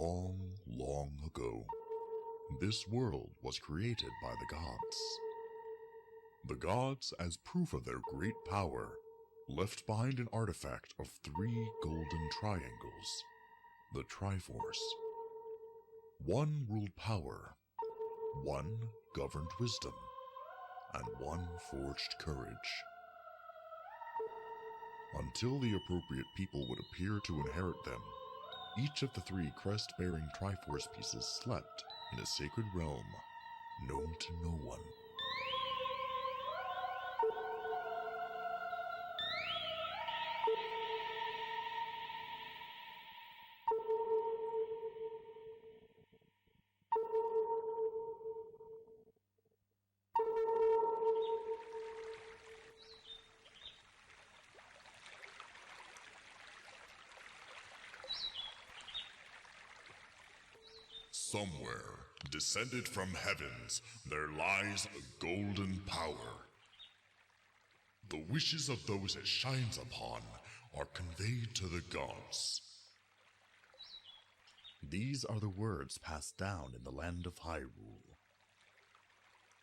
long, long ago, this world was created by the gods. The gods, as proof of their great power, left behind an artifact of 3 golden triangles, the Triforce. One ruled power, one governed wisdom, and one forged courage. Until the appropriate people would appear to inherit them, each of the 3 crest-bearing Triforce pieces slept in a sacred realm known to no one. Somewhere, descended from heavens, there lies a golden power. The wishes of those it shines upon are conveyed to the gods. These are the words passed down in the land of Hyrule.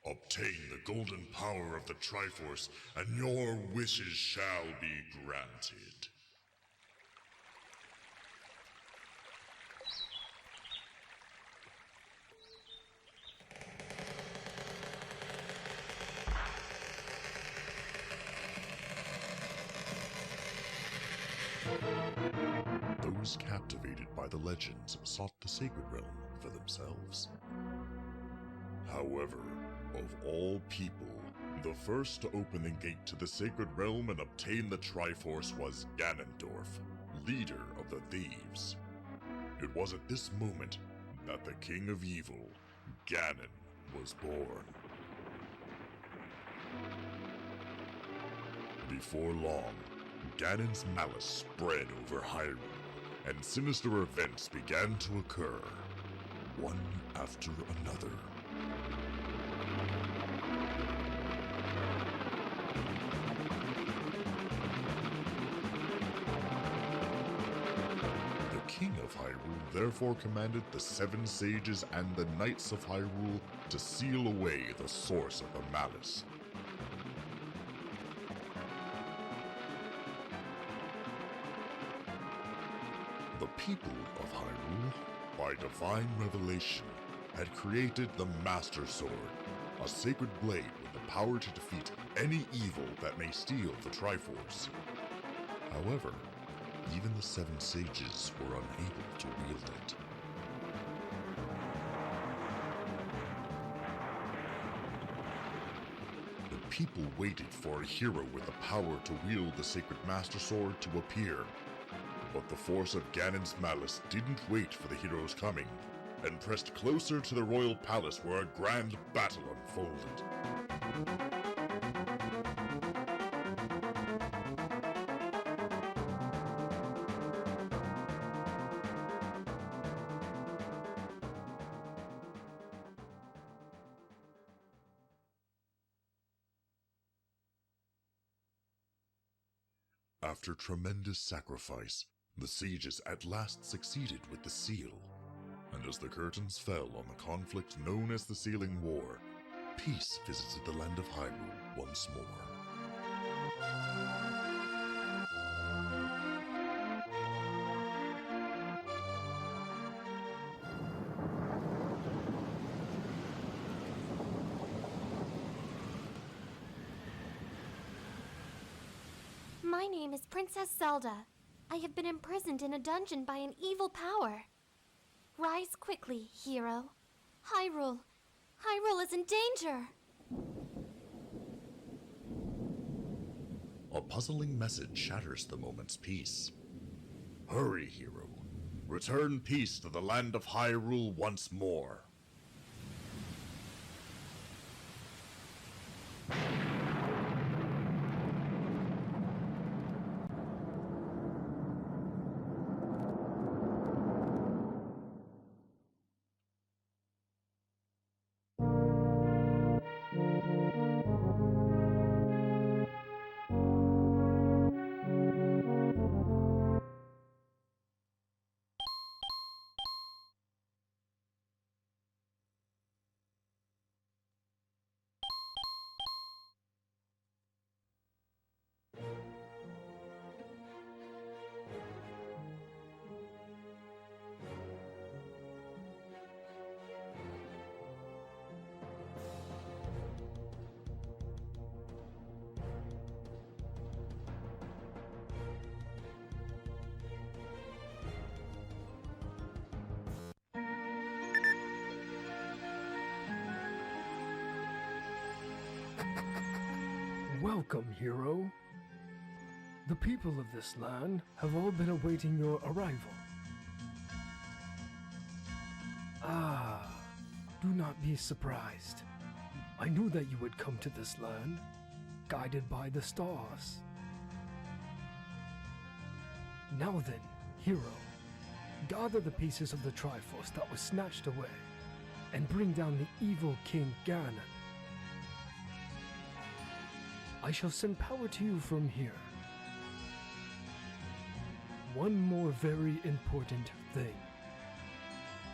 Obtain the golden power of the Triforce, and your wishes shall be granted. Those captivated by the legends sought the sacred realm for themselves. However, of all people, the first to open the gate to the sacred realm and obtain the Triforce was Ganondorf, leader of the thieves. It was at this moment that the King of Evil, Ganon, was born. Before long, Ganon's malice spread over Hyrule, and sinister events began to occur, one after another. The King of Hyrule therefore commanded the 7 sages and the Knights of Hyrule to seal away the source of the malice. The people of Hyrule, by divine revelation, had created the Master Sword, a sacred blade with the power to defeat any evil that may steal the Triforce. However, even the 7 sages were unable to wield it. The people waited for a hero with the power to wield the sacred Master Sword to appear. But the force of Ganon's malice didn't wait for the hero's coming, and pressed closer to the royal palace where a grand battle unfolded. After tremendous sacrifice, the sages at last succeeded with the seal, and as the curtains fell on the conflict known as the Sealing War, peace visited the land of Hyrule once more. My name is Princess Zelda. I have been imprisoned in a dungeon by an evil power. Rise quickly, hero. Hyrule is in danger! A puzzling message shatters the moment's peace. Hurry, hero. Return peace to the land of Hyrule once more. Welcome, hero. The people of this land have all been awaiting your arrival. Do not be surprised. I knew that you would come to this land, guided by the stars. Now then, hero, gather the pieces of the Triforce that was snatched away, and bring down the evil King Ganon. I shall send power to you from here. One more very important thing.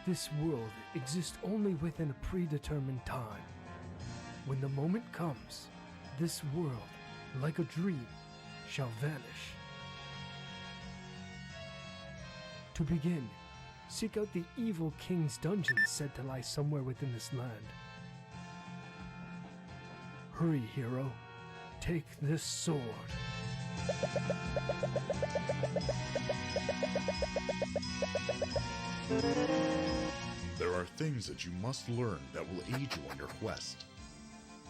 This world exists only within a predetermined time. When the moment comes, this world, like a dream, shall vanish. To begin, seek out the evil king's dungeon said to lie somewhere within this land. Hurry, hero. Take this sword. There are things that you must learn that will aid you on your quest.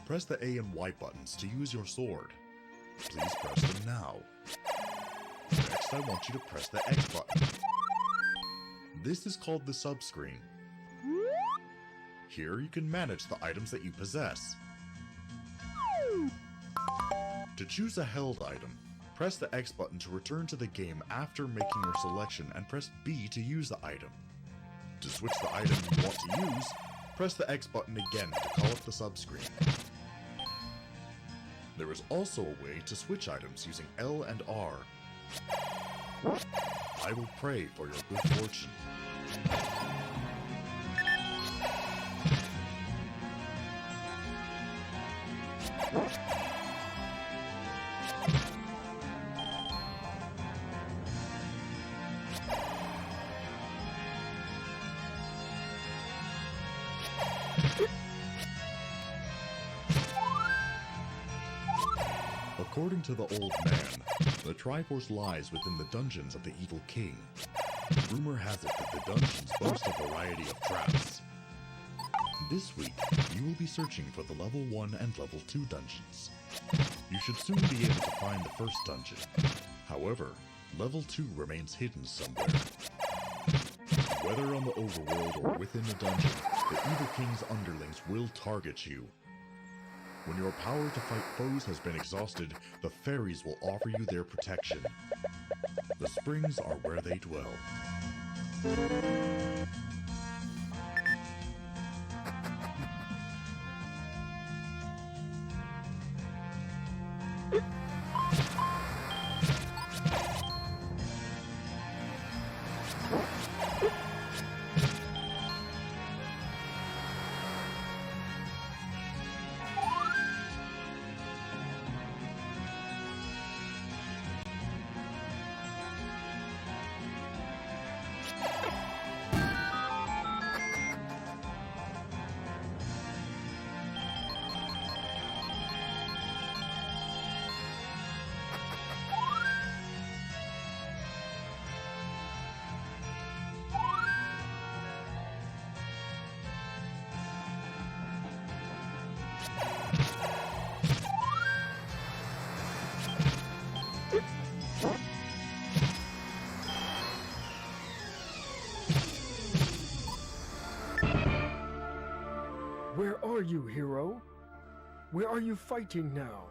Press the A and Y buttons to use your sword. Please press them now. Next, I want you to press the X button. This is called the subscreen. Here you can manage the items that you possess. To choose a held item, press the X button to return to the game after making your selection and press B to use the item. To switch the item you want to use, press the X button again to call up the subscreen. There is also a way to switch items using L and R. I will pray for your good fortune. According to the old man, the Triforce lies within the dungeons of the evil king. Rumor has it that the dungeons boast a variety of traps. This week, you will be searching for the level 1 and level 2 dungeons. You should soon be able to find the first dungeon. However, level 2 remains hidden somewhere. Whether on the overworld or within the dungeon, the evil king's underlings will target you. When your power to fight foes has been exhausted, the fairies will offer you their protection. The springs are where they dwell. Where are you, hero? Where are you fighting now?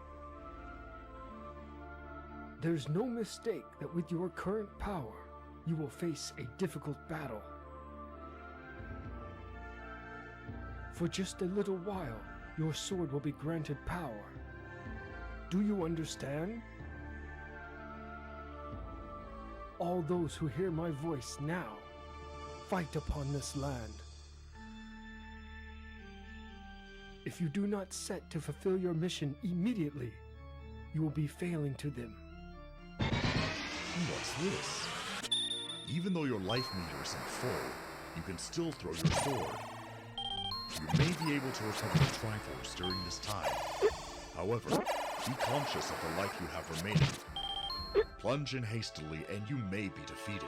There's no mistake that with your current power, you will face a difficult battle. For just a little while, your sword will be granted power. Do you understand? All those who hear my voice now, fight upon this land. If you do not set to fulfill your mission immediately, you will be failing to them. What's this? Even though your life meter is in full, you can still throw your sword. You may be able to recover the Triforce during this time. However, be conscious of the life you have remaining. Plunge in hastily and you may be defeated.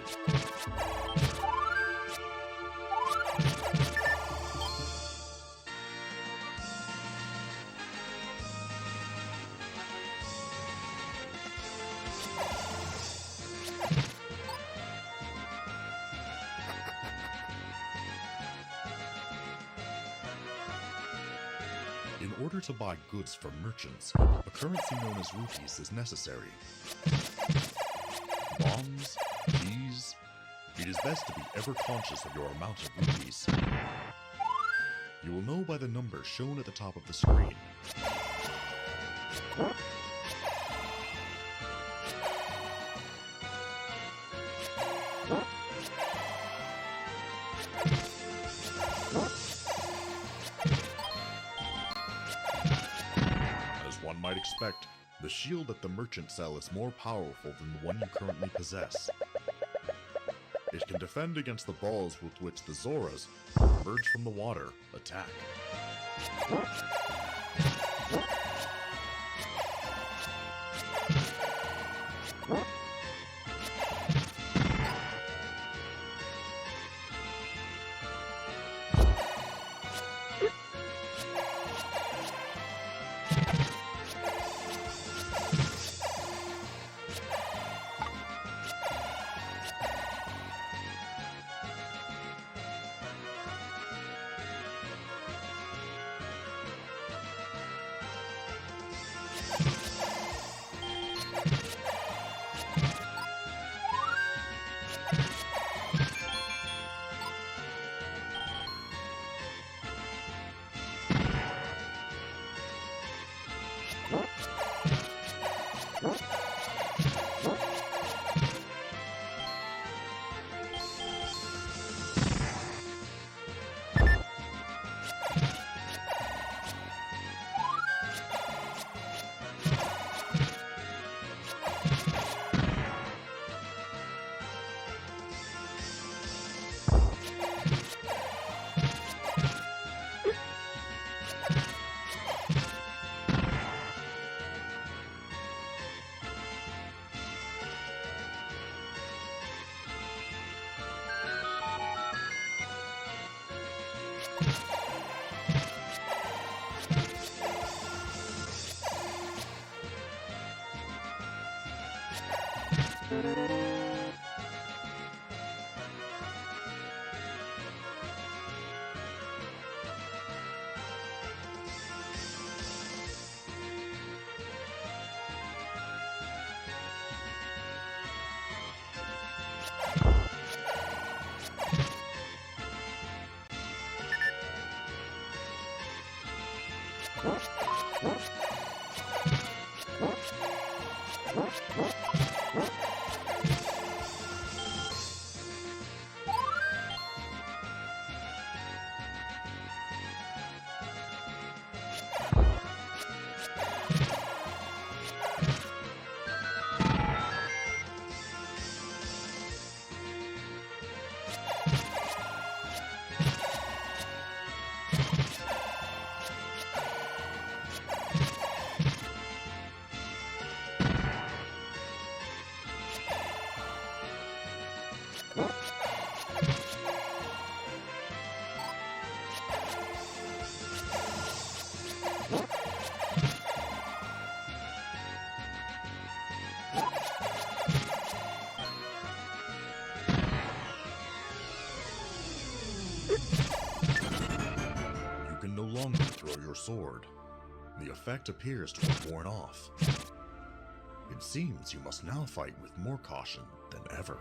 In order to buy goods from merchants, a currency known as rupees is necessary. Bombs, keys. It is best to be ever conscious of your amount of rupees. You will know by the number shown at the top of the screen. As one might expect, the shield at the merchant cell is more powerful than the one you currently possess. It can defend against the balls with which the Zoras, who emerge from the water, attack. Longer throw your sword. The effect appears to have worn off. It seems you must now fight with more caution than ever.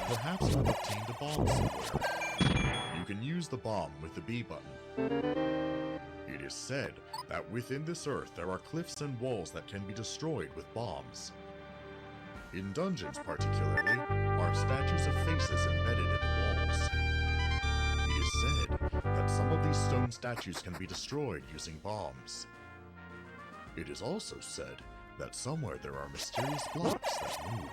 Perhaps you've obtained a bomb somewhere. You can use the bomb with the B button. It is said that within this earth there are cliffs and walls that can be destroyed with bombs. In dungeons particularly, are statues of faces embedded in the walls. It is said that some of these stone statues can be destroyed using bombs. It is also said that somewhere there are mysterious blocks that move.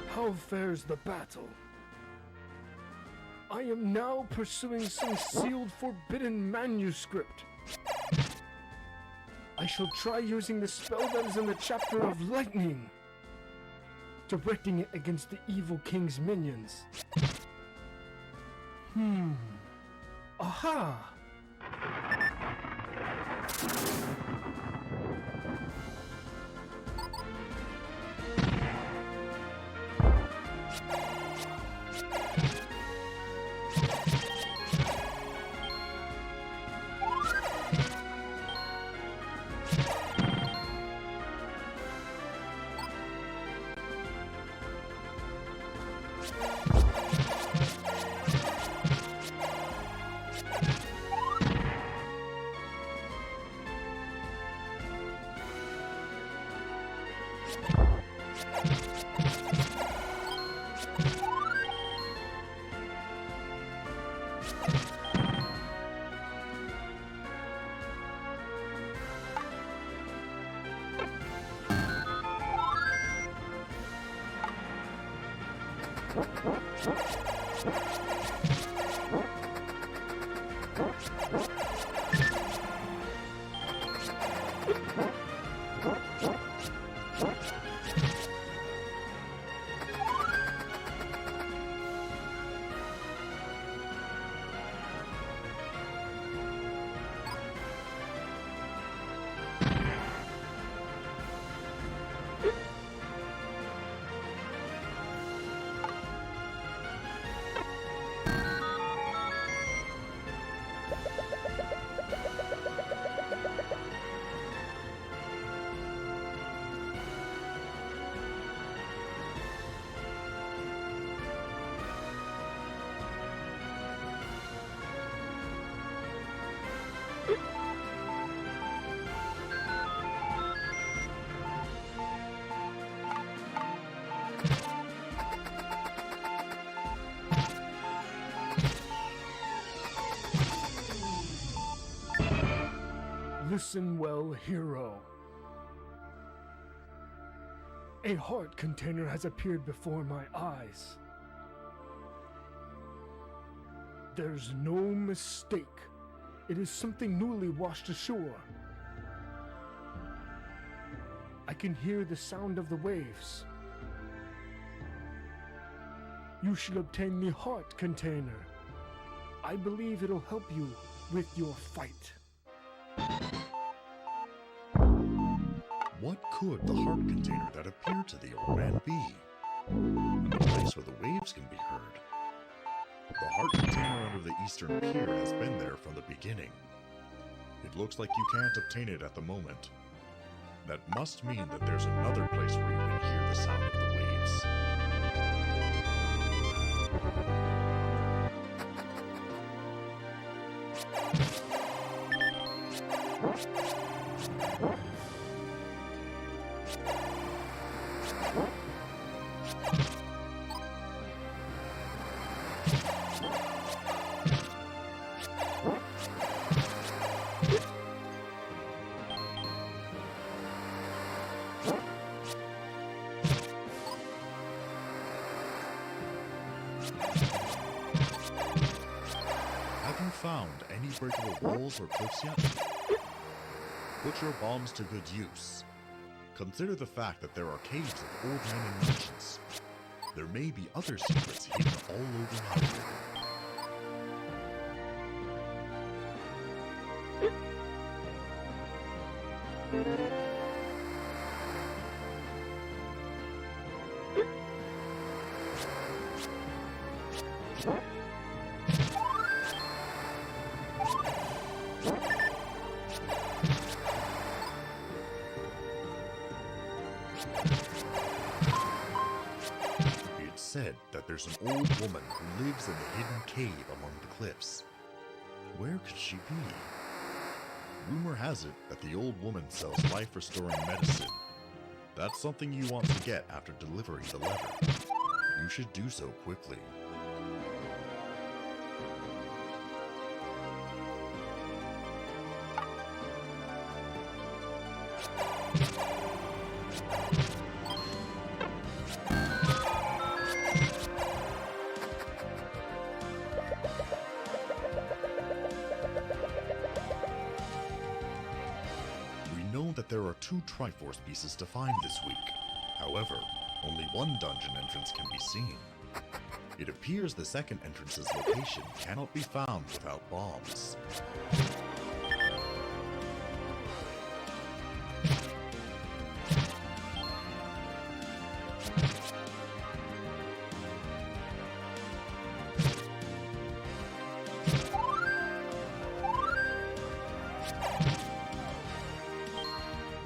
How fares the battle? I am now pursuing some sealed forbidden manuscript. I shall try using the spell that is in the chapter of lightning, directing it against the evil king's minions. Aha! Listen well, hero. A heart container has appeared before my eyes. There's no mistake. It is something newly washed ashore. I can hear the sound of the waves. You should obtain the heart container. I believe it'll help you with your fight. What could the heart container that appeared to the old man be? A place where the waves can be heard. The heart container under the eastern pier has been there from the beginning. It looks like you can't obtain it at the moment. That must mean that there's another place where you can hear the sound of the waves. Found any breakable walls or cliffs yet? Put your bombs to good use. Consider the fact that there are caves of old men and merchants. There may be other secrets hidden all over Hyrule. It's said that there's an old woman who lives in a hidden cave among the cliffs. Where could she be? Rumor has it that the old woman sells life-restoring medicine. That's something you want to get after delivering the letter. You should do so quickly. That there are 2 Triforce pieces to find this week. However, only one dungeon entrance can be seen. It appears the second entrance's location cannot be found without bombs.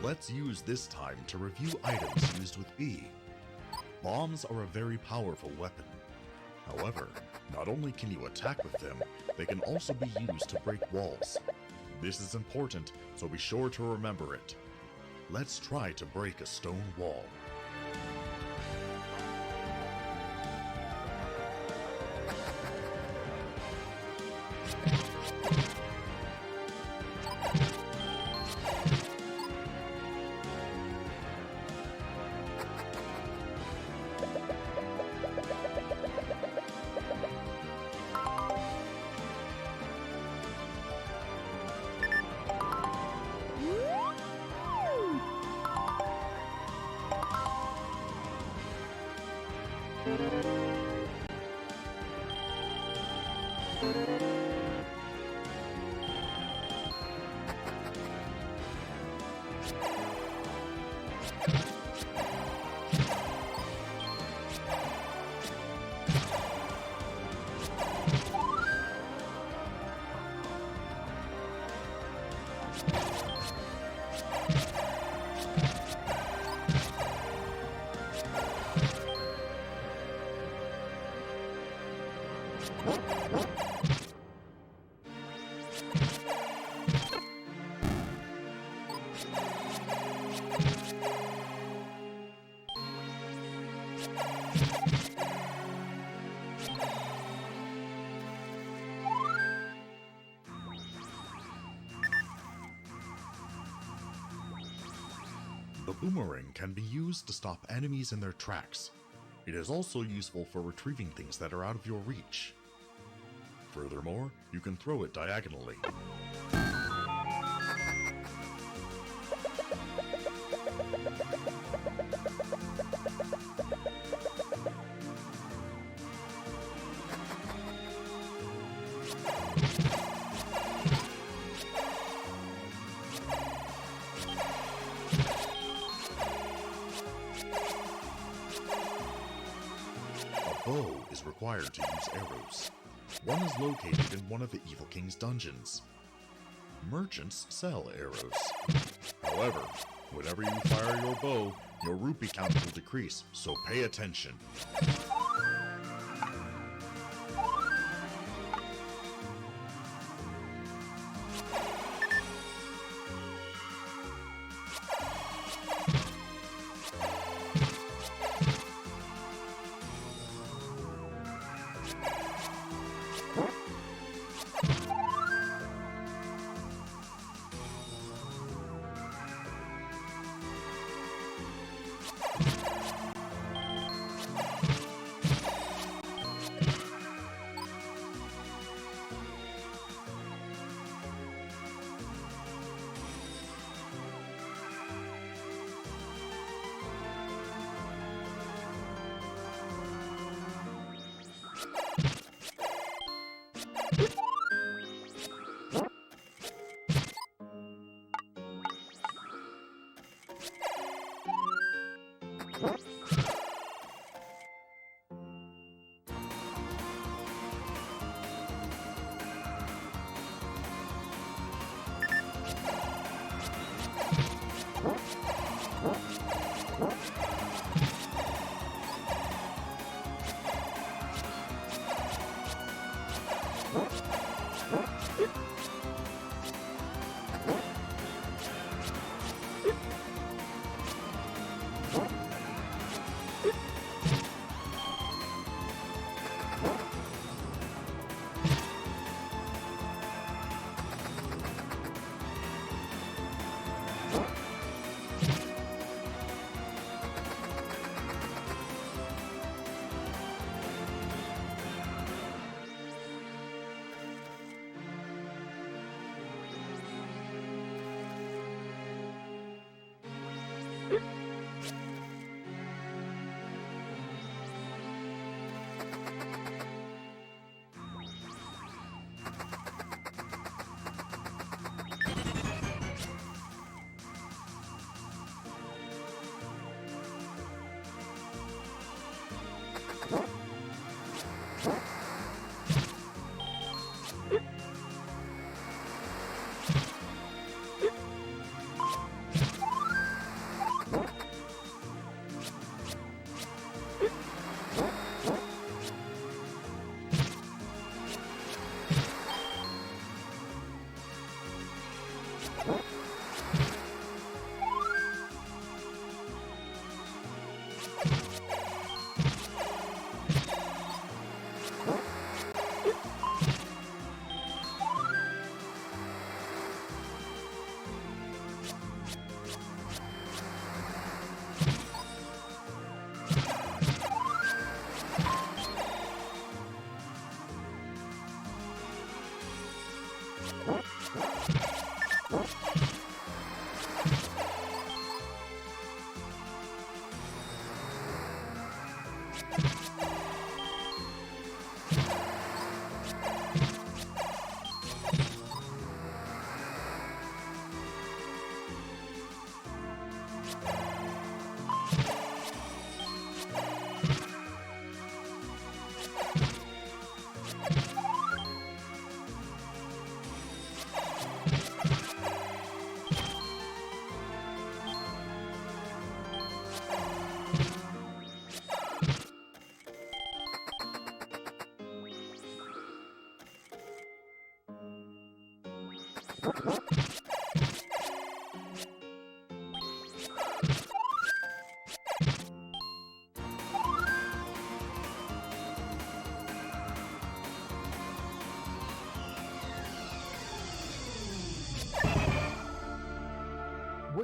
Let's use this time to review items used with B. Bombs are a very powerful weapon. However, not only can you attack with them, they can also be used to break walls. This is important, so be sure to remember it. Let's try to break a stone wall. The boomerang can be used to stop enemies in their tracks. It is also useful for retrieving things that are out of your reach. Furthermore, you can throw it diagonally. A bow is required to use arrows. One is located in one of the Evil King's dungeons. Merchants sell arrows. However, whenever you fire your bow, your rupee count will decrease, so pay attention.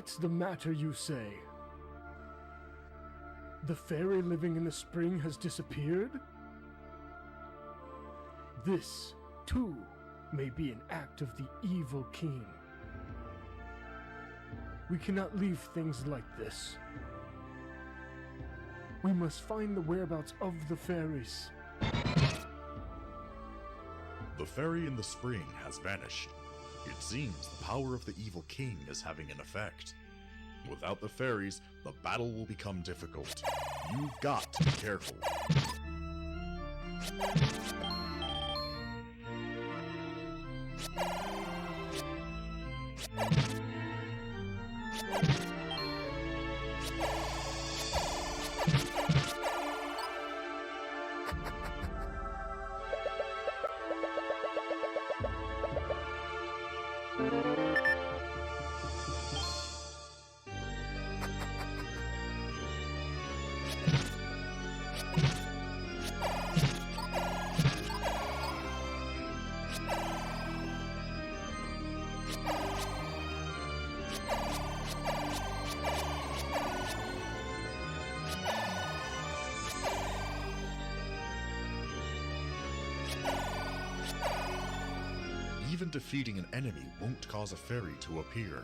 What's the matter, you say? The fairy living in the spring has disappeared? This, too, may be an act of the evil king. We cannot leave things like this. We must find the whereabouts of the fairies. The fairy in the spring has vanished. It seems the power of the evil king is having an effect. Without the fairies, the battle will become difficult. You've got to be careful. Even defeating an enemy won't cause a fairy to appear.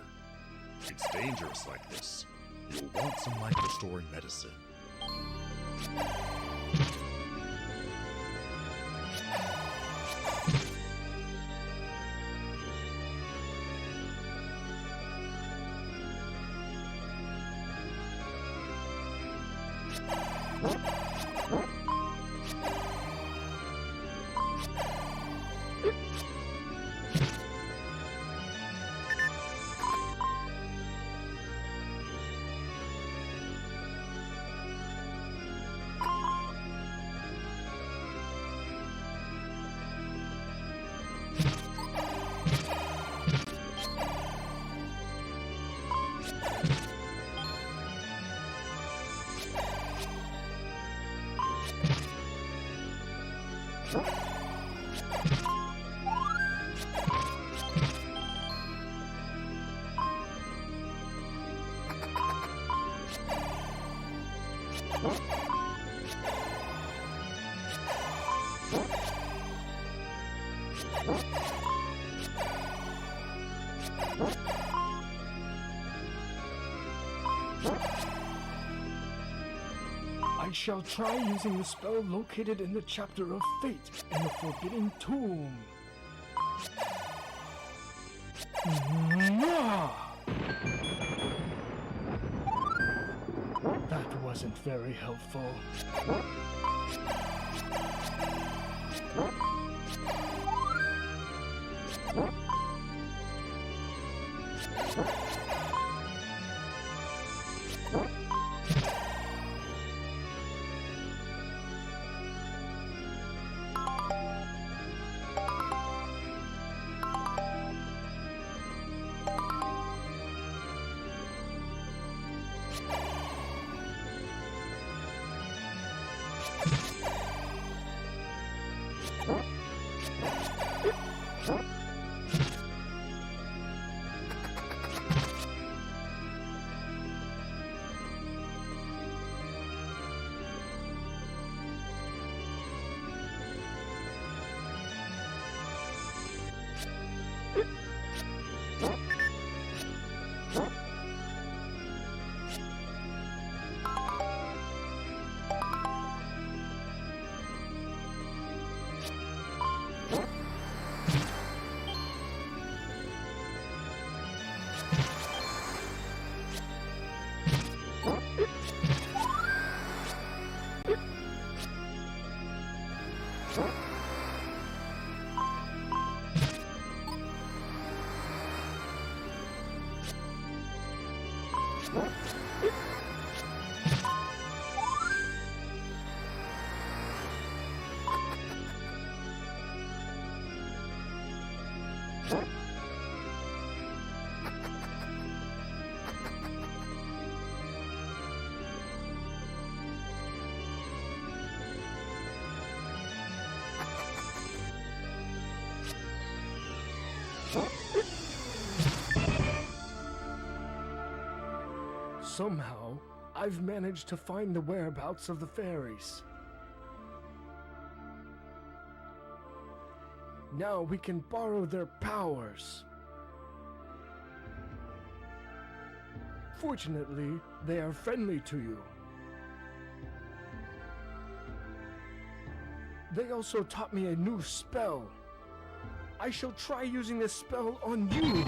It's dangerous like this. You'll want some life-restoring medicine. I shall try using the spell located in the chapter of Fate in the Forbidden Tomb. That wasn't very helpful. Somehow, I've managed to find the whereabouts of the fairies. Now we can borrow their powers. Fortunately, they are friendly to you. They also taught me a new spell. I shall try using this spell on you.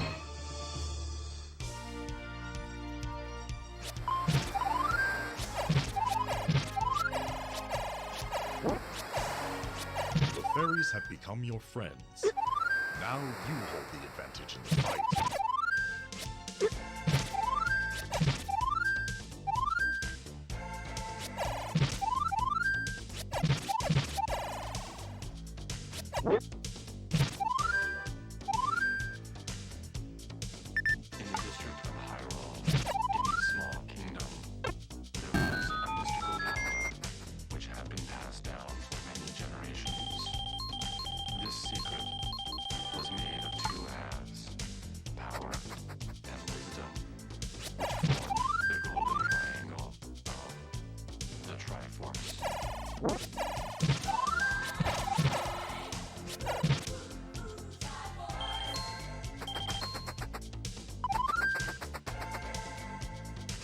The fairies have become your friends. Now you hold the advantage in the fight.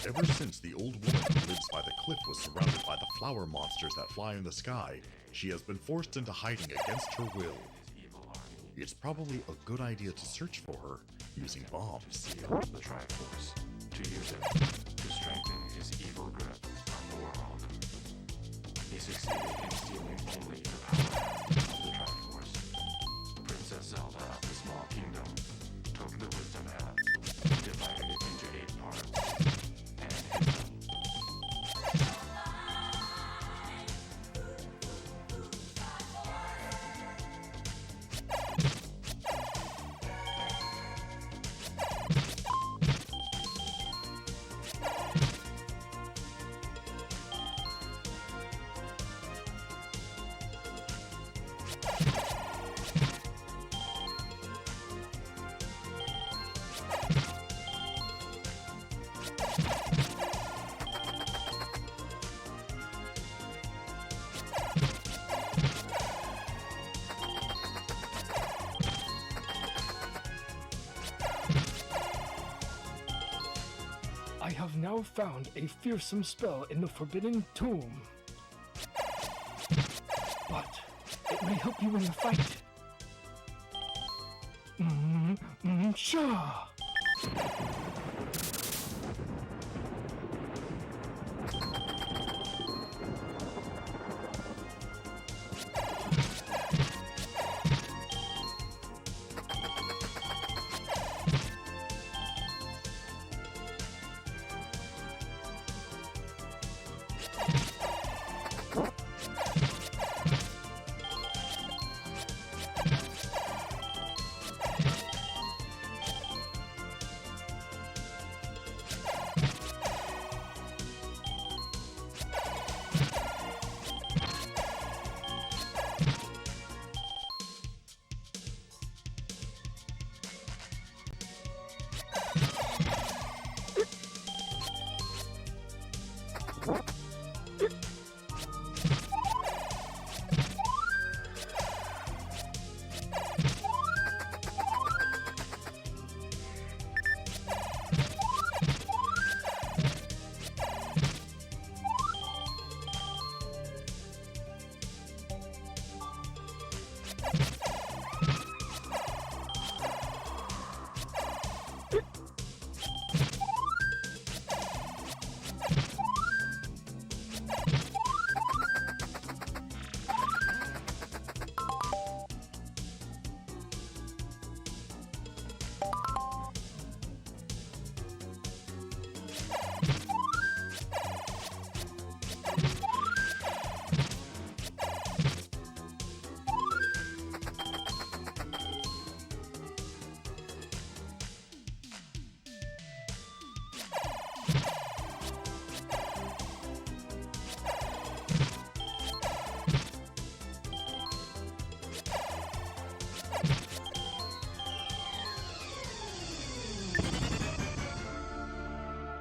Ever since the old woman who lives by the cliff was surrounded by the flower monsters that fly in the sky, she has been forced into hiding against her will. It's probably a good idea to search for her using bombs. Seal the Triforce, to use it to strengthen his evil grip on the world. He succeeded in stealing only the power of the Triforce. Princess Zelda of the Small Kingdom took the wisdom hat, divided it into 8 parts, and hid them. have now found a fearsome spell in the Forbidden Tomb. But it may help you in the fight. Sha!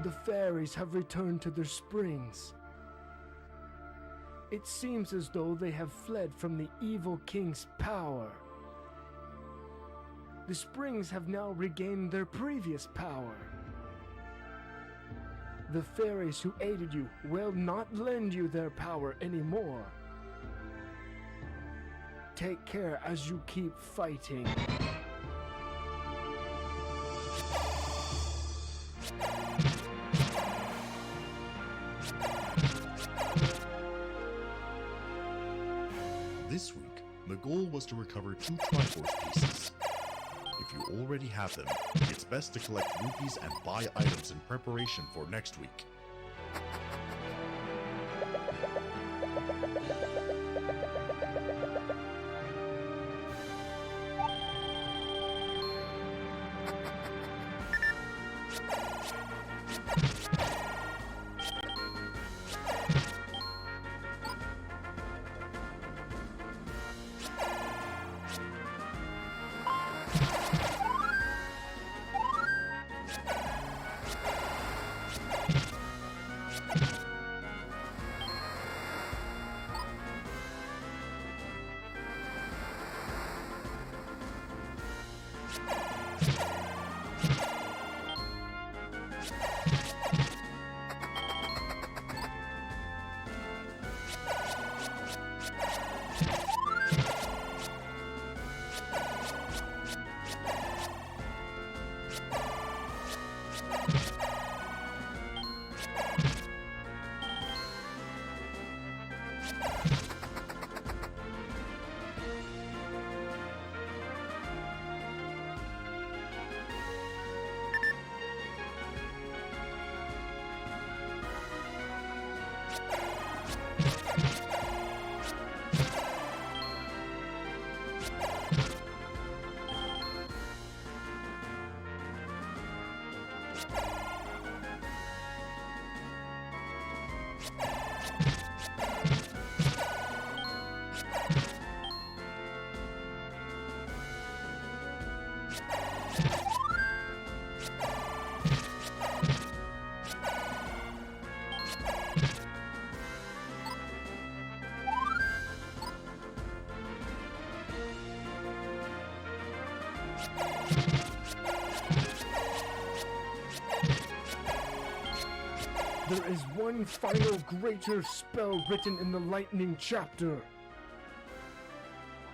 The fairies have returned to their springs. It seems as though they have fled from the evil king's power. The springs have now regained their previous power. The fairies who aided you will not lend you their power anymore. Take care as you keep fighting. This week, the goal was to recover 2 Triforce pieces. If you already have them, it's best to collect rupees and buy items in preparation for next week. There is one final greater spell written in the lightning chapter.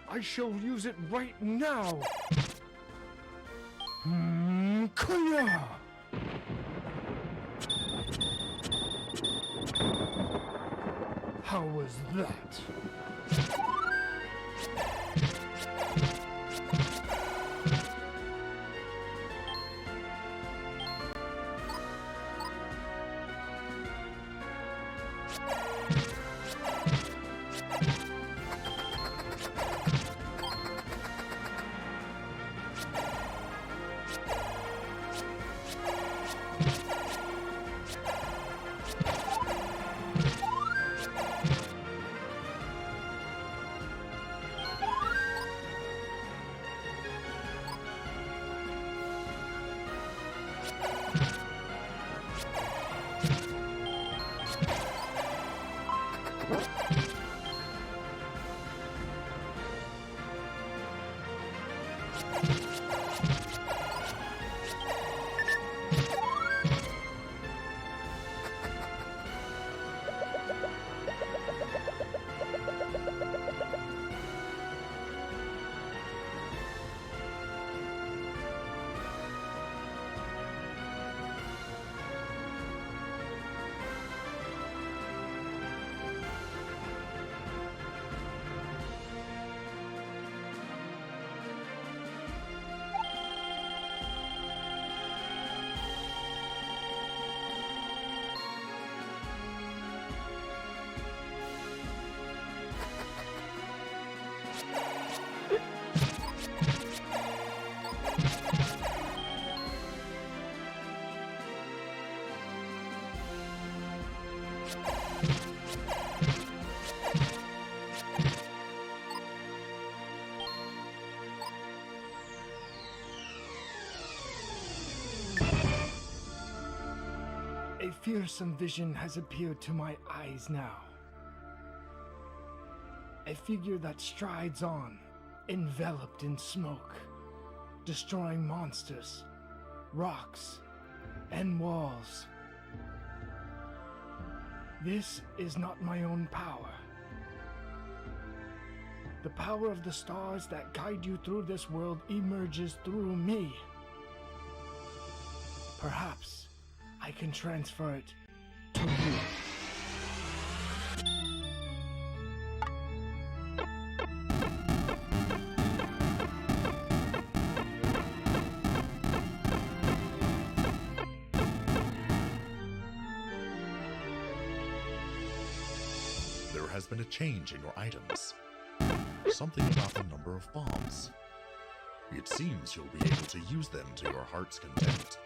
I shall use it right now. Kaya! How was that? A fearsome vision has appeared to my eyes now. A figure that strides on, enveloped in smoke, destroying monsters, rocks, and walls. This is not my own power. The power of the stars that guide you through this world emerges through me. Perhaps I can transfer it to you. There has been a change in your items. Something about the number of bombs. It seems you'll be able to use them to your heart's content.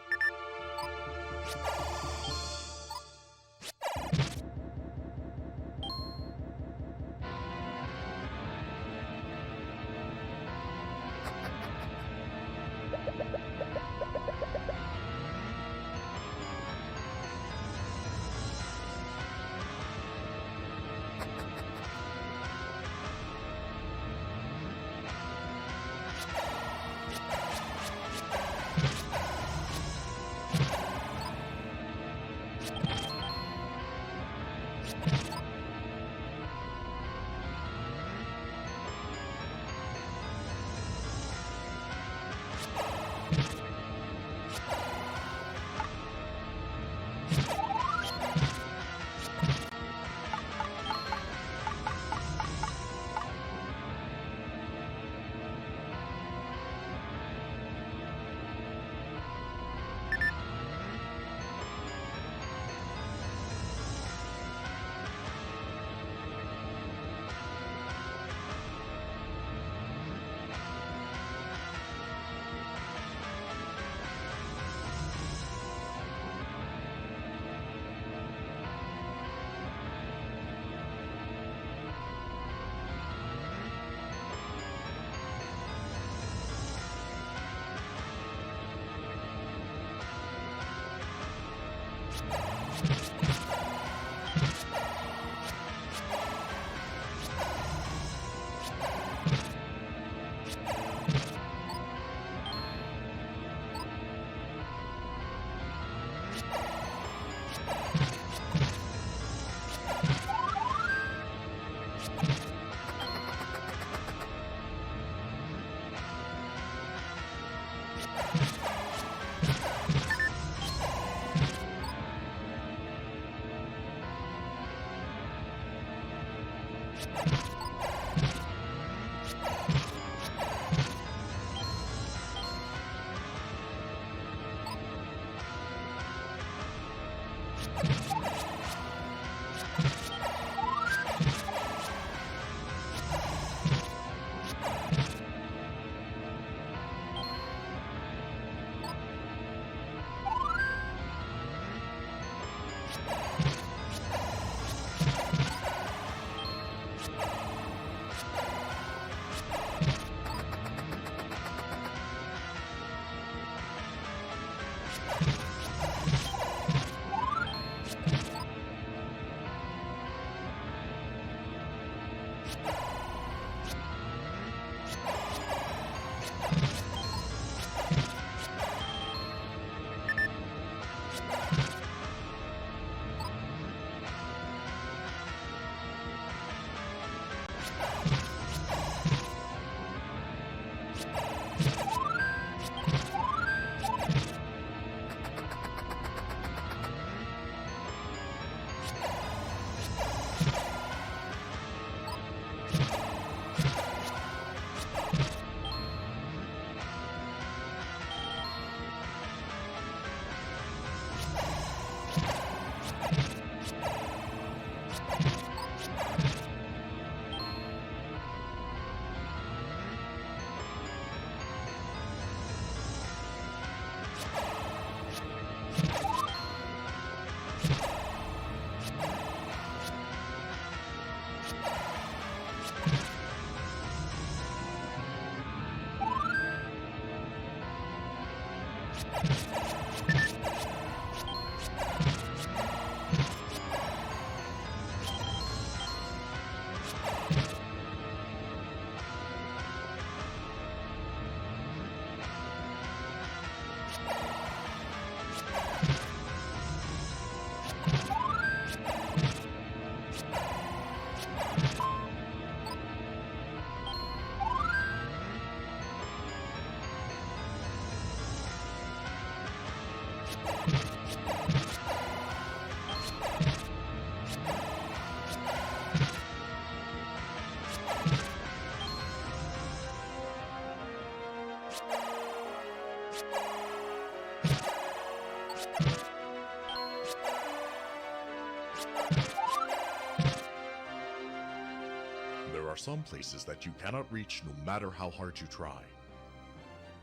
There are some places that you cannot reach no matter how hard you try.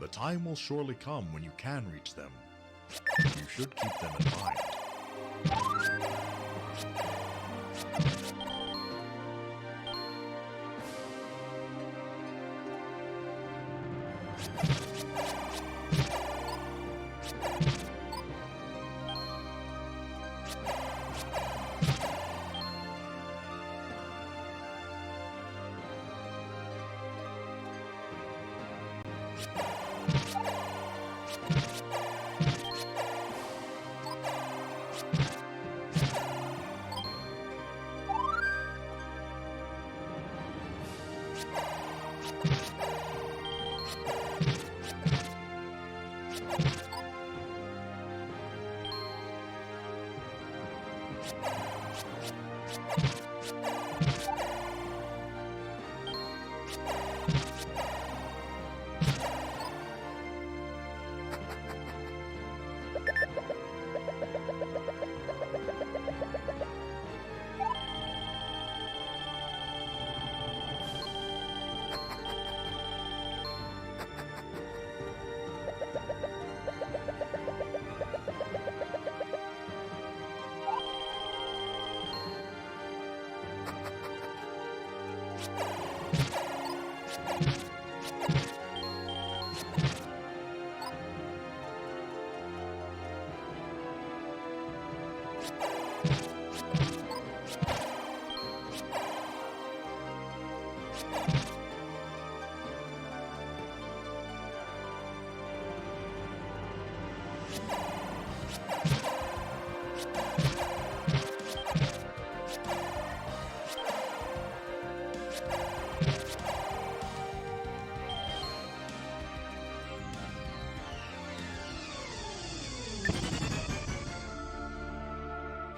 The time will surely come when you can reach them. You should keep them in mind.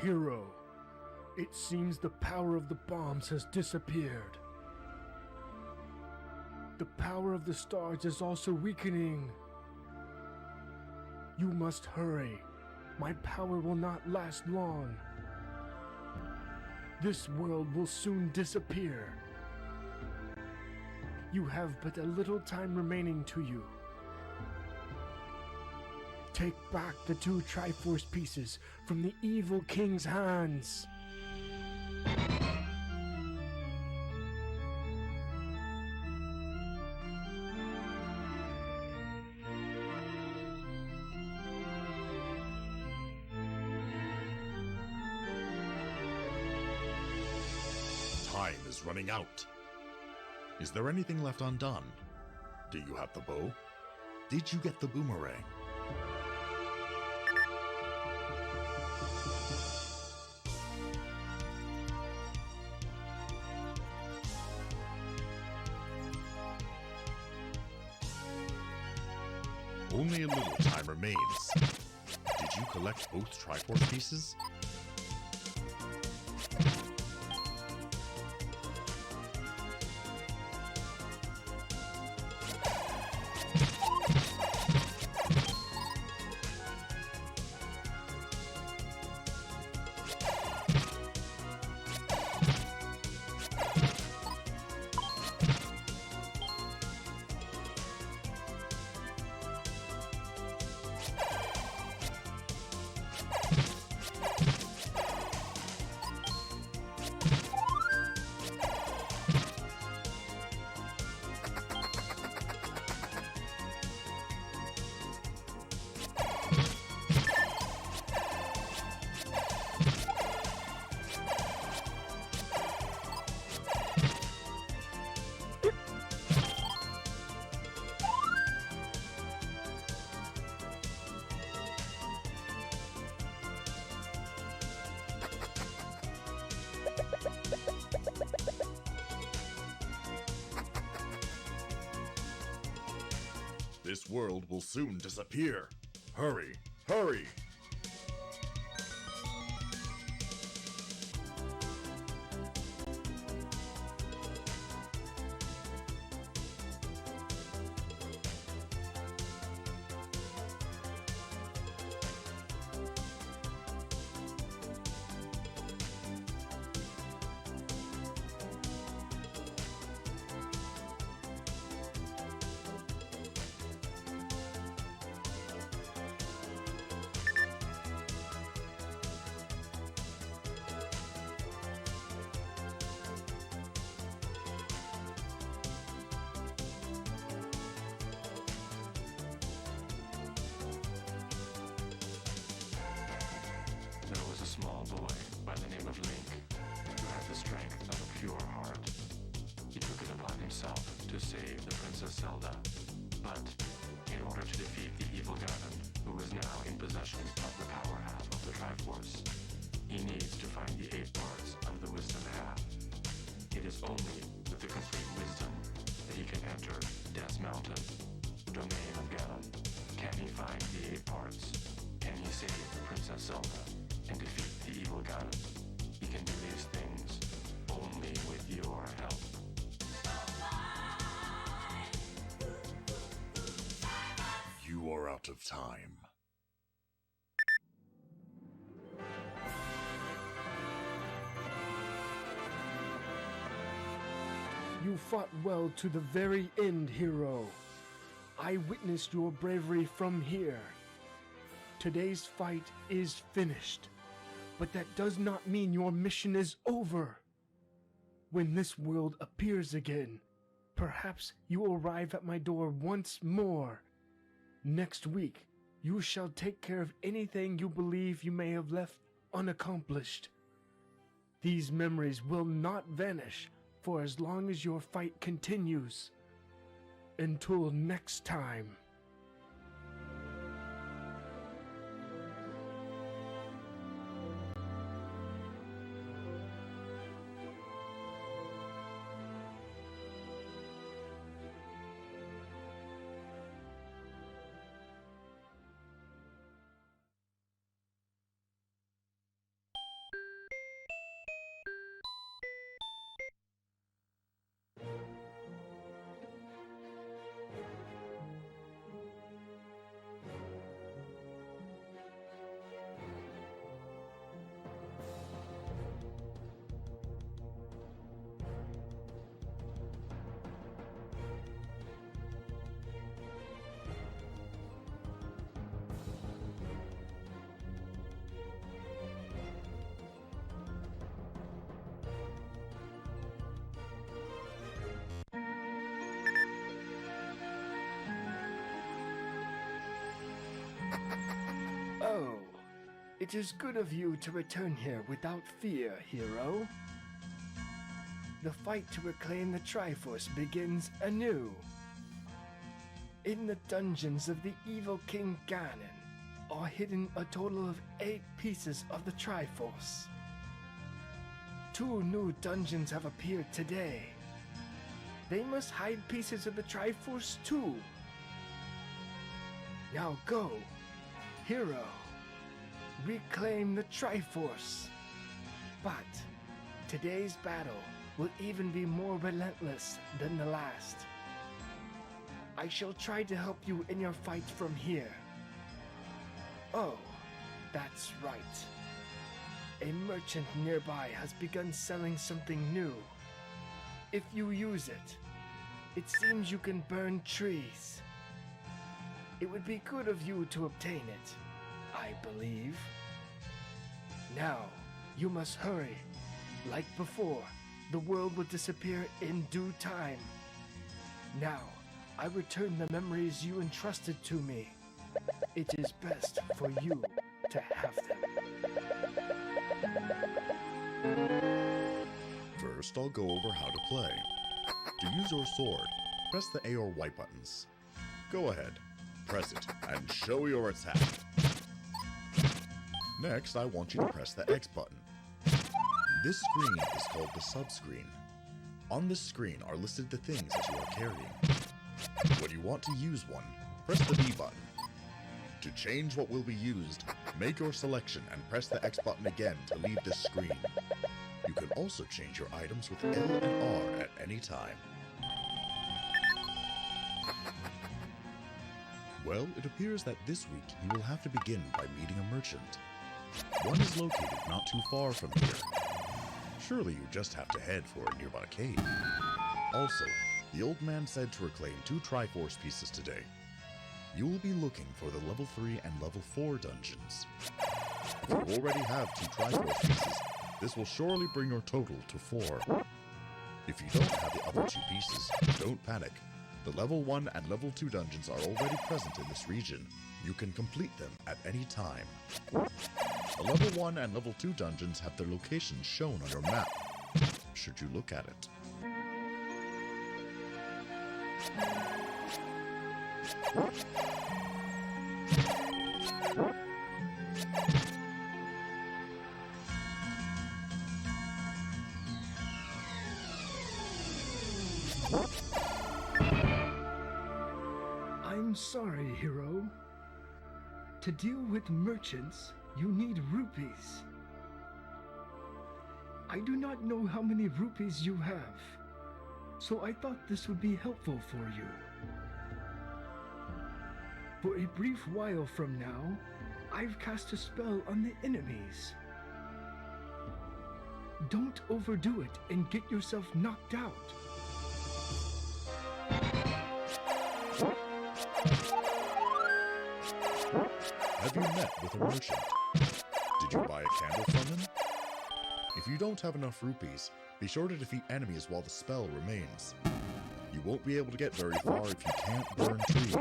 Hero, it seems the power of the bombs has disappeared. The power of the stars is also weakening. You must hurry. my power will not last long. This world will soon disappear. You have but a little time remaining to you. Take back the 2 Triforce pieces from the evil king's hands. Time is running out. Is there anything left undone? Do you have the bow? Did you get the boomerang? Only a little time remains. Did you collect both Triforce pieces? This world will soon disappear. Hurry, hurry! There was a small boy by the name of Link who had the strength of a pure heart. He took it upon himself to save the Princess Zelda, but in order to defeat the evil Ganon, who is now in possession of the power half of the Triforce, he needs to find the 8 parts of the wisdom half. It is only with the complete wisdom that he can enter Death's Mountain, the domain of Ganon. Can he find the 8 parts? Can he save Princess Zelda and defeat the evil Ganon? He can do these things only with your help. You are out of time. You fought well to the very end, hero. I witnessed your bravery from here. Today's fight is finished, but that does not mean your mission is over. When this world appears again, perhaps you will arrive at my door once more. Next week, you shall take care of anything you believe you may have left unaccomplished. These memories will not vanish for as long as your fight continues. Until next time. Oh, it is good of you to return here without fear, hero. The fight to reclaim the Triforce begins anew. In the dungeons of the evil King Ganon are hidden a total of 8 pieces of the Triforce. 2 new dungeons have appeared today. They must hide pieces of the Triforce too. Now go, hero. Reclaim the Triforce. But today's battle will even be more relentless than the last. I shall try to help you in your fight from here. Oh, that's right. A merchant nearby has begun selling something new. If you use it, it seems you can burn trees. It would be good of you to obtain it, I believe. Now, you must hurry. Like before, the world will disappear in due time. Now, I return the memories you entrusted to me. It is best for you to have them. First, I'll go over how to play. To use your sword, press the A or Y buttons. Go ahead, press it, and show your attack. Next, I want you to press the X button. This screen is called the subscreen. On this screen are listed the things that you are carrying. When you want to use one, press the B button. To change what will be used, make your selection and press the X button again to leave this screen. You can also change your items with L and R at any time. Well, it appears that this week you will have to begin by meeting a merchant. One is located not too far from here. Surely you just have to head for a nearby cave. Also, the old man said to reclaim 2 Triforce pieces today. You will be looking for the level 3 and level 4 dungeons. If you already have 2 Triforce pieces, this will surely bring your total to 4. If you don't have the other 2 pieces, don't panic. The level 1 and level 2 dungeons are already present in this region. You can complete them at any time. The level 1 and level 2 dungeons have their locations shown on your map, should you look at it. I'm sorry, hero. To deal with merchants, you need rupees. I do not know how many rupees you have, so I thought this would be helpful for you. For a brief while from now, I've cast a spell on the enemies. Don't overdo it and get yourself knocked out. Have you met with a merchant? Did you buy a candle from him? If you don't have enough rupees, be sure to defeat enemies while the spell remains. You won't be able to get very far if you can't burn trees.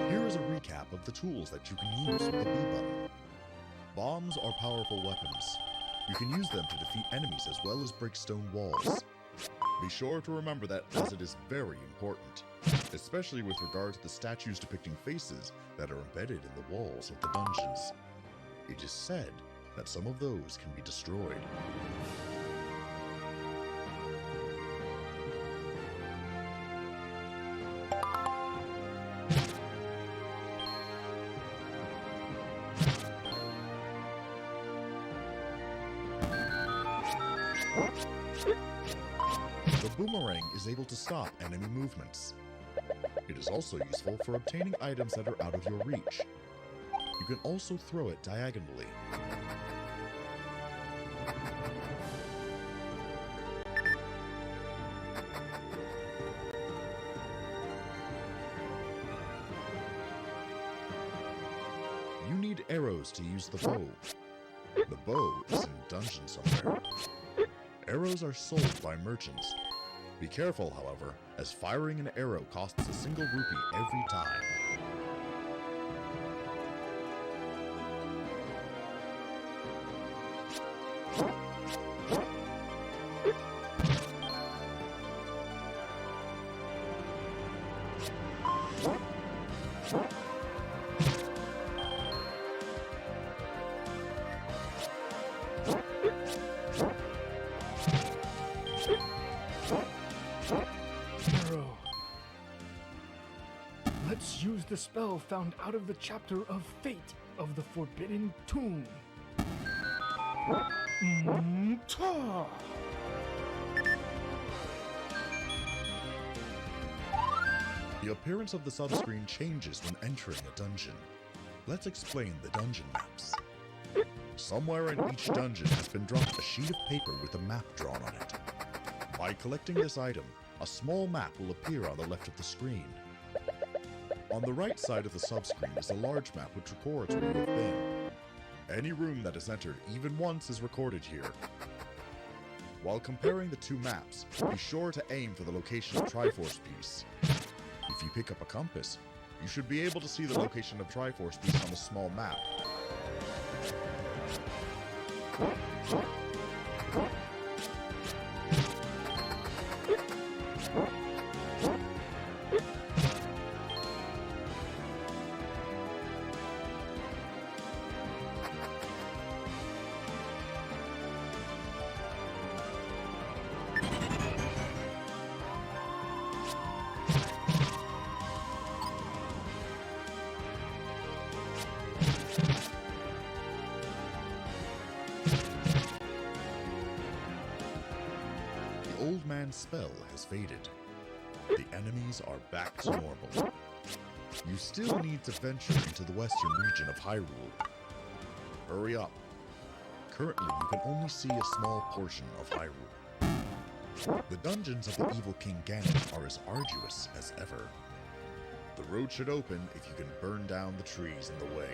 Here is a recap of the tools that you can use with the B button. Bombs are powerful weapons. You can use them to defeat enemies as well as break stone walls. Be sure to remember that, as it is very important, especially with regard to the statues depicting faces that are embedded in the walls of the dungeons. It is said that some of those can be destroyed. The boomerang is able to stop enemy movements. It is also useful for obtaining items that are out of your reach. You can also throw it diagonally. need arrows to use the bow. The bow is in a dungeon somewhere. Arrows are sold by merchants. Be careful, however, as firing an arrow costs a single rupee every time. Arrow. Let's use the spell found out of the chapter of Fate of the Forbidden Tomb. Ta! The appearance of the subscreen changes when entering a dungeon. Let's explain the dungeon maps. Somewhere in each dungeon has been dropped a sheet of paper with a map drawn on it. By collecting this item, a small map will appear on the left of the screen. On the right side of the subscreen is a large map which records where you have been. Any room that is entered even once is recorded here. While comparing the two maps, be sure to aim for the location of Triforce Piece. If you pick up a compass, you should be able to see the location of Triforce Piece on a small map. The old man's spell has faded. The enemies are back to normal. You still need to venture into the western region of Hyrule. Hurry up. Currently, you can only see a small portion of Hyrule. The dungeons of the evil King Ganon are as arduous as ever. The road should open if you can burn down the trees in the way.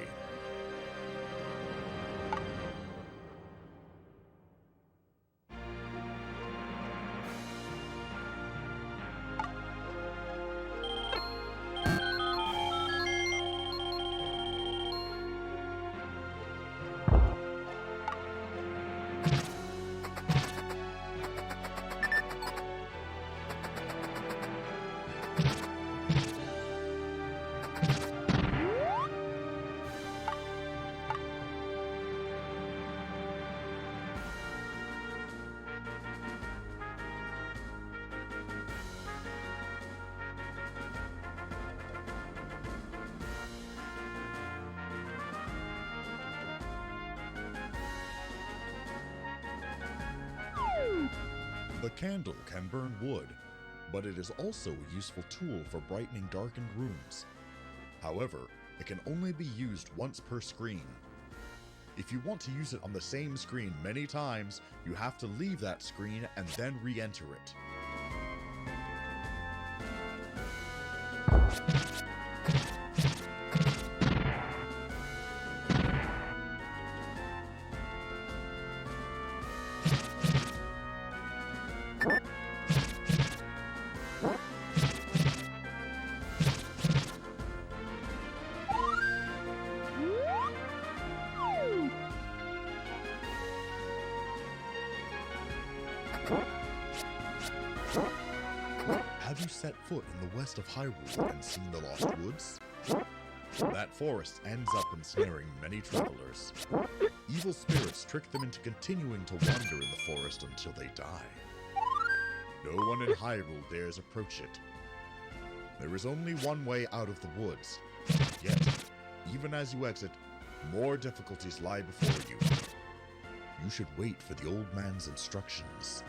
The candle can burn wood, but it is also a useful tool for brightening darkened rooms. However, it can only be used once per screen. If you want to use it on the same screen many times, you have to leave that screen and then re-enter it. Have you set foot in the west of Hyrule and seen the Lost Woods? That forest ends up ensnaring many travelers. Evil spirits trick them into continuing to wander in the forest until they die. No one in Hyrule dares approach it. There is only one way out of the woods. Yet, even as you exit, more difficulties lie before you. You should wait for the old man's instructions.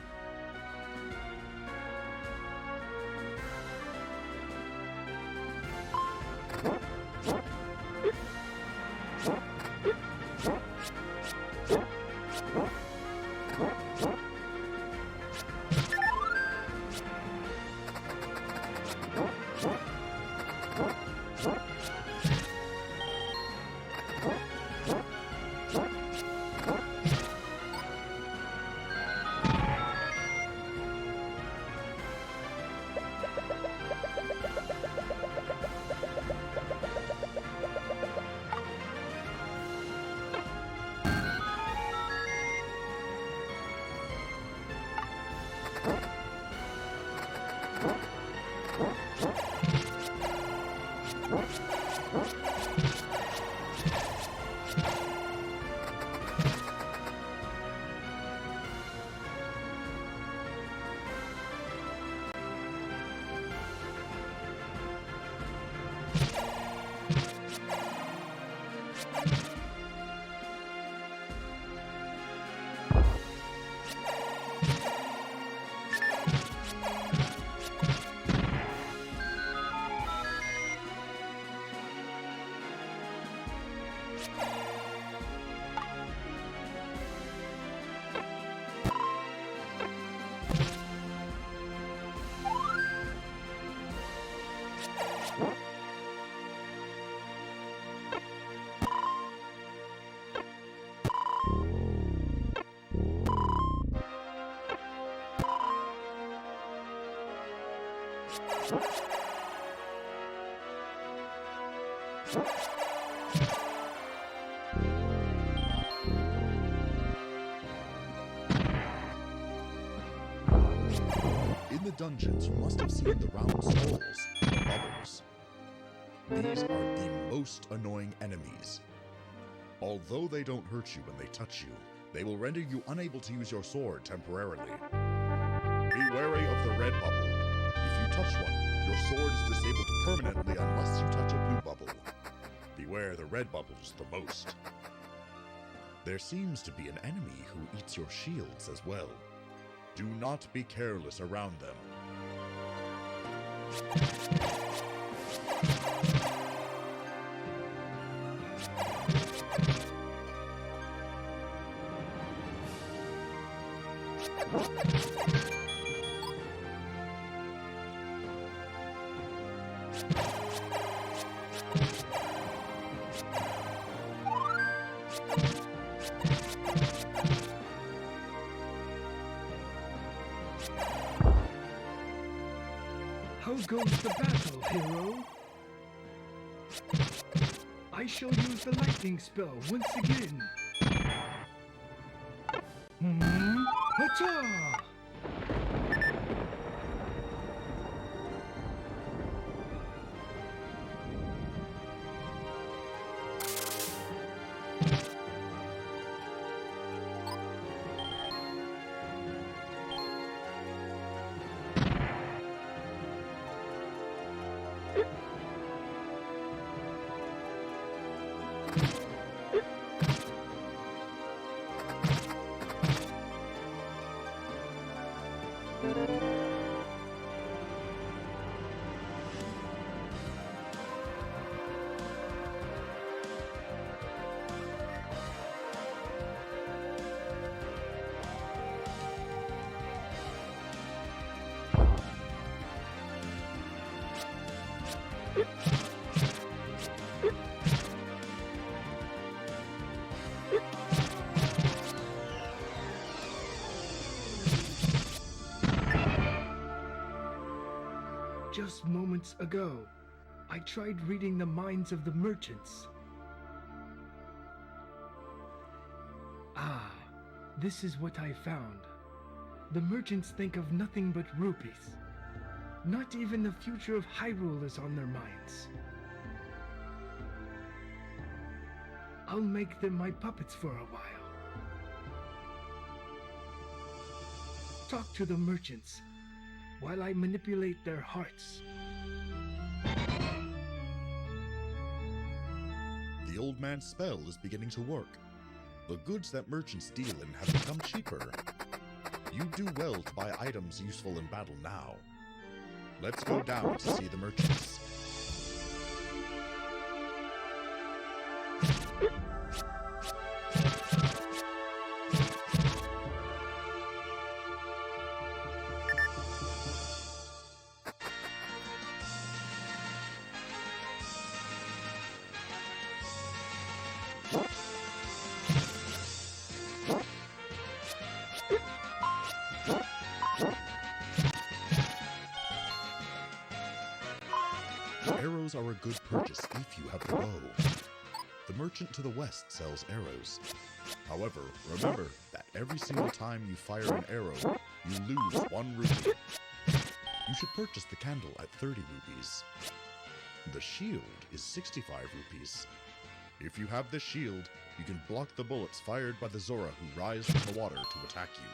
In the dungeons, you must have seen the round skulls, the bubbles. These are the most annoying enemies. Although they don't hurt you when they touch you, they will render you unable to use your sword temporarily. Be wary of the red bubble. If you touch one, your sword is disabled permanently unless you touch a blue bubble. Beware the red bubbles the most. There seems to be an enemy who eats your shields as well. Do not be careless around them. How goes the battle, hero? I shall use the lightning spell once again. Acha! Just moments ago, I tried reading the minds of the merchants. Ah, this is what I found. The merchants think of nothing but rupees. Not even the future of Hyrule is on their minds. I'll make them my puppets for a while. Talk to the merchants while I manipulate their hearts. The old man's spell is beginning to work. The goods that merchants deal in have become cheaper. You do well to buy items useful in battle now. Let's go down to see the merchants. Arrows are a good purchase if you have the bow. The merchant to the west sells arrows. However, remember that every single time you fire an arrow, you lose 1 rupee. You should purchase the candle at 30 rupees. The shield is 65 rupees. If you have this shield, you can block the bullets fired by the Zora who rise from the water to attack you.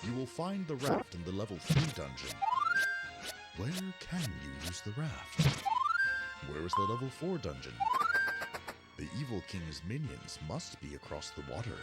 You will find the raft in the level 3 dungeon. Where can you use the raft? Where is the level 4 dungeon? The Evil King's minions must be across the water.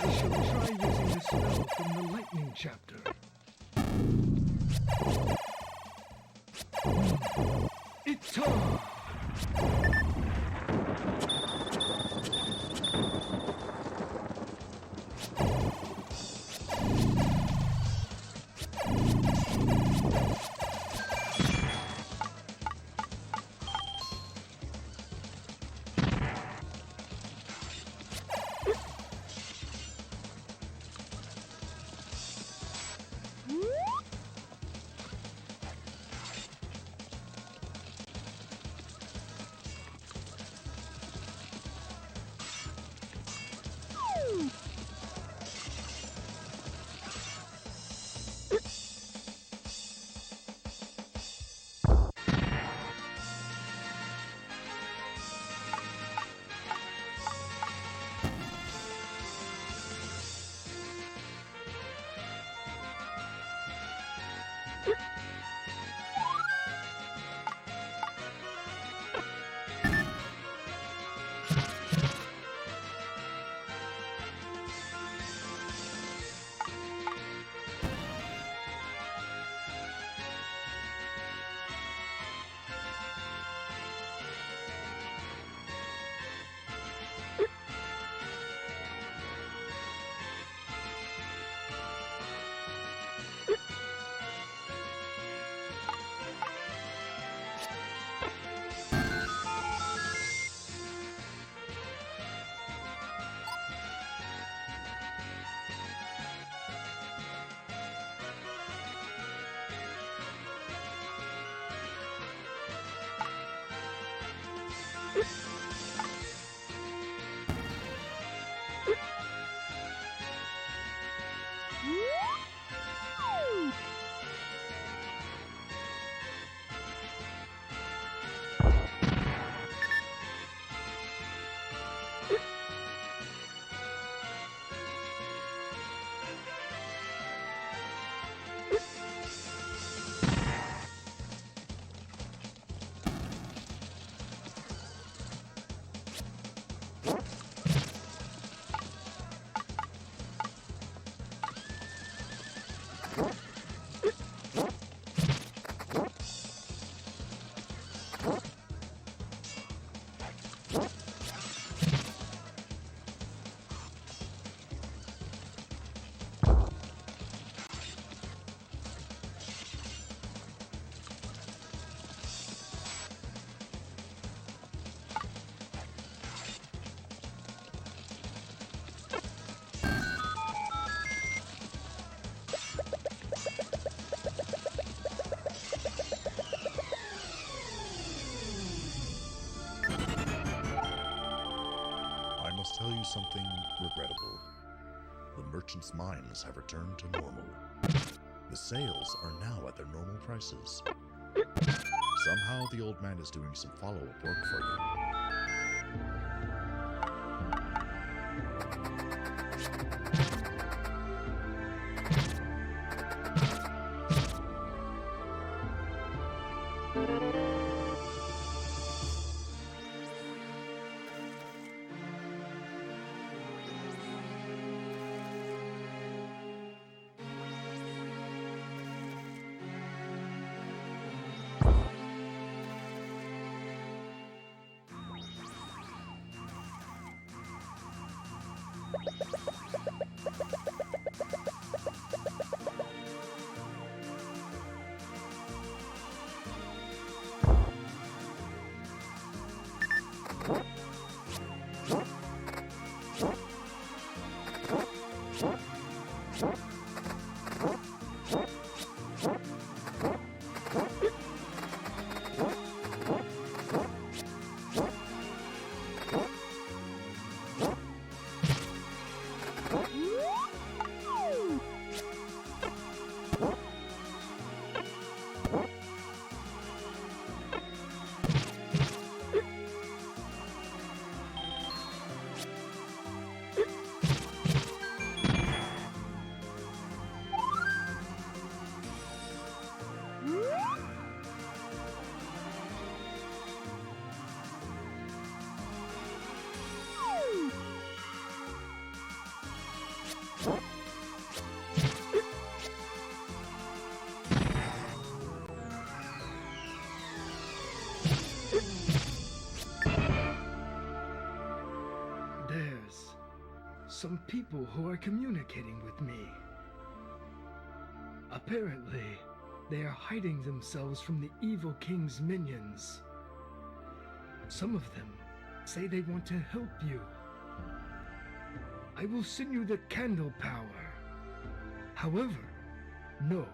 I shall try using the spell from the lightning chapter. Ita! merchant's mines have returned to normal. The sales are now at their normal prices. Somehow the old man is doing some follow-up work for you. There's some people who are communicating with me. Apparently, they are hiding themselves from the evil king's minions. Some of them say they want to help you. I will send you the candle power. However, know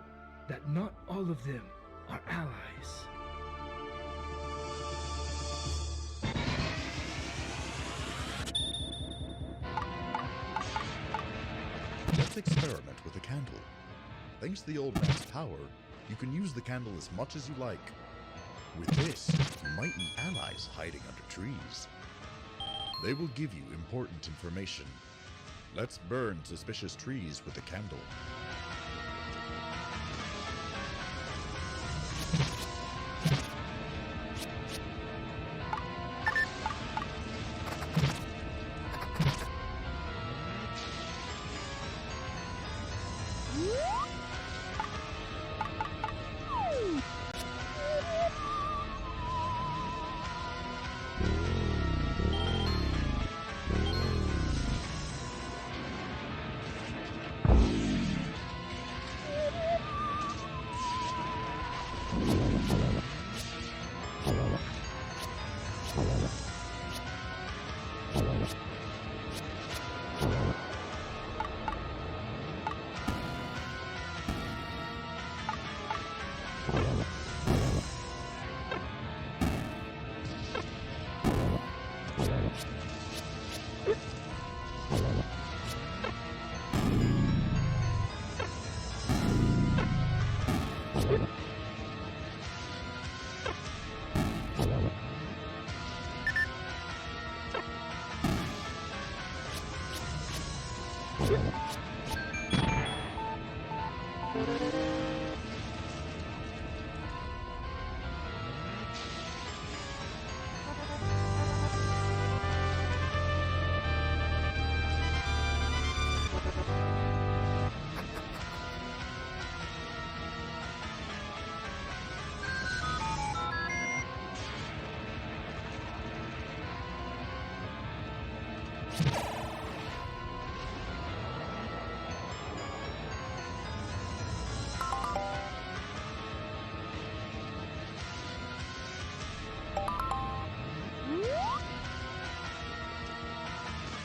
that not all of them are allies. Let's experiment with a candle. Thanks to the old man's power, you can use the candle as much as you like. With this, you might meet allies hiding under trees. They will give you important information. Let's burn suspicious trees with a candle.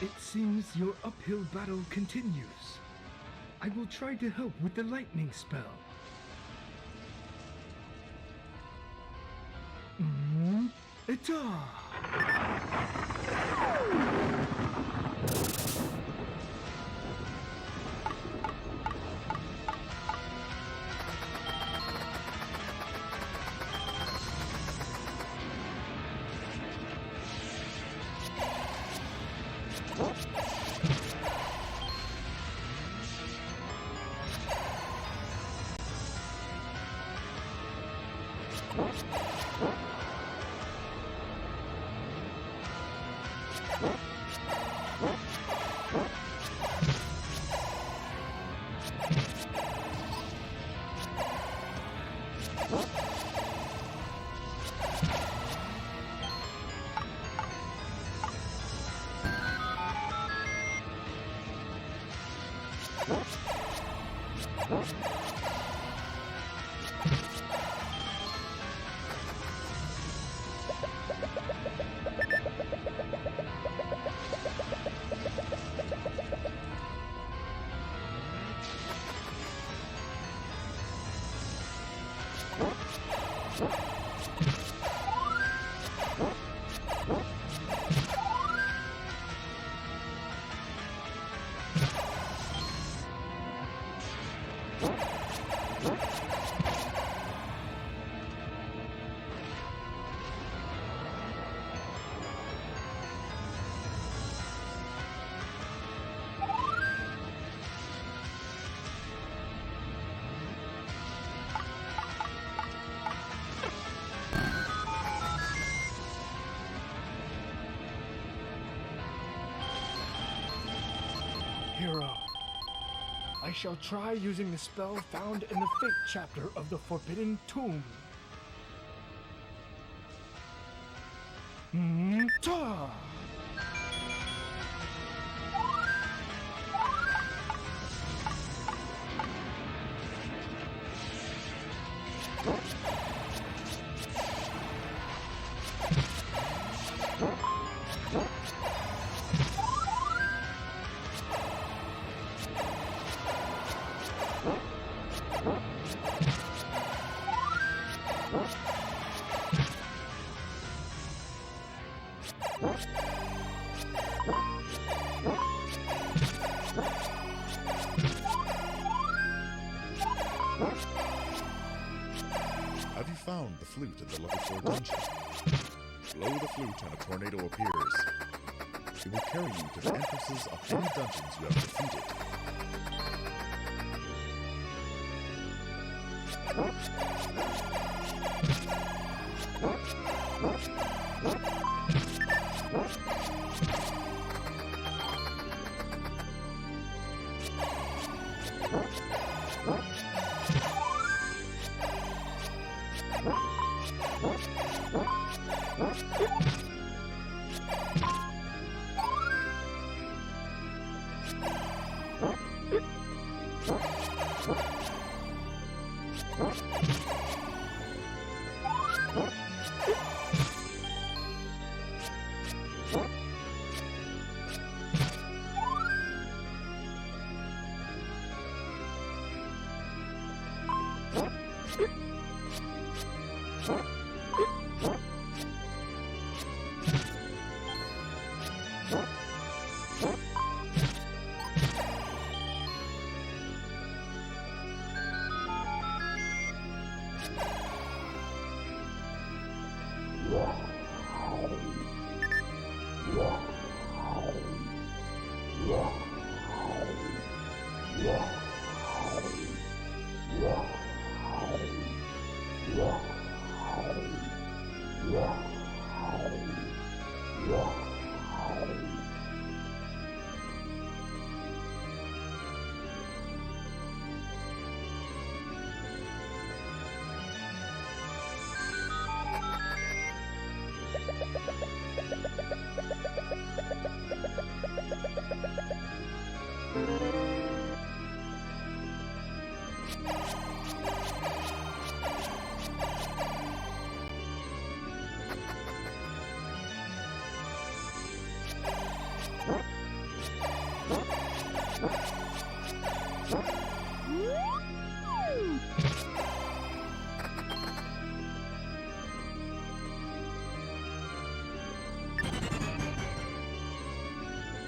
It seems your uphill battle continues. I will try to help with the lightning spell. Eta! Hero, I shall try using the spell found in the Fate chapter of the Forbidden Tomb. Ta! Have you found the flute in the level 4 dungeon? Blow the flute and a tornado appears. It will carry you to the entrances of any dungeons you have defeated.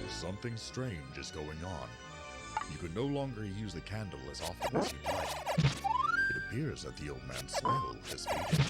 Something strange is going on. You can no longer use the candle as often as you'd like. It appears that the old man's smell has faded.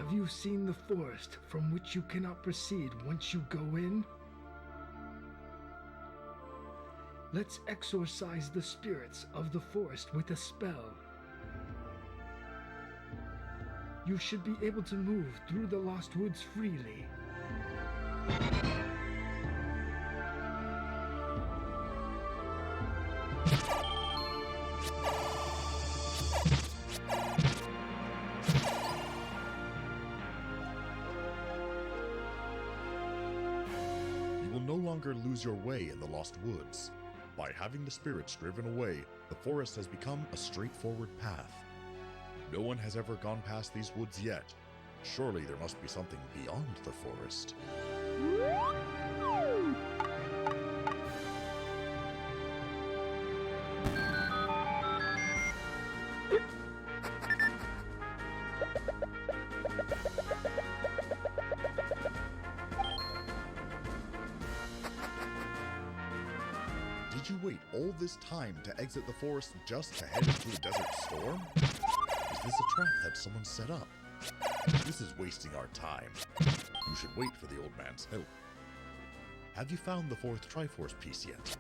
Have you seen the forest from which you cannot proceed once you go in? Let's exorcise the spirits of the forest with a spell. You should be able to move through the Lost Woods freely. No longer lose your way in the Lost Woods. By having the spirits driven away, the forest has become a straightforward path. No one has ever gone past these woods yet. Surely there must be something beyond the forest. Did you wait all this time to exit the forest just to head into a desert storm? Is this a trap that someone set up? This is wasting our time. You should wait for the old man's help. Have you found the 4th Triforce piece yet?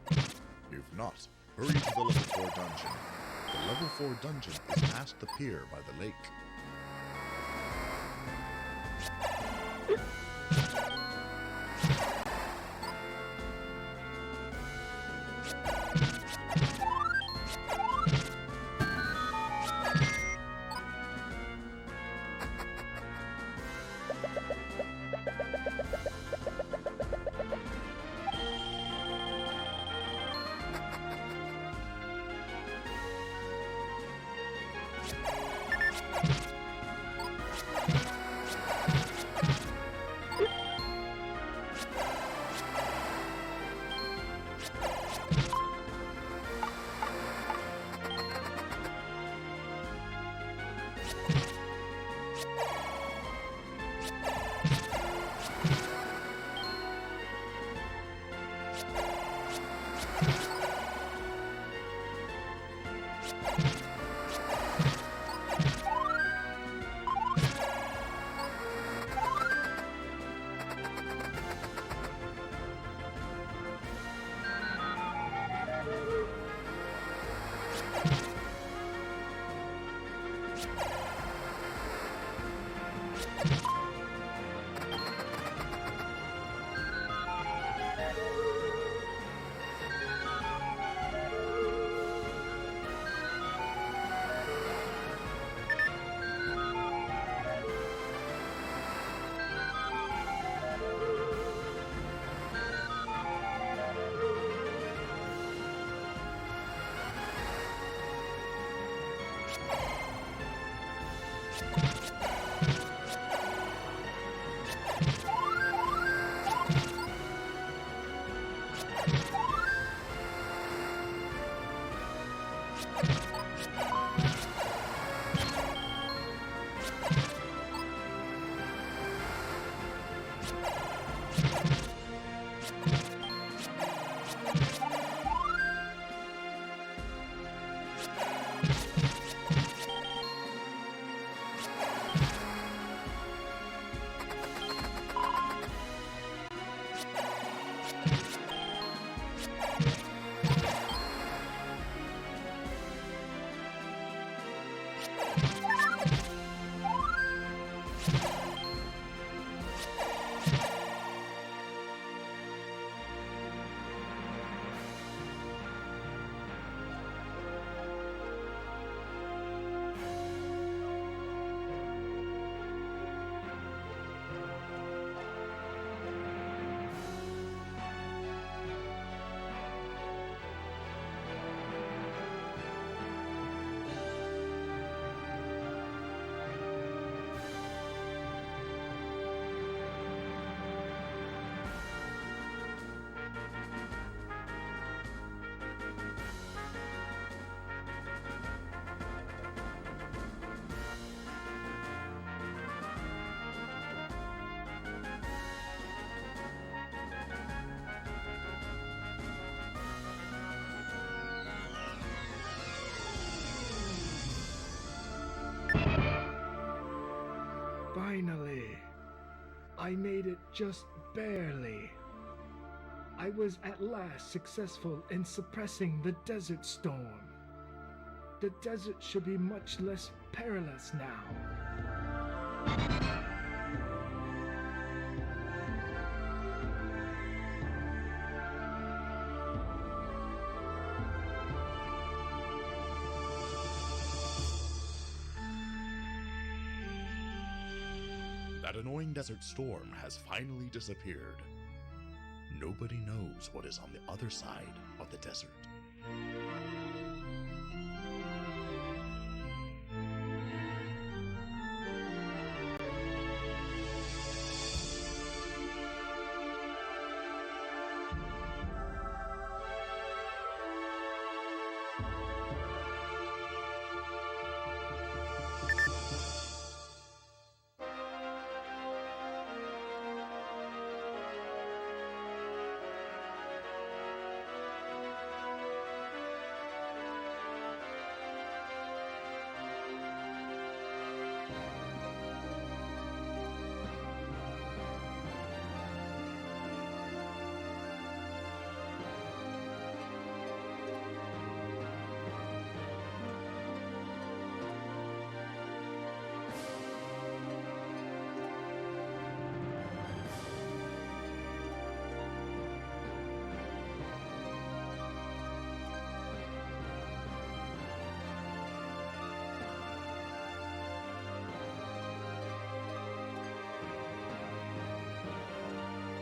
If not, hurry to the level 4 dungeon. The level 4 dungeon is past the pier by the lake. just barely. I was at last successful in suppressing the desert storm. The desert should be much less perilous now. That annoying desert storm has finally disappeared. Nobody knows what is on the other side of the desert.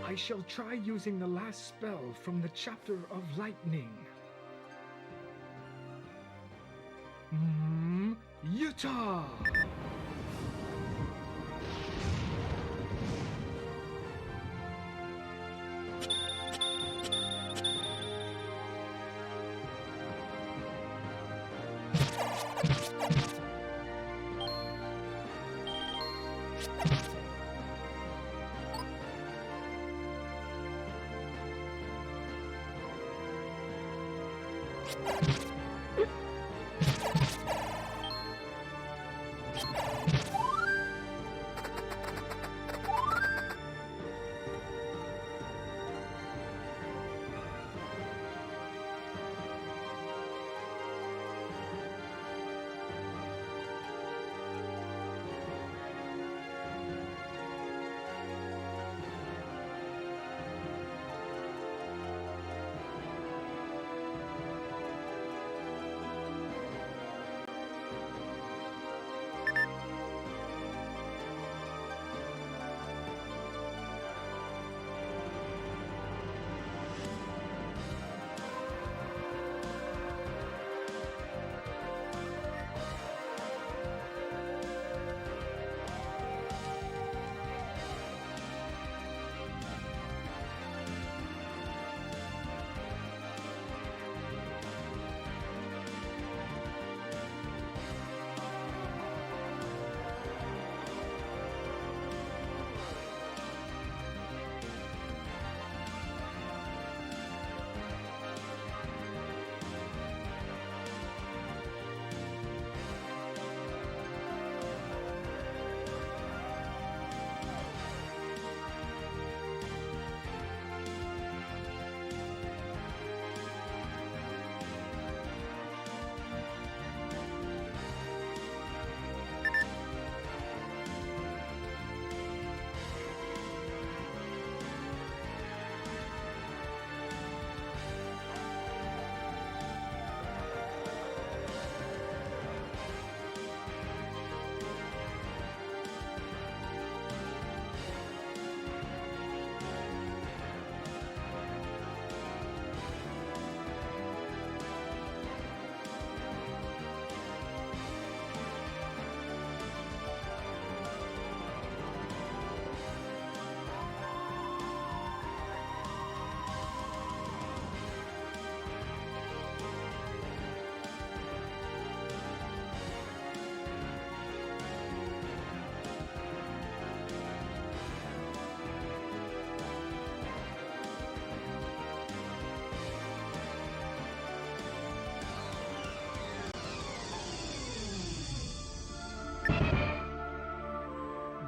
I shall try using the last spell from the chapter of lightning. Utah!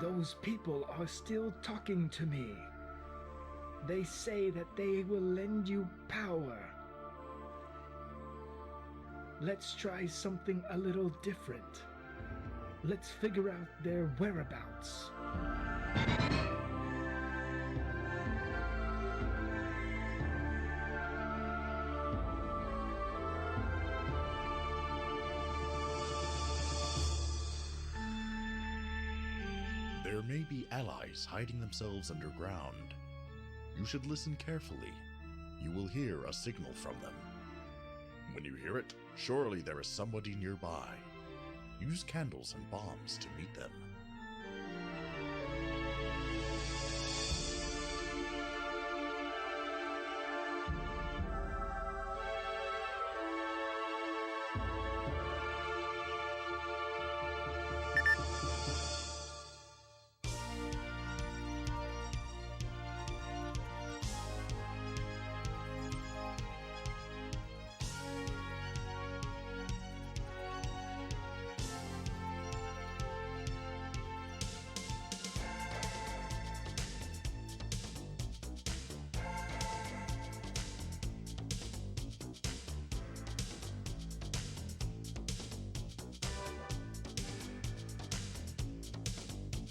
Those people are still talking to me. They say that they will lend you power. Let's try something a little different. Let's figure out their whereabouts. There may be allies hiding themselves underground. You should listen carefully. You will hear a signal from them. When you hear it, surely there is somebody nearby. Use candles and bombs to meet them.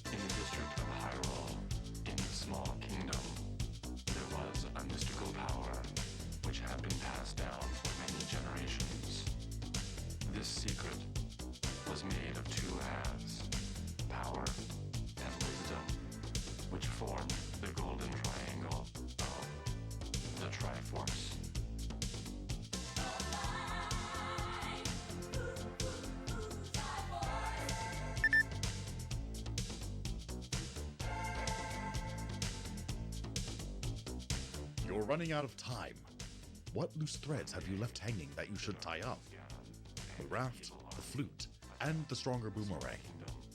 In the district of Hyrule, in the small kingdom, there was a mystical power which had been passed down for many generations. This secret was made of two halves, power and wisdom, which formed the golden triangle of the Triforce. You're running out of time. What loose threads have you left hanging that you should tie up? The raft, the flute, and the stronger boomerang.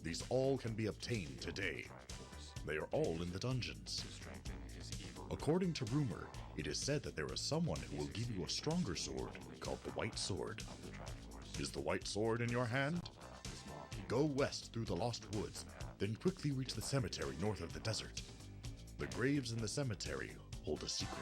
These all can be obtained today. They are all in the dungeons. According to rumor, it is said that there is someone who will give you a stronger sword called the White Sword. Is the White Sword in your hand? Go west through the Lost Woods, then quickly reach the cemetery north of the desert. The graves in the cemetery hold a secret.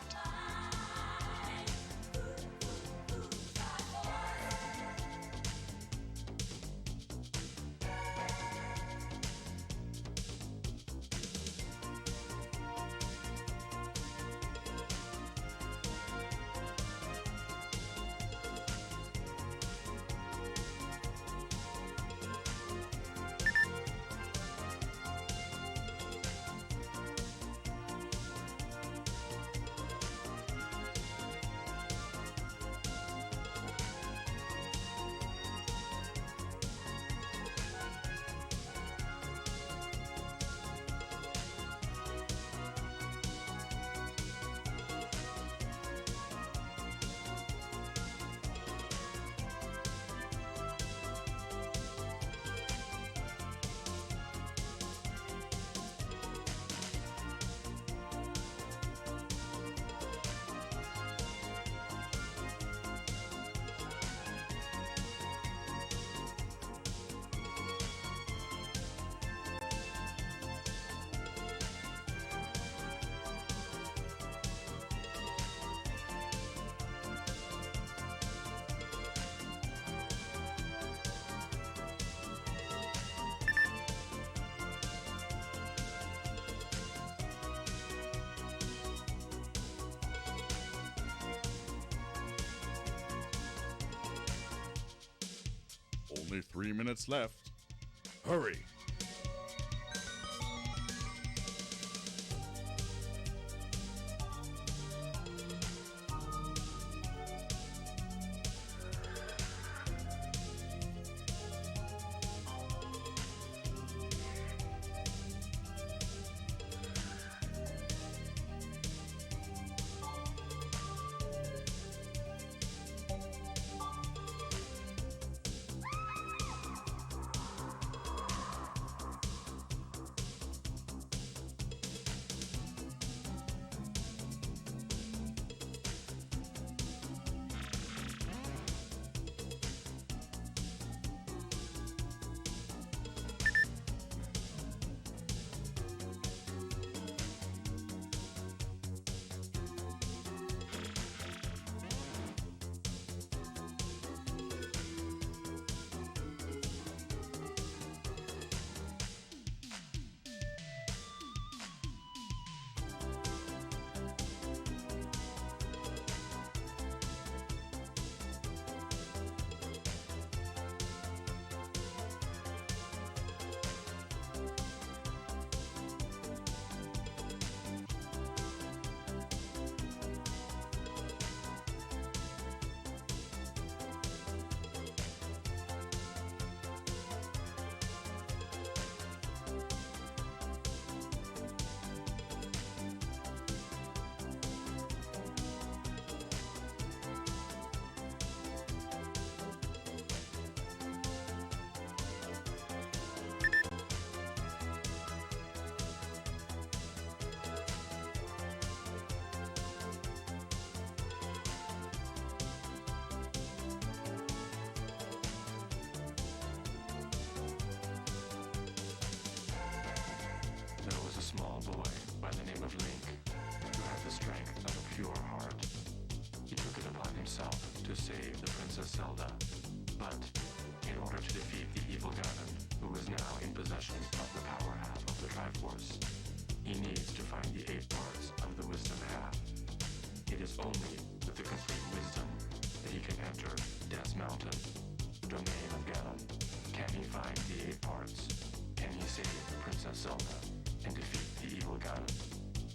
Only 3 minutes left. Hurry! save the Princess Zelda, but in order to defeat the evil Ganon, who is now in possession of the power half of the Triforce, he needs to find the 8 parts of the wisdom half. It is only with the complete wisdom that he can enter Death's Mountain, the domain of Ganon. Can he find the 8 parts? Can he save Princess Zelda and defeat the evil Ganon?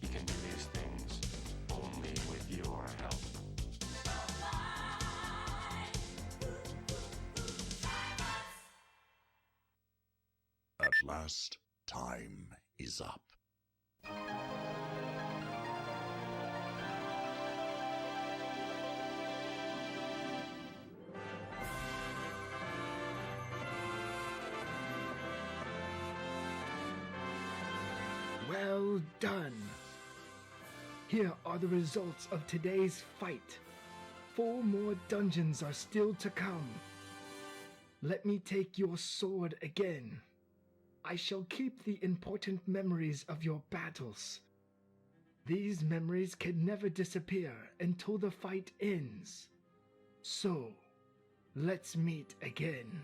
He can do these things only with your help. At last, time is up. Well done! Here are the results of today's fight. 4 more dungeons are still to come. Let me take your sword again. I shall keep the important memories of your battles. These memories can never disappear until the fight ends. So, let's meet again.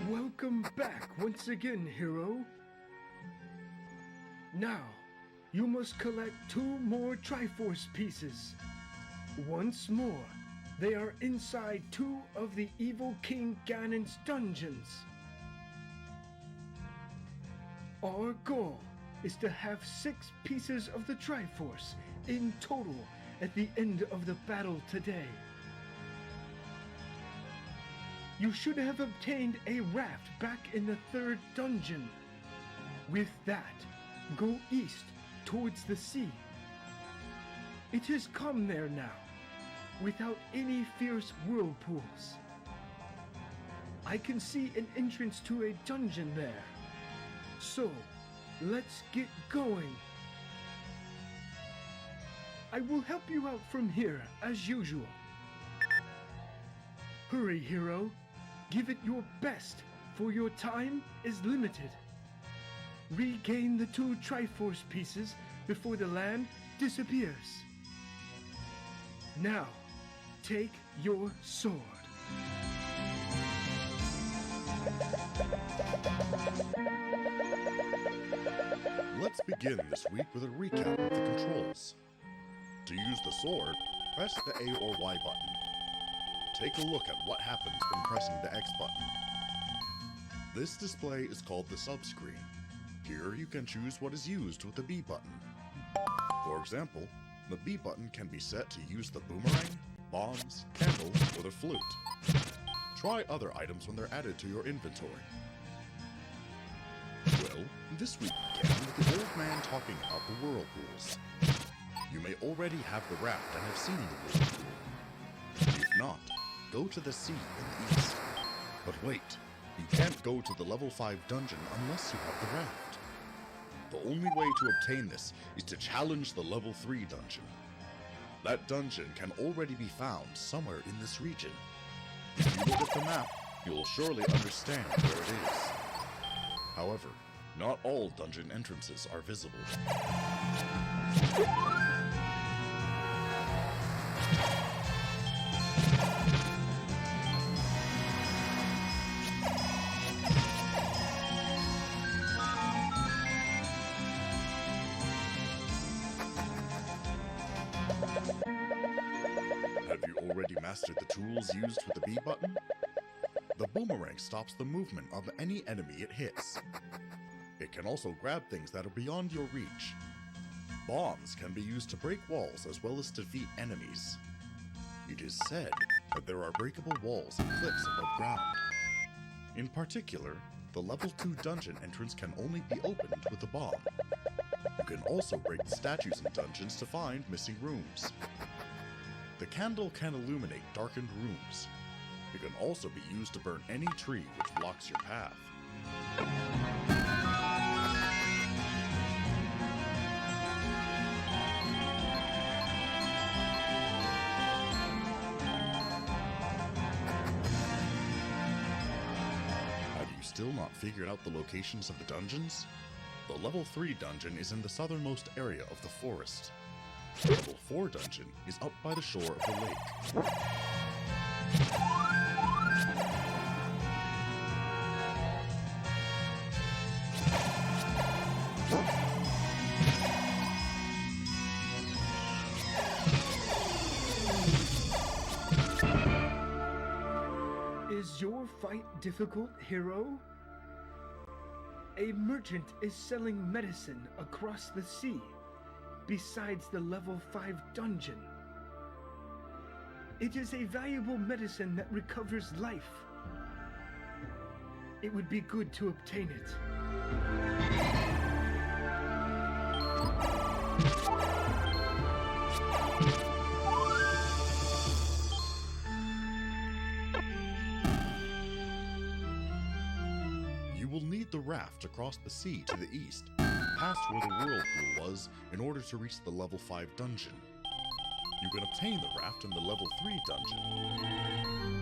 Welcome back once again, hero. Now, you must collect 2 more Triforce pieces. Once more, they are inside 2 of the evil King Ganon's dungeons. Our goal is to have 6 pieces of the Triforce in total at the end of the battle today. You should have obtained a raft back in the 3rd dungeon. With that, go east towards the sea. It has come there now, without any fierce whirlpools. I can see an entrance to a dungeon there. So, let's get going. I will help you out from here, as usual. Hurry, hero. Give it your best, for your time is limited. Regain the 2 Triforce pieces before the land disappears. Now, take your sword. Let's begin this week with a recap of the controls. To use the sword, press the A or Y button. Take a look at what happens when pressing the X button. This display is called the subscreen. Here you can choose what is used with the B button. For example, the B button can be set to use the boomerang, bombs, candle, or the flute. Try other items when they're added to your inventory. Well, this week began with the old man talking about the whirlpools. You may already have the raft and have seen the whirlpool. If not, go to the sea in the east. But wait, you can't go to the level 5 dungeon unless you have the raft. The only way to obtain this is to challenge the level 3 dungeon. That dungeon can already be found somewhere in this region. If you look at the map, you will surely understand where it is. However, not all dungeon entrances are visible. Have you already mastered the tools used with the B button? The boomerang stops the movement of any enemy it hits. It can also grab things that are beyond your reach. Bombs can be used to break walls as well as defeat enemies. It is said that there are breakable walls and cliffs above ground. In particular, the level 2 dungeon entrance can only be opened with a bomb. You can also break the statues in dungeons to find missing rooms. The candle can illuminate darkened rooms. It can also be used to burn any tree which blocks your path. Still not figured out the locations of the dungeons? The level 3 dungeon is in the southernmost area of the forest. The level 4 dungeon is up by the shore of the lake. Is your fight difficult, hero? A merchant is selling medicine across the sea, besides the level 5 dungeon. It is a valuable medicine that recovers life. It would be good to obtain it. Will need the raft across the sea to the east, past where the whirlpool was, in order to reach the level 5 dungeon. You can obtain the raft in the level 3 dungeon.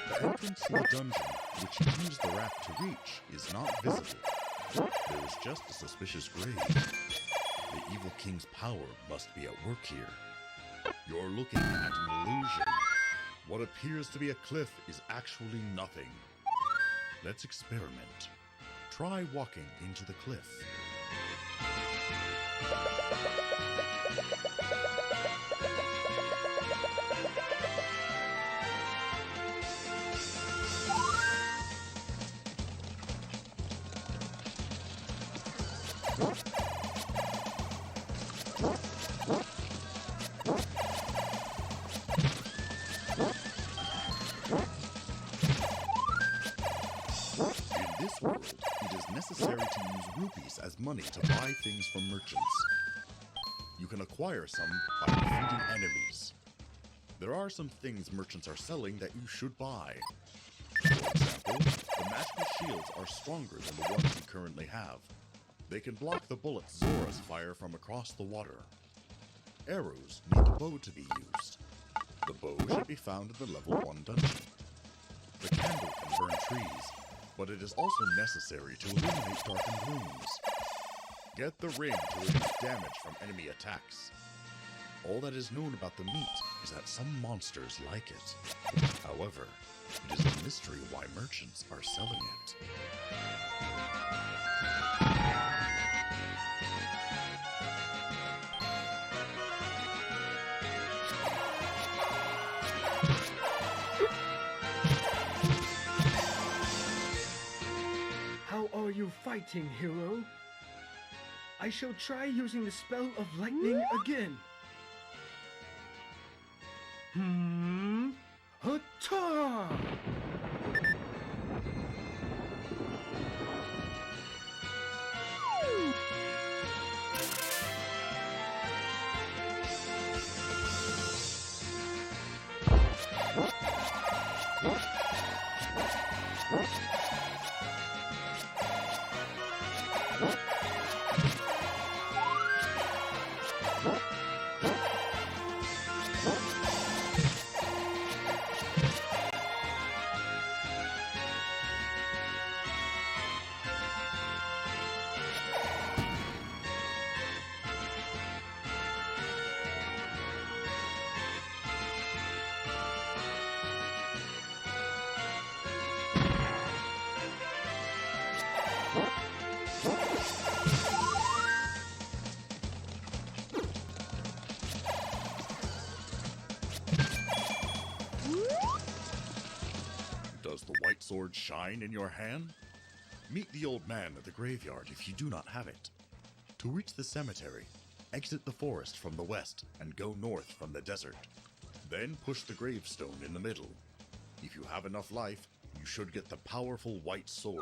The entrance to the dungeon, which you use the raft to reach, is not visible. There is just a suspicious grave. The evil king's power must be at work here. You're looking at an illusion. What appears to be a cliff is actually nothing. Let's experiment. Try walking into the cliff. In this world, it is necessary to use rupees as money to buy things from merchants. You can acquire some by defeating enemies. There are some things merchants are selling that you should buy. For example, the magical shields are stronger than the ones you currently have. They can block the bullets Zoras fire from across the water. Arrows need the bow to be used. The bow should be found in the level 1 dungeon. The candle can burn trees, but it is also necessary to illuminate darkened rooms. Get the ring to reduce damage from enemy attacks. All that is known about the meat is that some monsters like it. However, it is a mystery why merchants are selling it. How are you fighting, hero? I shall try using the spell of lightning again. Hata! Does the white sword shine in your hand? Meet the old man at the graveyard if you do not have it. To reach the cemetery, exit the forest from the west and go north from the desert. Then push the gravestone in the middle. If you have enough life, you should get the powerful white sword.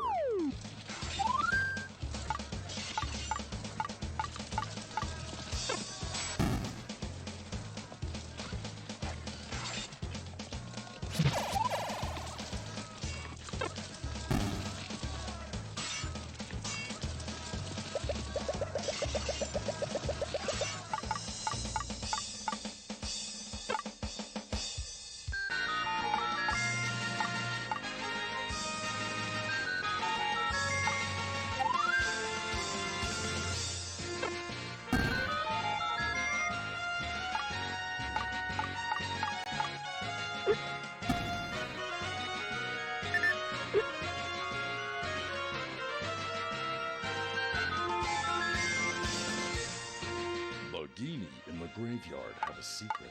The Genie in the graveyard have a secret.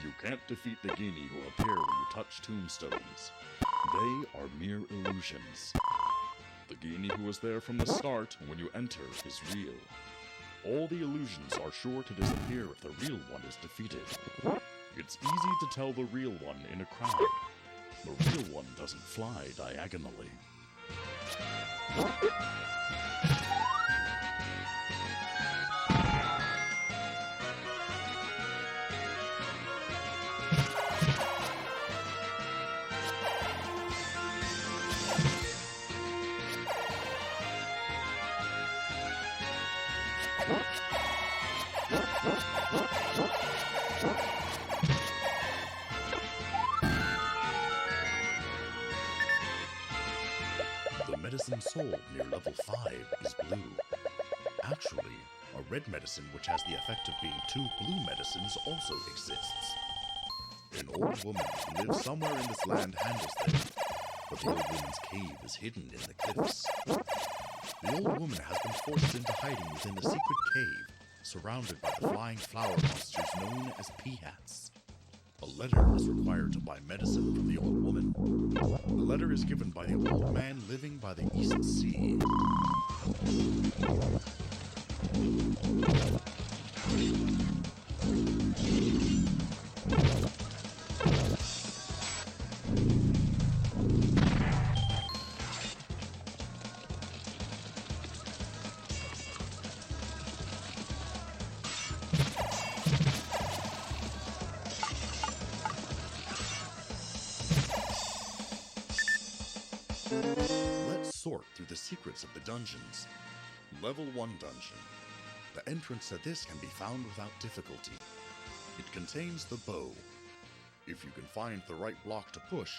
You can't defeat the Genie who appear when you touch tombstones. They are mere illusions. The Genie who was there from the start when you enter is real. All the illusions are sure to disappear if the real one is defeated. It's easy to tell the real one in a crowd. The real one doesn't fly diagonally. The medicine sold near level 5 is blue. Actually, a red medicine which has the effect of being 2 blue medicines also exists. An old woman who lives somewhere in this land handles them, but the old woman's cave is hidden in the cliffs. The old woman has been forced into hiding within the secret cave, surrounded by the flying flower monsters known as peahats. A letter is required to buy medicine from the old woman. The letter is given by the old man living by the East Sea. Let's sort through the secrets of the dungeons. Level 1 dungeon. The entrance to this can be found without difficulty. It contains the bow. If you can find the right block to push,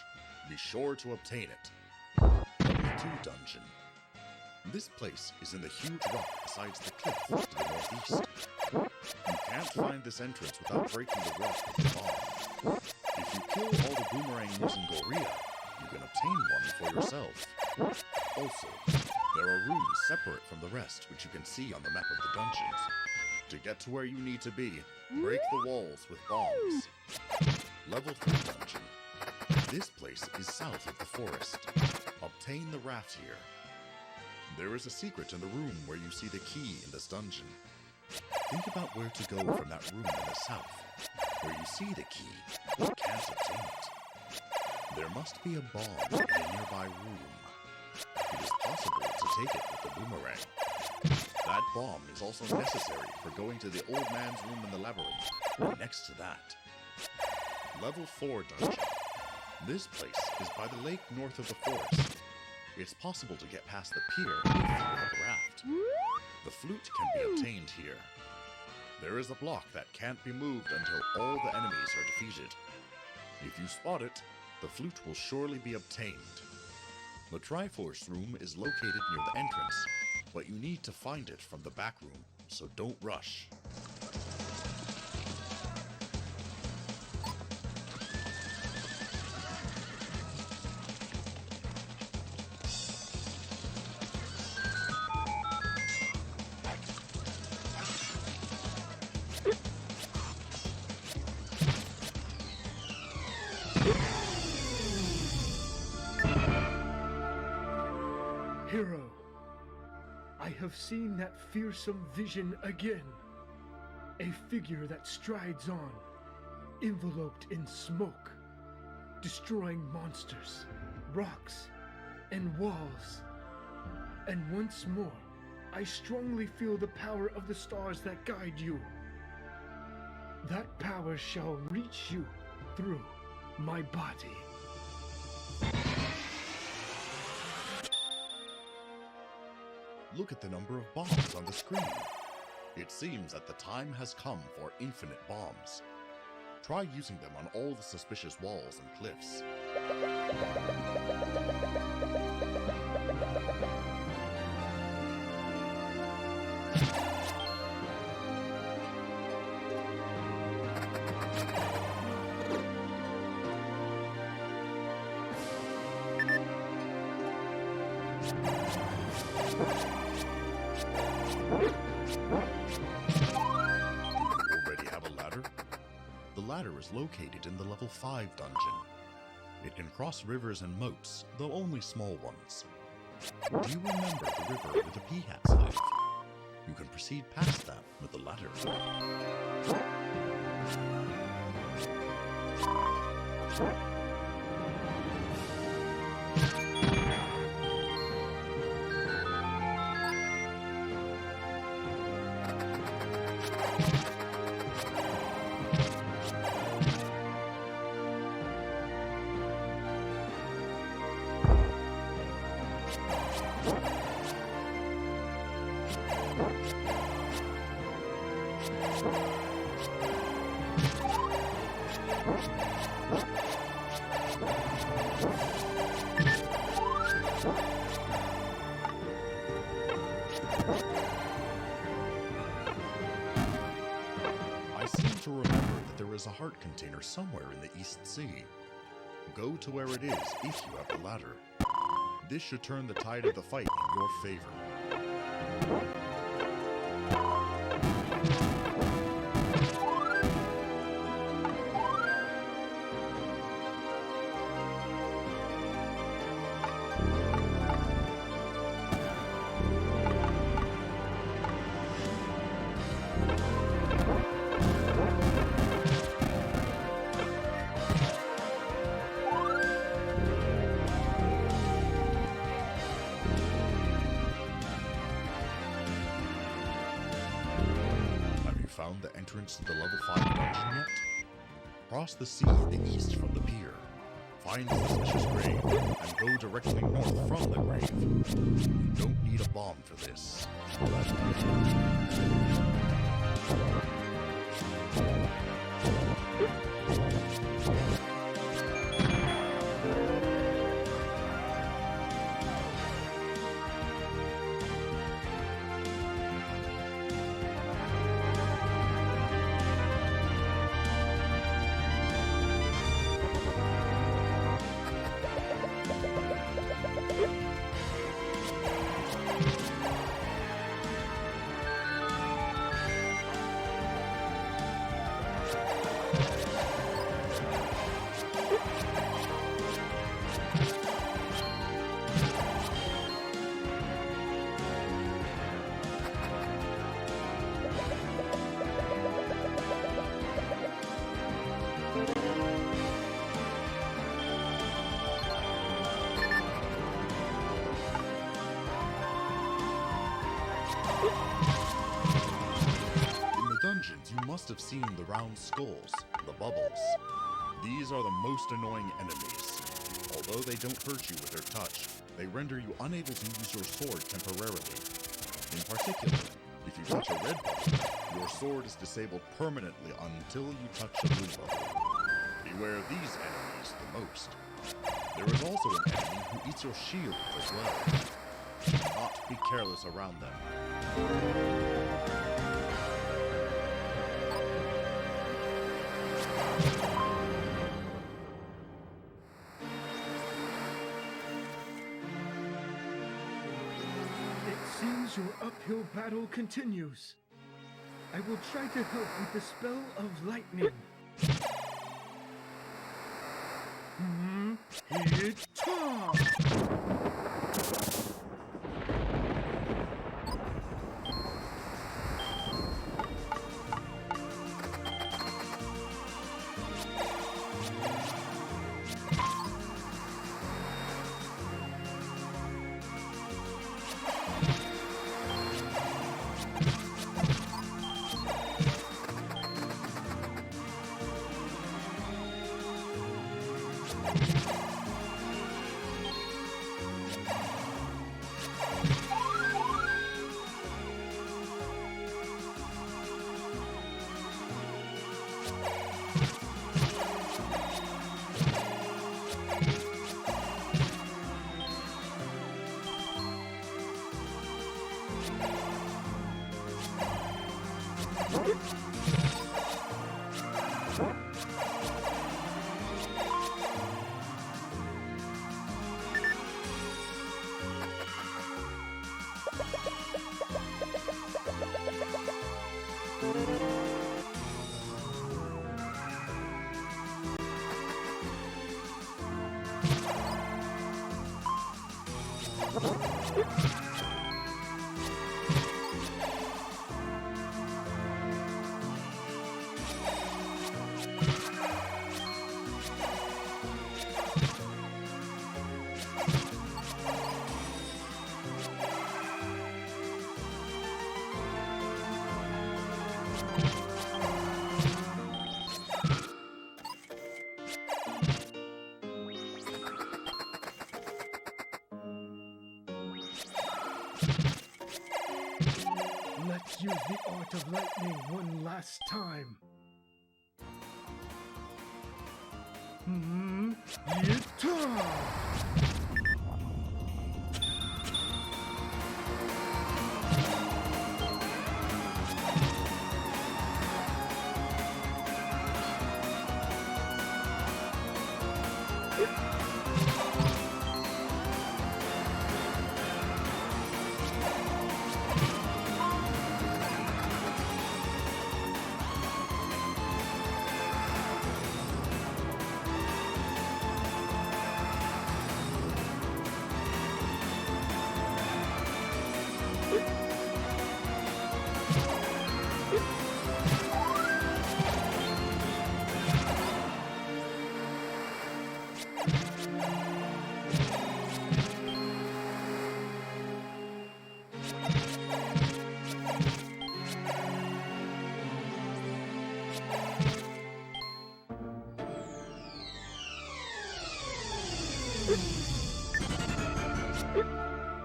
be sure to obtain it. Level 2 dungeon. This place is in the huge rock besides the cliff to the northeast. You can't find this entrance without breaking the rock with the bomb. If you kill all the boomerang using Gorilla, you can obtain one for yourself. Also, there are rooms separate from the rest which you can see on the map of the dungeons. To get to where you need to be, break the walls with bombs. Level 3 dungeon. This place is south of the forest. Obtain the raft here. There is a secret in the room where you see the key in this dungeon. Think about where to go from that room in the south. Where you see the key, but can't obtain it. There must be a bomb in a nearby room. It is possible to take it with the boomerang. That bomb is also necessary for going to the old man's room in the labyrinth, and next to that. Level 4 dungeon. This place is by the lake north of the forest. It's possible to get past the pier if you have a raft. The flute can be obtained here. There is a block that can't be moved until all the enemies are defeated. If you spot it, the flute will surely be obtained. The Triforce room is located near the entrance, but you need to find it from the back room, so don't rush. Hero, I have seen that fearsome vision again. A figure that strides on, enveloped in smoke, destroying monsters, rocks, and walls. And once more, I strongly feel the power of the stars that guide you. That power shall reach you through my body. Look at the number of bombs on the screen. It seems that the time has come for infinite bombs. Try using them on all the suspicious walls and cliffs. Already have a ladder? The ladder is located in the level 5 dungeon. It can cross rivers and moats, though only small ones. Do you remember the river where the peahats live? You can proceed past that with the ladder. I seem to remember that there is a heart container somewhere in the East Sea. Go to where it is if you have the ladder. This should turn the tide of the fight in your favor. Found the entrance to the level 5 dungeon yet? Cross the sea in the east from the pier. Find the suspicious grave, and go directly north from the grave. You don't need a bomb for this. You must have seen the round skulls, the bubbles. These are the most annoying enemies. Although they don't hurt you with their touch, they render you unable to use your sword temporarily. In particular, if you touch a red button, your sword is disabled permanently until you touch a blue button. Beware these enemies the most. There is also an enemy who eats your shield as well. Do not be careless around them. It seems your uphill battle continues. I will try to help with the spell of lightning. Hit top! Let's use the art of lightning one last time. Yita!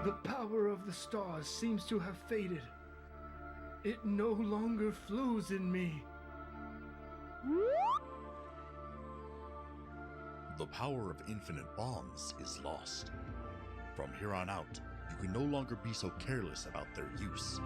The power of the stars seems to have faded. It no longer flows in me. The power of infinite bombs is lost. From here on out, you can no longer be so careless about their use.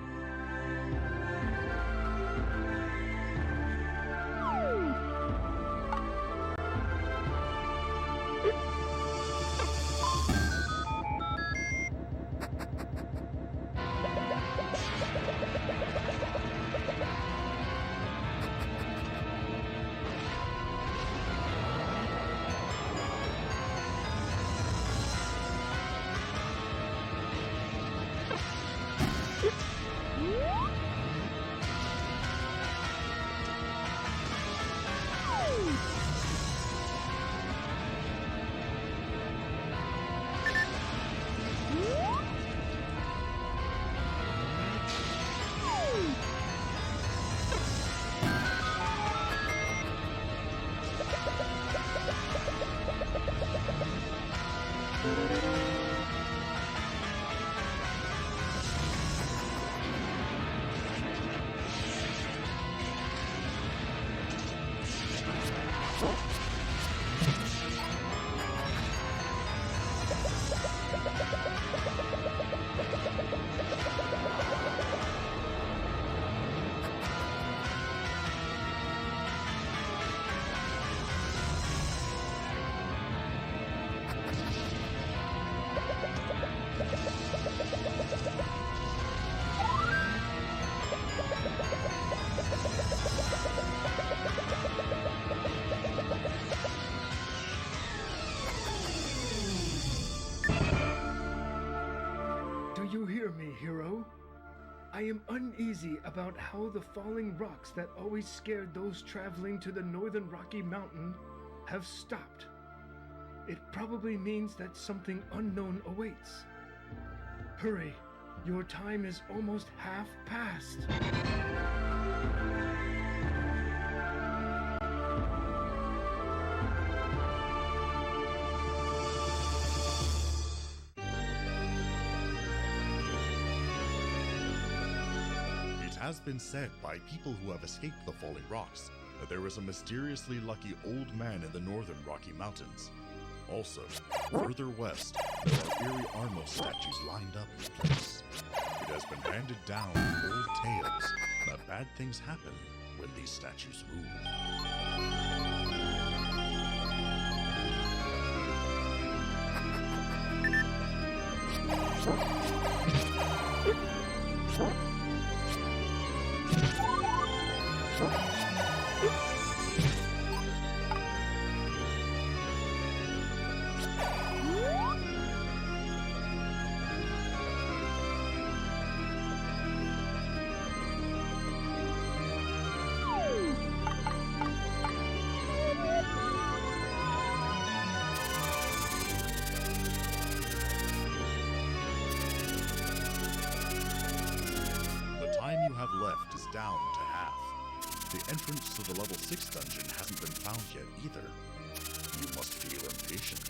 You hear me, hero? I am uneasy about how the falling rocks that always scared those traveling to the northern Rocky Mountain have stopped. It probably means that something unknown awaits. Hurry, your time is almost half past. It has been said by people who have escaped the falling rocks that there is a mysteriously lucky old man in the northern Rocky Mountains. Also, further west, there are eerie Armo statues lined up in place. It has been handed down in old tales that bad things happen when these statues move. Left is down to half. The entrance to the level 6 dungeon hasn't been found yet either. You must feel impatient.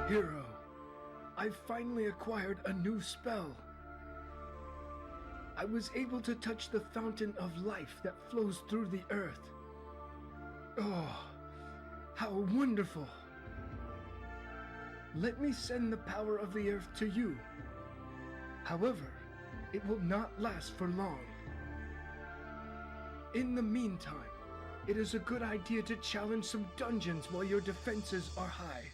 Hero, I've finally acquired a new spell. I was able to touch the fountain of life that flows through the earth. Oh, how wonderful! Let me send the power of the earth to you. However, it will not last for long. In the meantime, it is a good idea to challenge some dungeons while your defenses are high.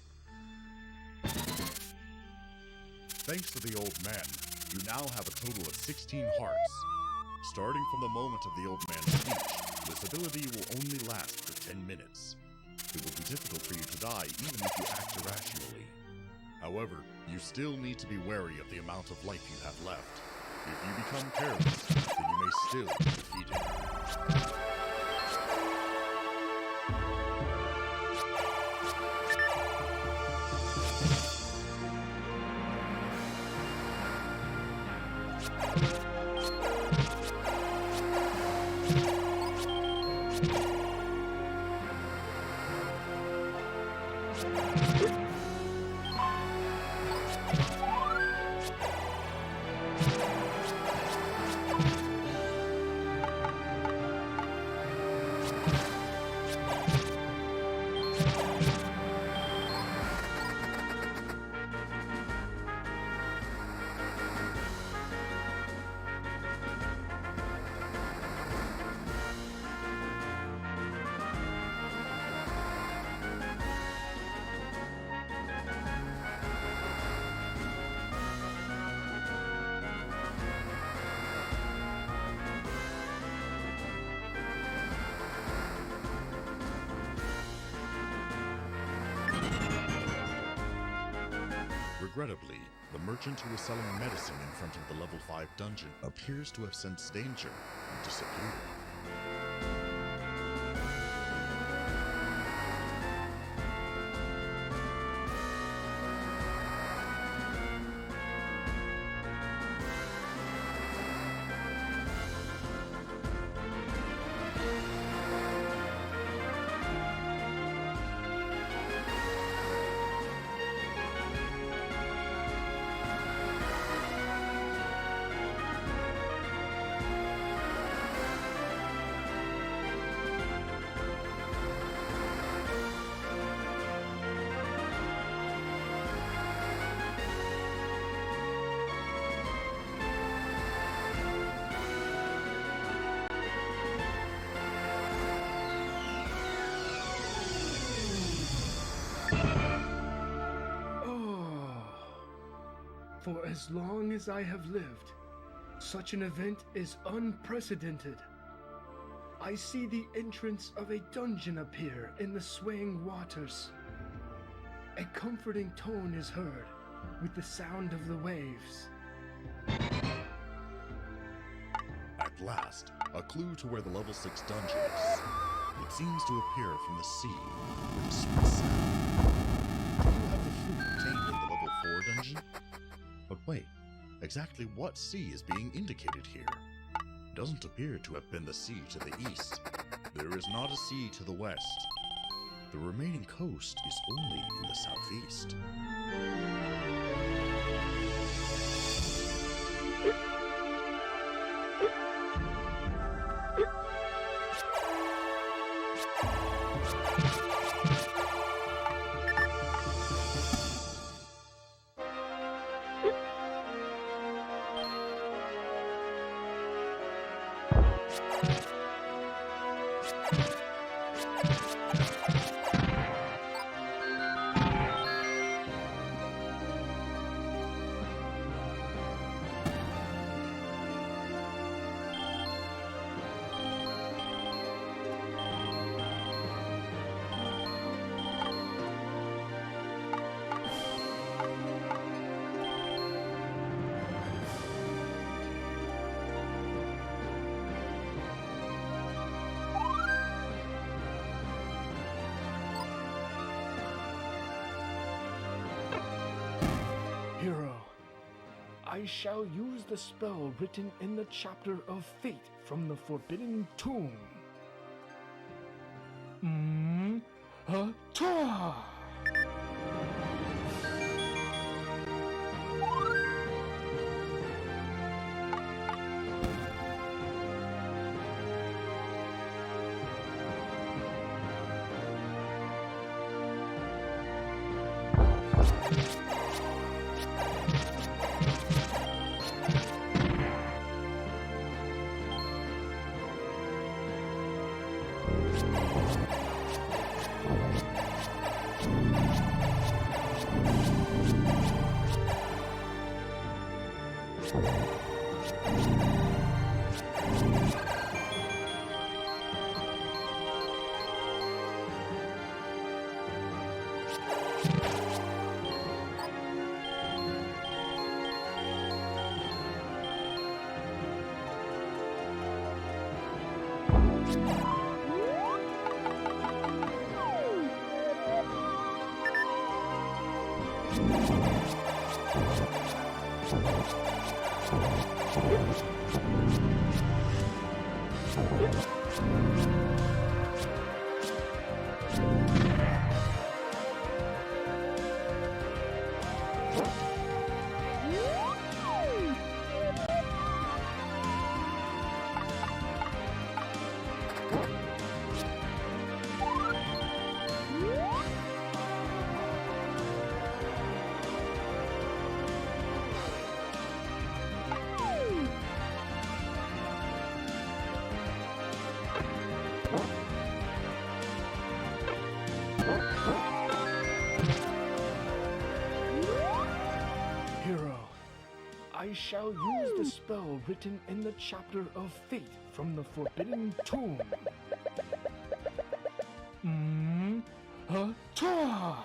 Thanks to the old man, you now have a total of 16 hearts. Starting from the moment of the old man's speech, this ability will only last for 10 minutes. It will be difficult for you to die even if you act irrationally. However, you still need to be wary of the amount of life you have left. If you become careless, then you may still be defeated. Regrettably, the merchant who was selling medicine in front of the level 5 dungeon appears to have sensed danger and disappeared. For as long as I have lived, such an event is unprecedented. I see the entrance of a dungeon appear in the swaying waters. A comforting tone is heard with the sound of the waves. At last, a clue to where the level 6 dungeon is. It seems to appear from the sea with a sweet sound. Do you have the flute contained in the level 4 dungeon? But wait, exactly what sea is being indicated here? It doesn't appear to have been the sea to the east. There is not a sea to the west. The remaining coast is only in the southeast. Hero, I shall use the spell written in the chapter of fate from the Forbidden Tomb. Ta! I shall use the spell written in the chapter of fate from the Forbidden Tomb. Ta!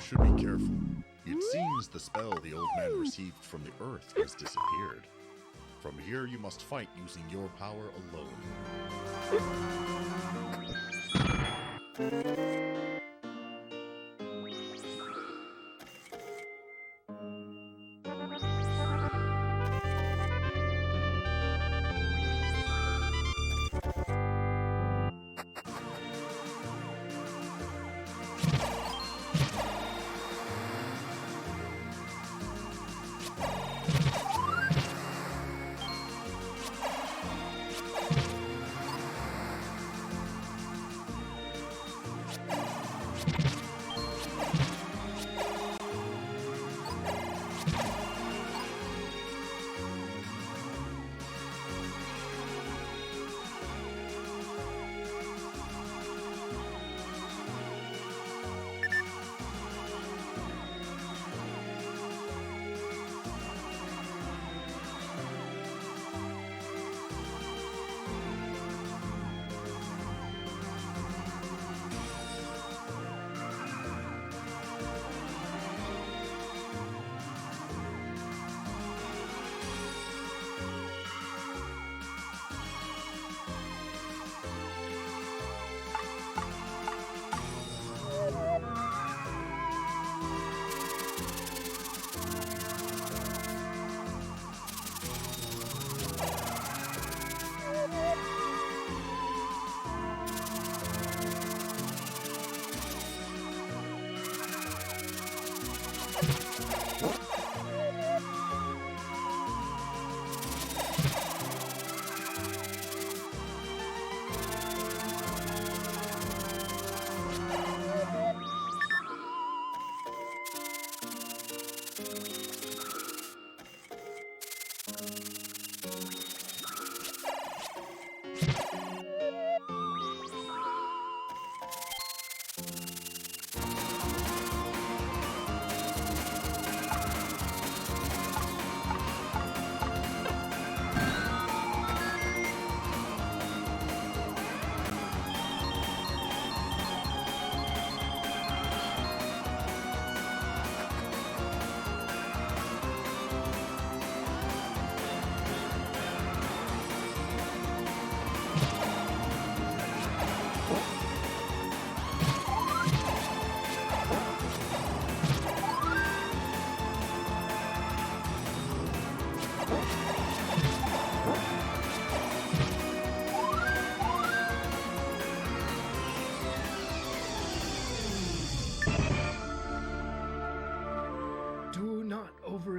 should be careful. It seems the spell the old man received from the earth has disappeared. From here you must fight using your power alone.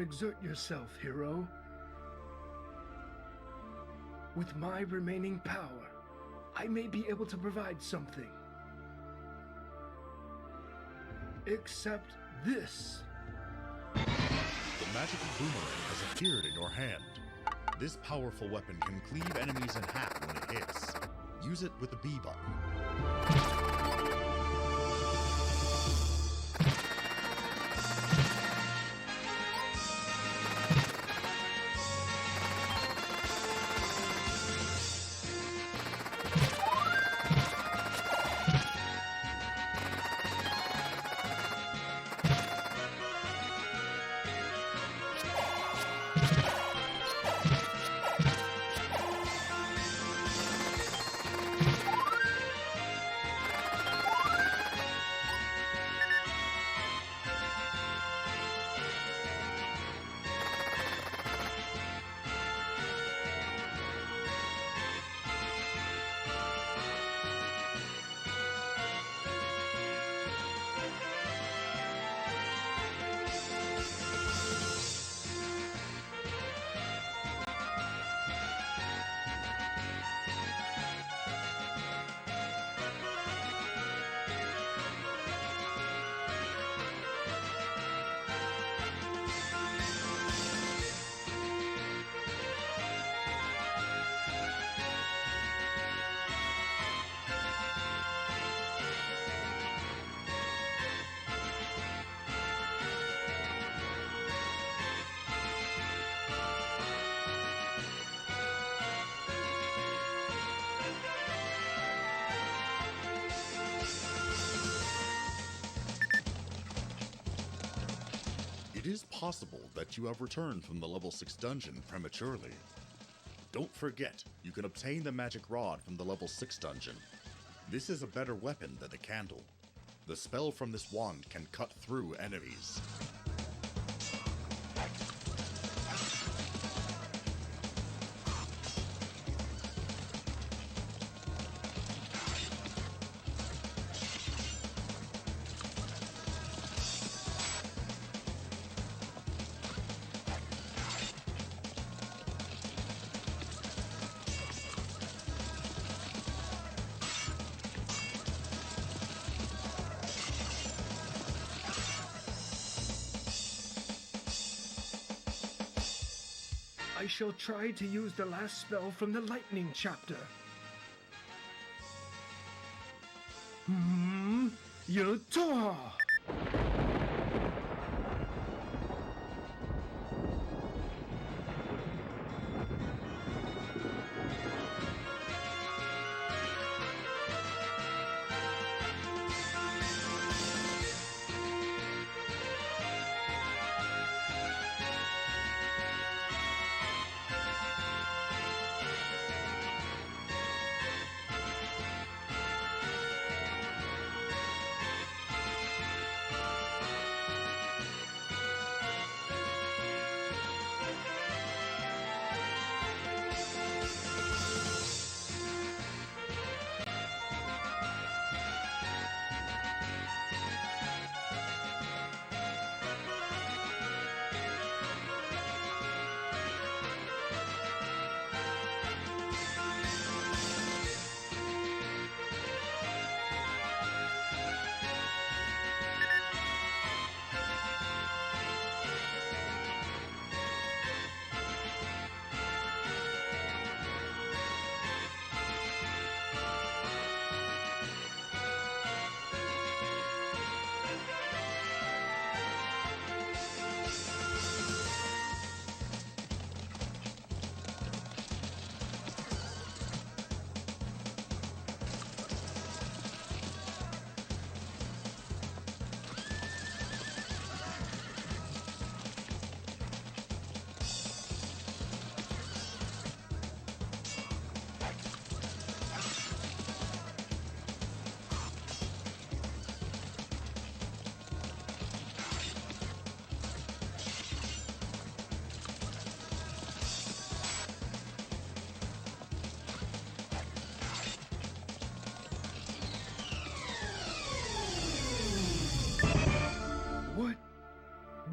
Exert yourself, hero. With my remaining power, I may be able to provide something. Except this. The magical boomerang has appeared in your hand. This powerful weapon can cleave enemies in half when it hits. Use it with the B button. It is possible that you have returned from the level 6 dungeon prematurely. Don't forget, you can obtain the magic rod from the level 6 dungeon. This is a better weapon than the candle. The spell from this wand can cut through enemies. I shall try to use the last spell from the lightning chapter. Yata!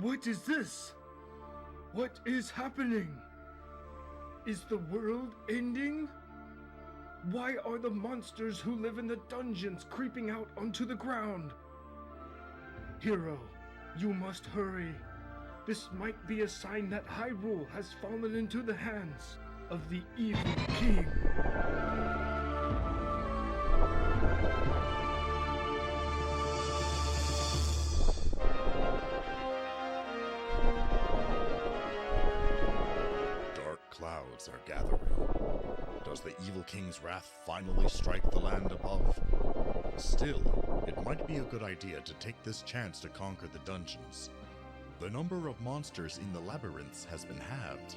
What is this? What is happening? Is the world ending? Why are the monsters who live in the dungeons creeping out onto the ground? Hero, you must hurry. This might be a sign that Hyrule has fallen into the hands of the evil king. Clouds are gathering. Does the evil king's wrath finally strike the land above? Still, it might be a good idea to take this chance to conquer the dungeons. The number of monsters in the labyrinths has been halved.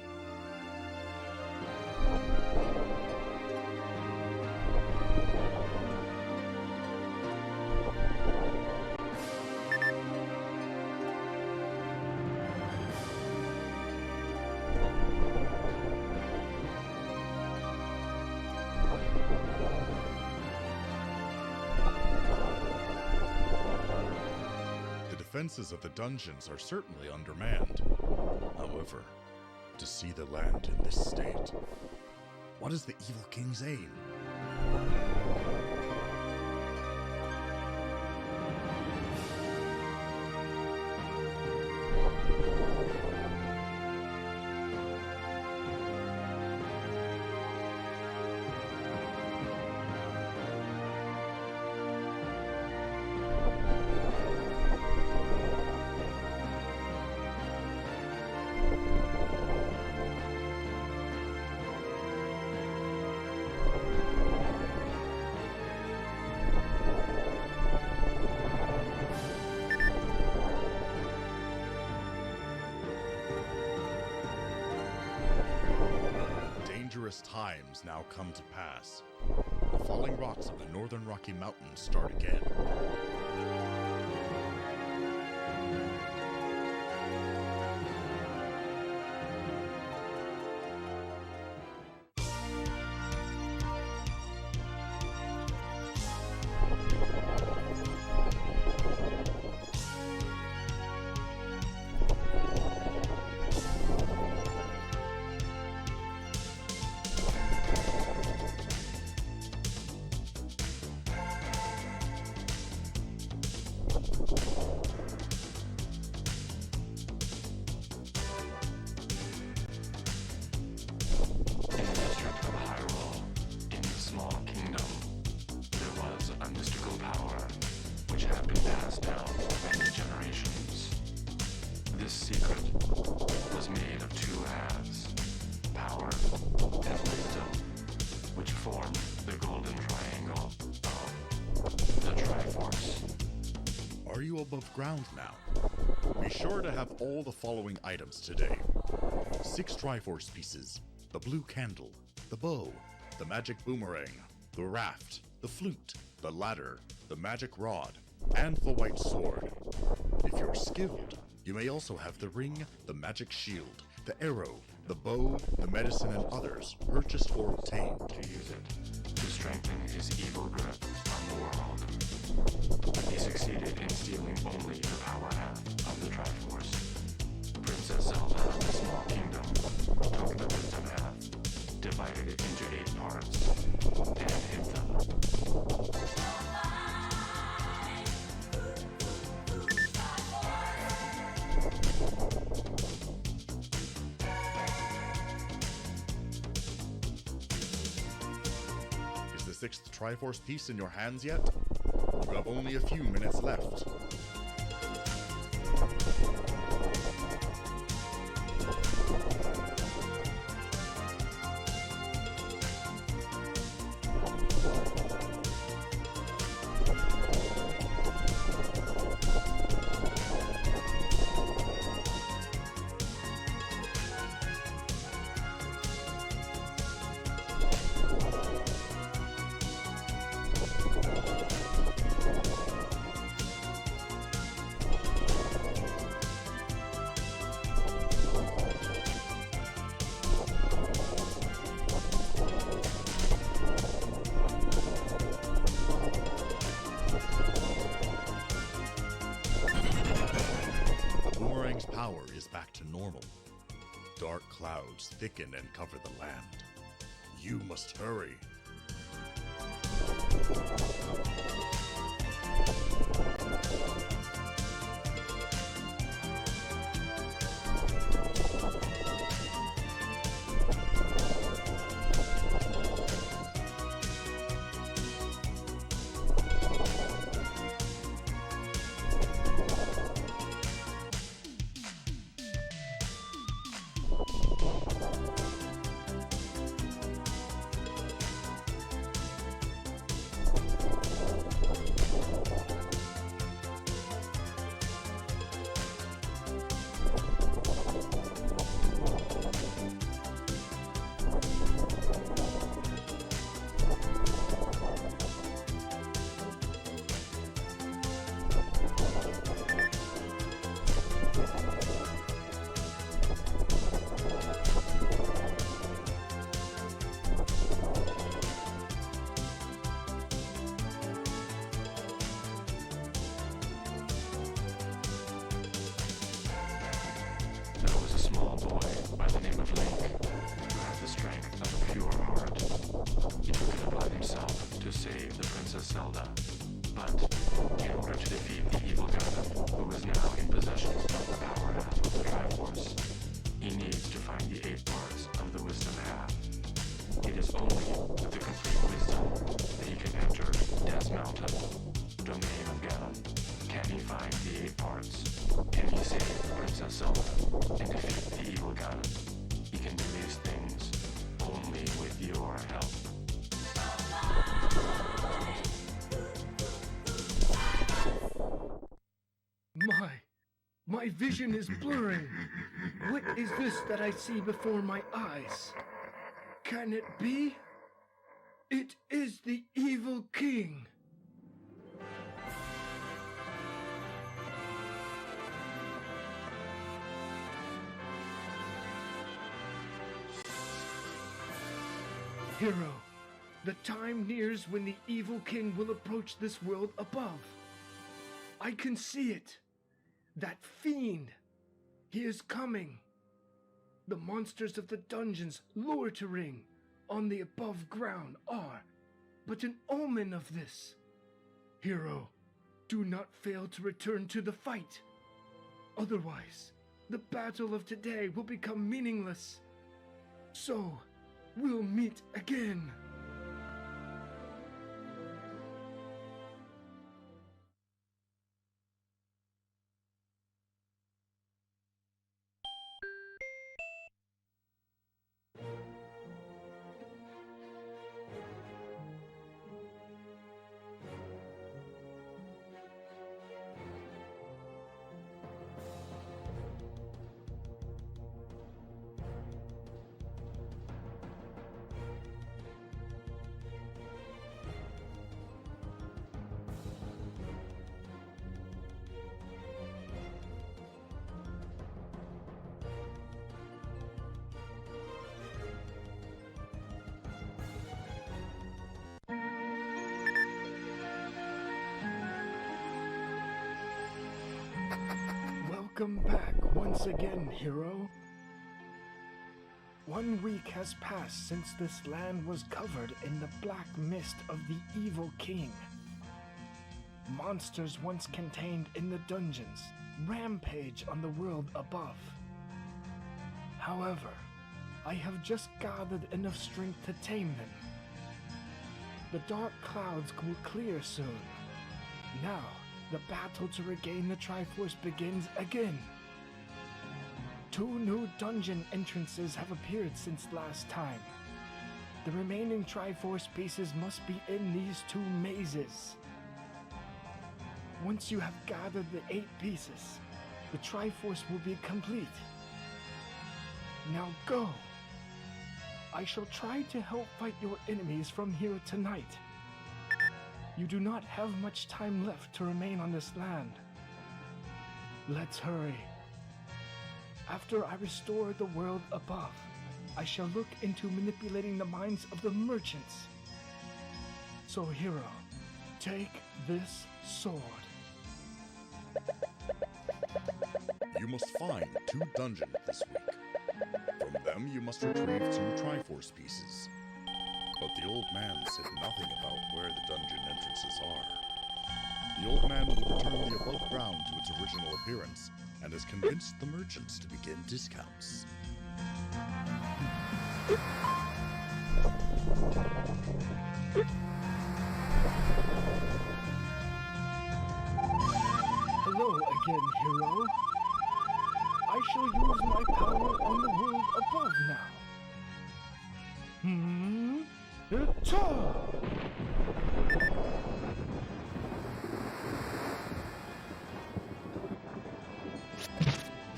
The defenses of the dungeons are certainly undermanned. However, to see the land in this state, what is the evil king's aim? Dangerous times now come to pass. The falling rocks of the northern Rocky Mountains start again. Are you above ground now? Be sure to have all the following items today. 6 Triforce pieces, the blue candle, the bow, the magic boomerang, the raft, the flute, the ladder, the magic rod, and the white sword. If you're skilled, you may also have the ring, the magic shield, the arrow, the bow, the medicine, and others purchased or obtained. To use it, to strengthen his evil grip on the world. He succeeded in stealing only the power half of the Triforce. Princess Zelda of the Small Kingdom took the wisdom half, divided it into 8 parts, and hid them. Is the 6th Triforce piece in your hands yet? You have only a few minutes left. Power is back to normal. dark clouds thicken and cover the land. You must hurry. Zelda, but in order to defeat the evil Ganon, who is now in possession of the power half of the Triforce, he needs to find the 8 parts of the wisdom half. It is only with the complete wisdom that he can enter Death's Mountain, domain of Ganon. Can he find the 8 parts? Can he save Princess Zelda and defeat the evil Ganon? He can do these things only with your help. My vision is blurring. What is this that I see before my eyes? Can it be? It is the evil king. Hero, the time nears when the evil king will approach this world above. I can see it. That fiend! He is coming! The monsters of the dungeons loitering on the above ground are but an omen of this. Hero, do not fail to return to the fight. Otherwise, the battle of today will become meaningless. So, we'll meet again. Welcome back once again, hero. 1 week has passed since this land was covered in the black mist of the evil king. Monsters once contained in the dungeons rampage on the world above. However, I have just gathered enough strength to tame them. The dark clouds will clear soon. Now, the battle to regain the Triforce begins again. 2 new dungeon entrances have appeared since last time. The remaining Triforce pieces must be in these 2 mazes. Once you have gathered the 8 pieces, the Triforce will be complete. Now go! I shall try to help fight your enemies from here tonight. You do not have much time left to remain on this land. Let's hurry. After I restore the world above, I shall look into manipulating the minds of the merchants. So, hero, take this sword. You must find 2 dungeons this week. From them, you must retrieve 2 Triforce pieces. But the old man said nothing about where the dungeon entrances are. The old man will return the above ground to its original appearance and has convinced the merchants to begin discounts. Hello again, hero. I shall use my power on the world above now. It's-a!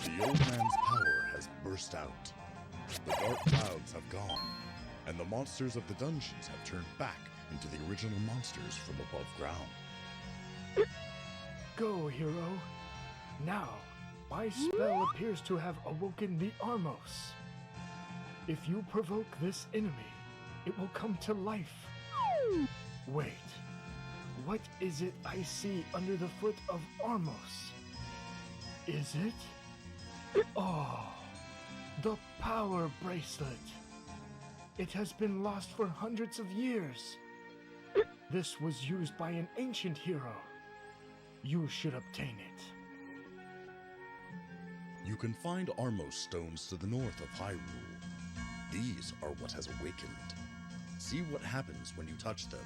The old man's power has burst out. The dark clouds have gone, and the monsters of the dungeons have turned back into the original monsters from above ground. Go, hero. Now, my spell appears to have awoken the Armos. If you provoke this enemy, it will come to life. Wait, what is it I see under the foot of Armos? Is it? Oh, the power bracelet. It has been lost for hundreds of years. This was used by an ancient hero. You should obtain it. You can find Armos stones to the north of Hyrule. These are what has awakened. See what happens when you touch them.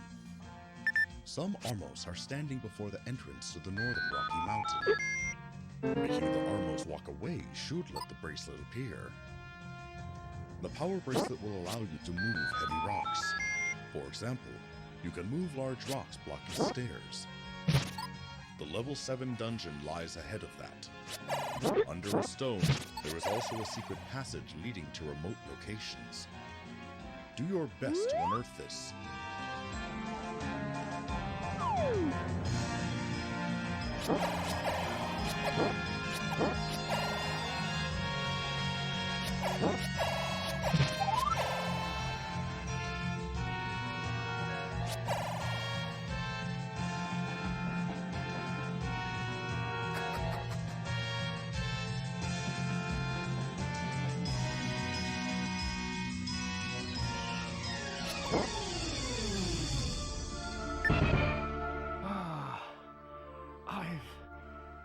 Some Armos are standing before the entrance to the northern Rocky Mountain. Making the Armos walk away should let the bracelet appear. The power bracelet will allow you to move heavy rocks. For example, you can move large rocks blocking stairs. The level 7 dungeon lies ahead of that. Under a stone, there is also a secret passage leading to remote locations. Do your best to unearth this.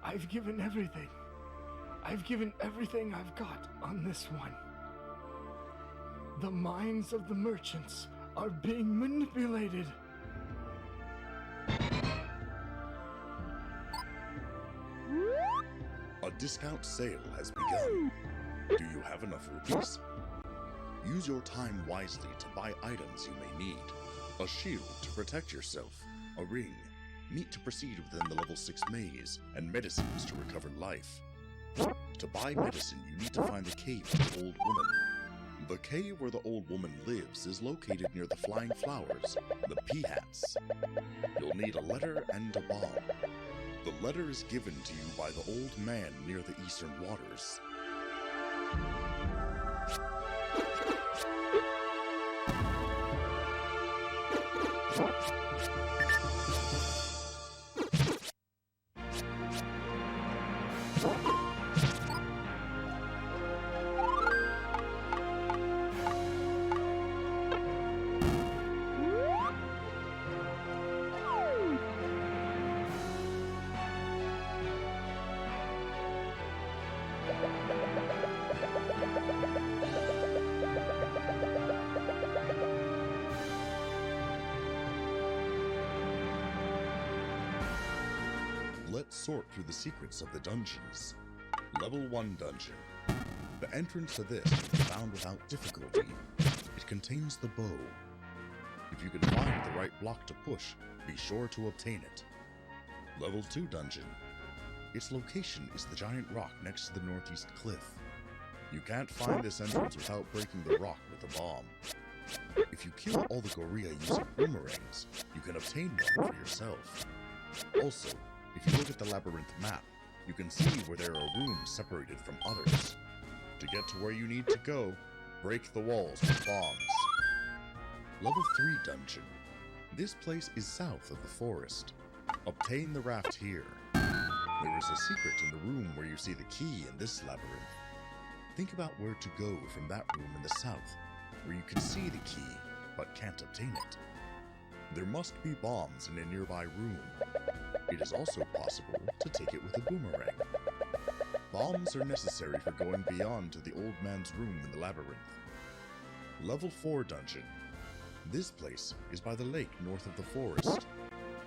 I've given everything. I've given everything I've got on this one. The minds of the merchants are being manipulated. A discount sale has begun. Do you have enough rupees? Use your time wisely to buy items you may need. A shield to protect yourself, a ring, meat to proceed within the level 6 maze, and medicines to recover life. To buy medicine, you need to find the cave of the old woman. The cave where the old woman lives is located near the flying flowers, the Peahats. You'll need a letter and a bomb. The letter is given to you by the old man near the eastern waters. Let's sort through the secrets of the dungeons. Level 1 dungeon. The entrance to this can be found without difficulty. It contains the bow. If you can find the right block to push, be sure to obtain it. Level 2 dungeon. Its location is the giant rock next to the northeast cliff. You can't find this entrance without breaking the rock with a bomb. If you kill all the Gorilla using boomerangs, you can obtain one for yourself. Also, if you look at the labyrinth map, you can see where there are rooms separated from others. To get to where you need to go, break the walls with bombs. Level 3 dungeon. This place is south of the forest. Obtain the raft here. There is a secret in the room where you see the key in this labyrinth. Think about where to go from that room in the south, where you can see the key, but can't obtain it. There must be bombs in a nearby room. It is also possible to take it with a boomerang. Bombs are necessary for going beyond to the old man's room in the labyrinth. Level 4 dungeon. This place is by the lake north of the forest.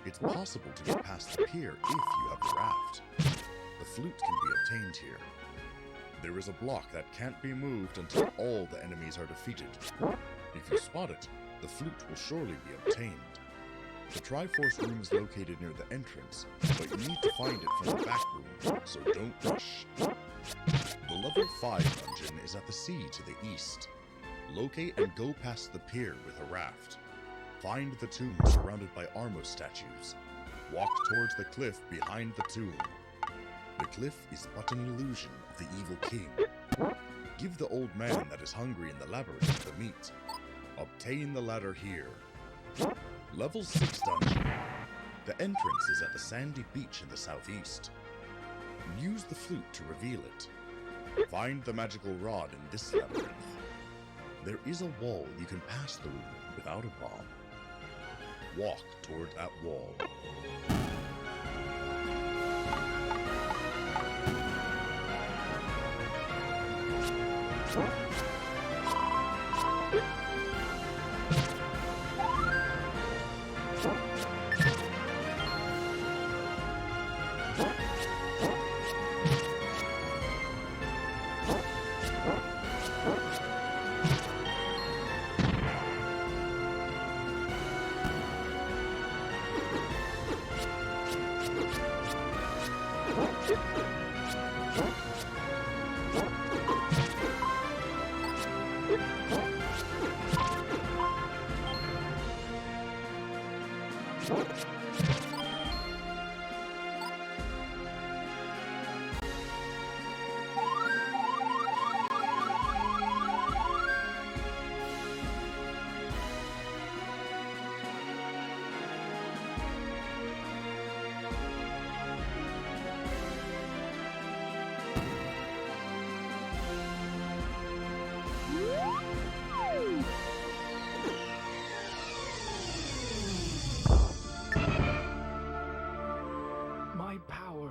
It's possible to get past the pier if you have the raft. The flute can be obtained here. There is a block that can't be moved until all the enemies are defeated. If you spot it, the flute will surely be obtained. The Triforce room is located near the entrance, but you need to find it from the back room, so don't rush. The level 5 dungeon is at the sea to the east. Locate and go past the pier with a raft. Find the tomb surrounded by Armos statues. Walk towards the cliff behind the tomb. The cliff is but an illusion of the evil king. Give the old man that is hungry in the labyrinth the meat. Obtain the ladder here. Level 6 dungeon. The entrance is at the sandy beach in the southeast. Use the flute to reveal it. Find the magical rod in this labyrinth. There is a wall you can pass through without a bomb. Walk toward that wall.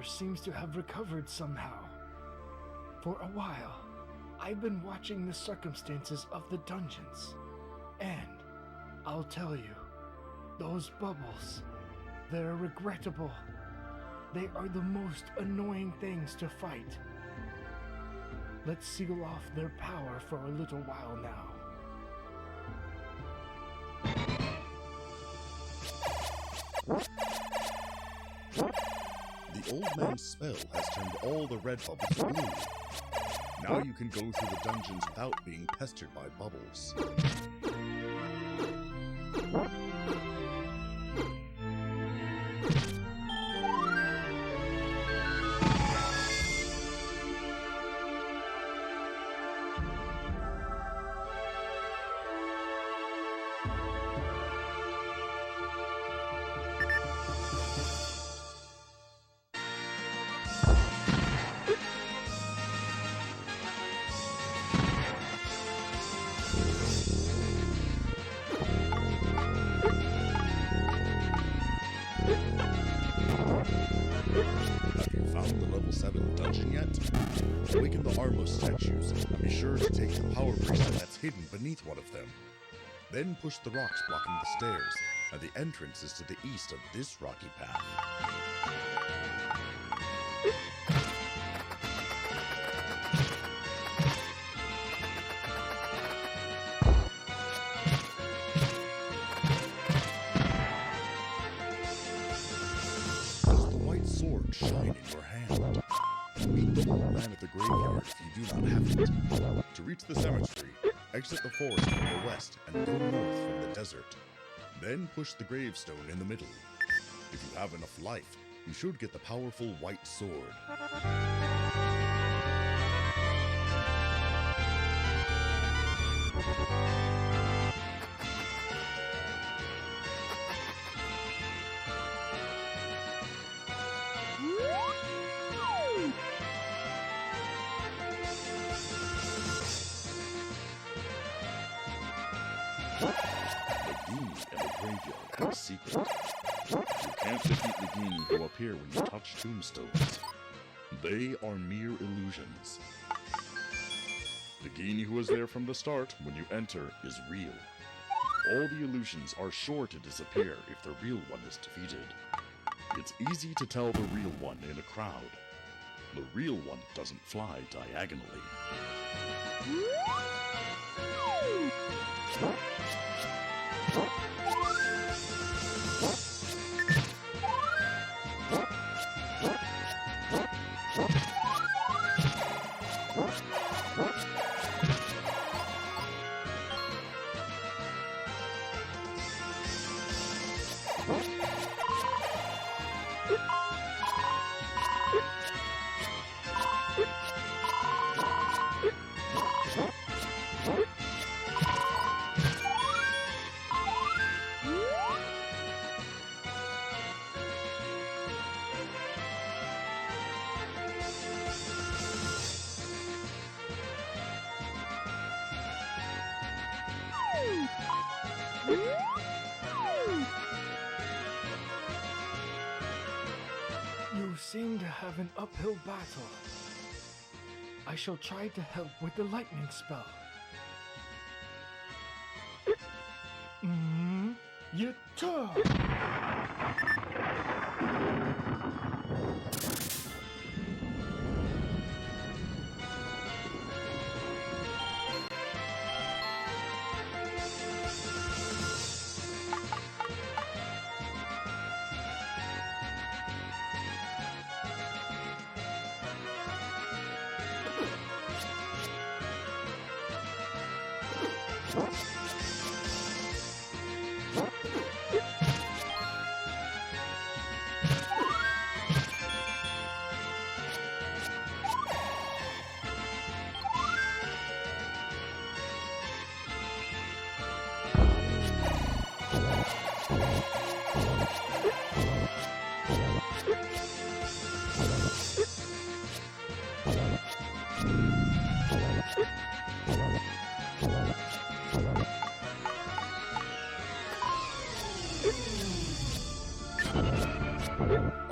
Seems to have recovered somehow. For a while, I've been watching the circumstances of the dungeons, and I'll tell you, those bubbles, they're regrettable. They are the most annoying things to fight. Let's seal off their power for a little while now. The old man's spell has turned all the red bubbles blue. Now you can go through the dungeons without being pestered by bubbles. Awaken the Armos statues, and be sure to take the power bracelet that's hidden beneath one of them. Then push the rocks blocking the stairs, and the entrance is to the east of this rocky path. Does the white sword shine in your hand? Meet the old man at the graveyard if you do not have it. To reach the cemetery, exit the forest from the west and go north from the desert. Then push the gravestone in the middle. If you have enough life, you should get the powerful white sword. Secret. You can't defeat the Genie who appear when you touch tombstones. They are mere illusions. The Genie who was there from the start when you enter is real. All the illusions are sure to disappear if the real one is defeated. It's easy to tell the real one in a crowd. The real one doesn't fly diagonally. You seem to have an uphill battle. I shall try to help with the lightning spell. Yatta!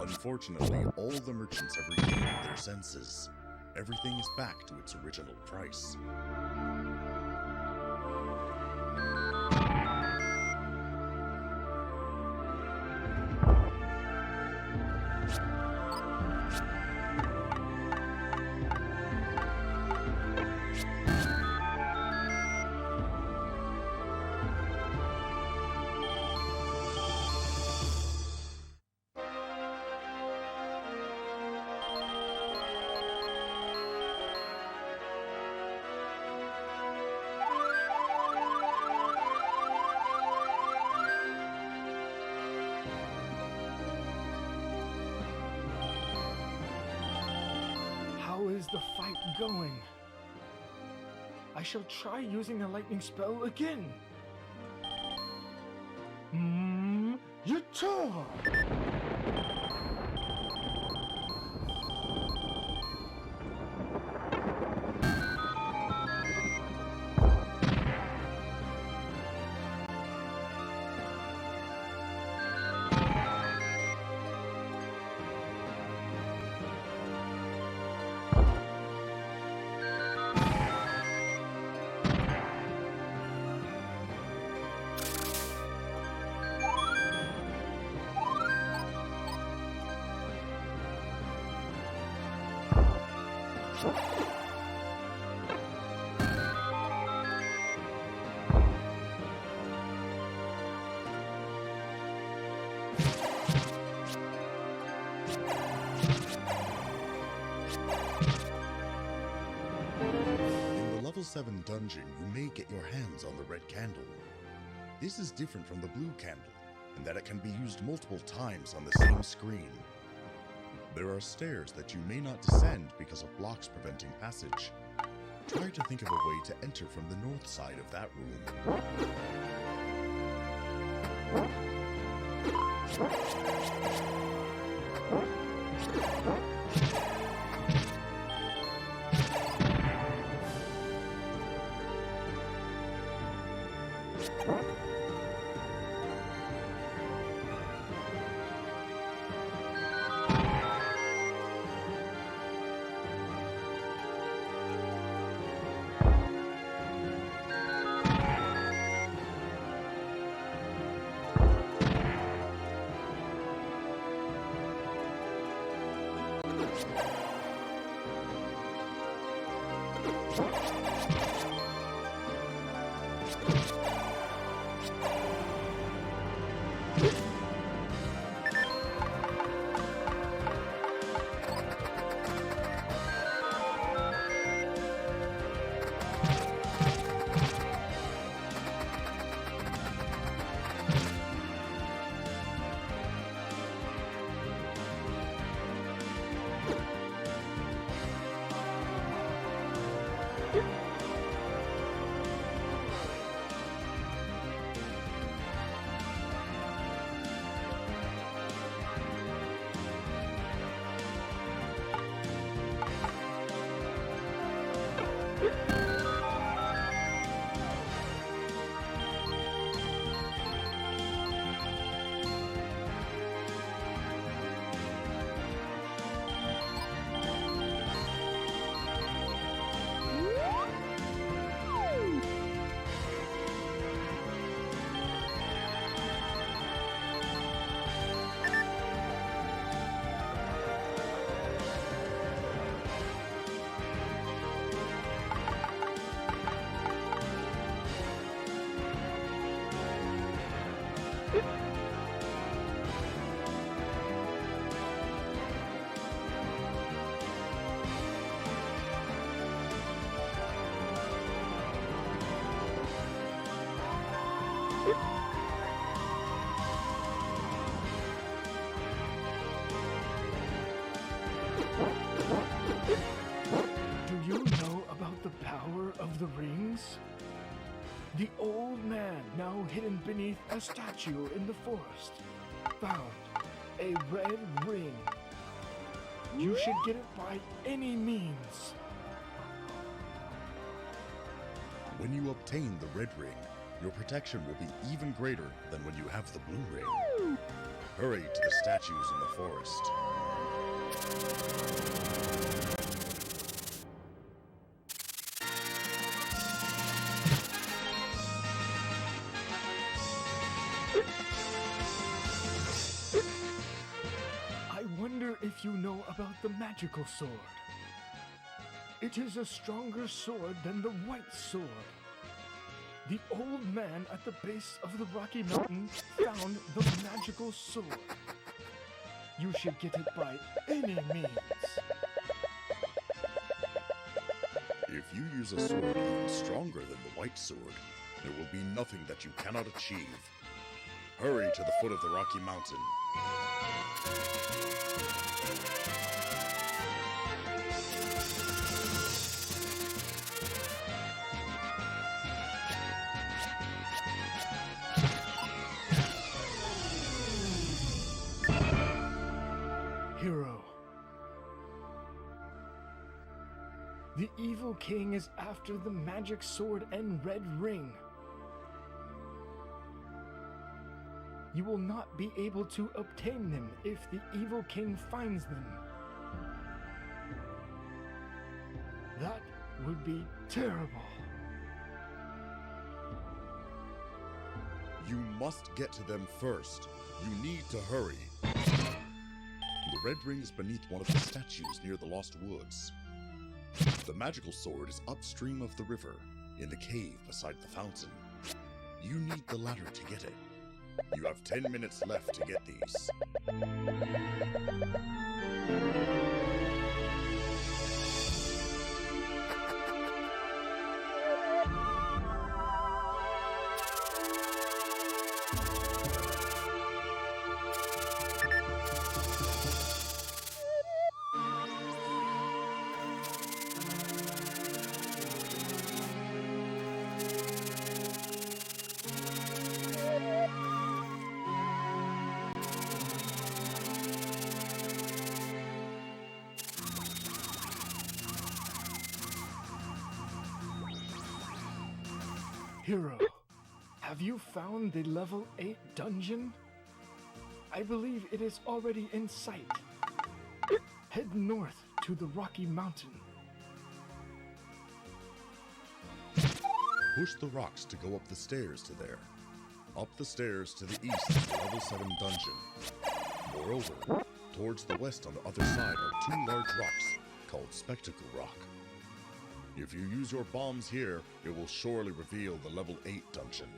Unfortunately, all the merchants have regained their senses. Everything is back to its original price. How is the fight going? I shall try using the lightning spell again. Yatta! In the level 7 dungeon, you may get your hands on the red candle. This is different from the blue candle, in that it can be used multiple times on the same screen. There are stairs that you may not descend because of blocks preventing passage. Try to think of a way to enter from the north side of that room. The rings? The old man, now hidden beneath a statue in the forest, found a red ring. You should get it by any means. When you obtain the red ring, your protection will be even greater than when you have the blue ring. Hurry to the statues in the forest. If you know about the magical sword. It is a stronger sword than the white sword. The old man at the base of the Rocky Mountain found the magical sword. You should get it by any means. If you use a sword even stronger than the white sword, there will be nothing that you cannot achieve. Hurry to the foot of the Rocky Mountain. Hero. The evil king is after the magic sword and red ring. You will not be able to obtain them if the evil king finds them. That would be terrible. You must get to them first. You need to hurry. The red ring is beneath one of the statues near the Lost Woods. The magical sword is upstream of the river, in the cave beside the fountain. You need the ladder to get it. You have 10 minutes left to get these. Hero, have you found the level 8 dungeon? I believe it is already in sight. Head north to the Rocky Mountain. Push the rocks to go up the stairs to there. Up the stairs to the east is the level 7 dungeon. Moreover, towards the west on the other side are 2 large rocks called Spectacle Rock. If you use your bombs here, it will surely reveal the level 8 dungeon.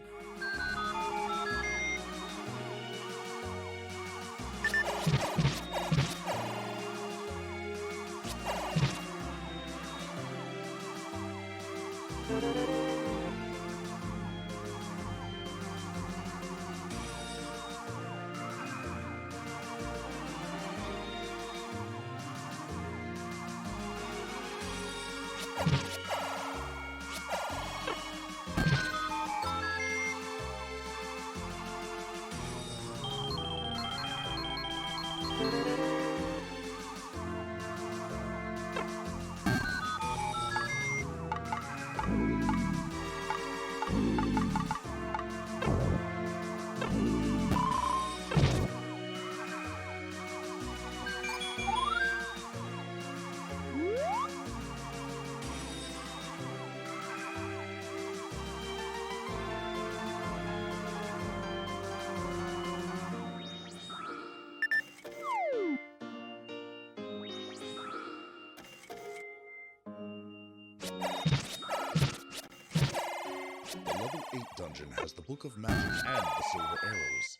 The level 8 dungeon has the Book of Magic and the Silver Arrows.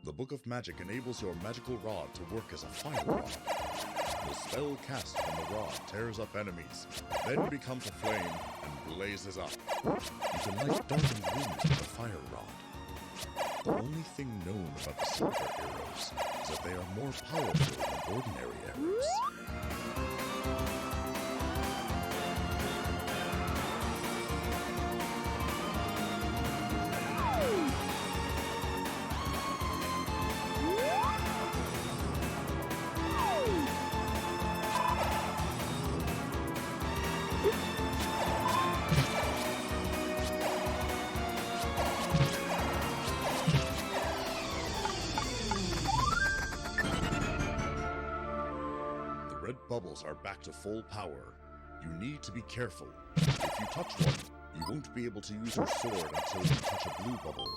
The Book of Magic enables your magical rod to work as a fire rod. The spell cast from the rod tears up enemies, then becomes a flame and blazes up. You can light darkened rooms with a fire rod. The only thing known about the Silver Arrows is that they are more powerful than ordinary arrows. Red bubbles are back to full power. You need to be careful. If you touch one, you won't be able to use your sword until you touch a blue bubble.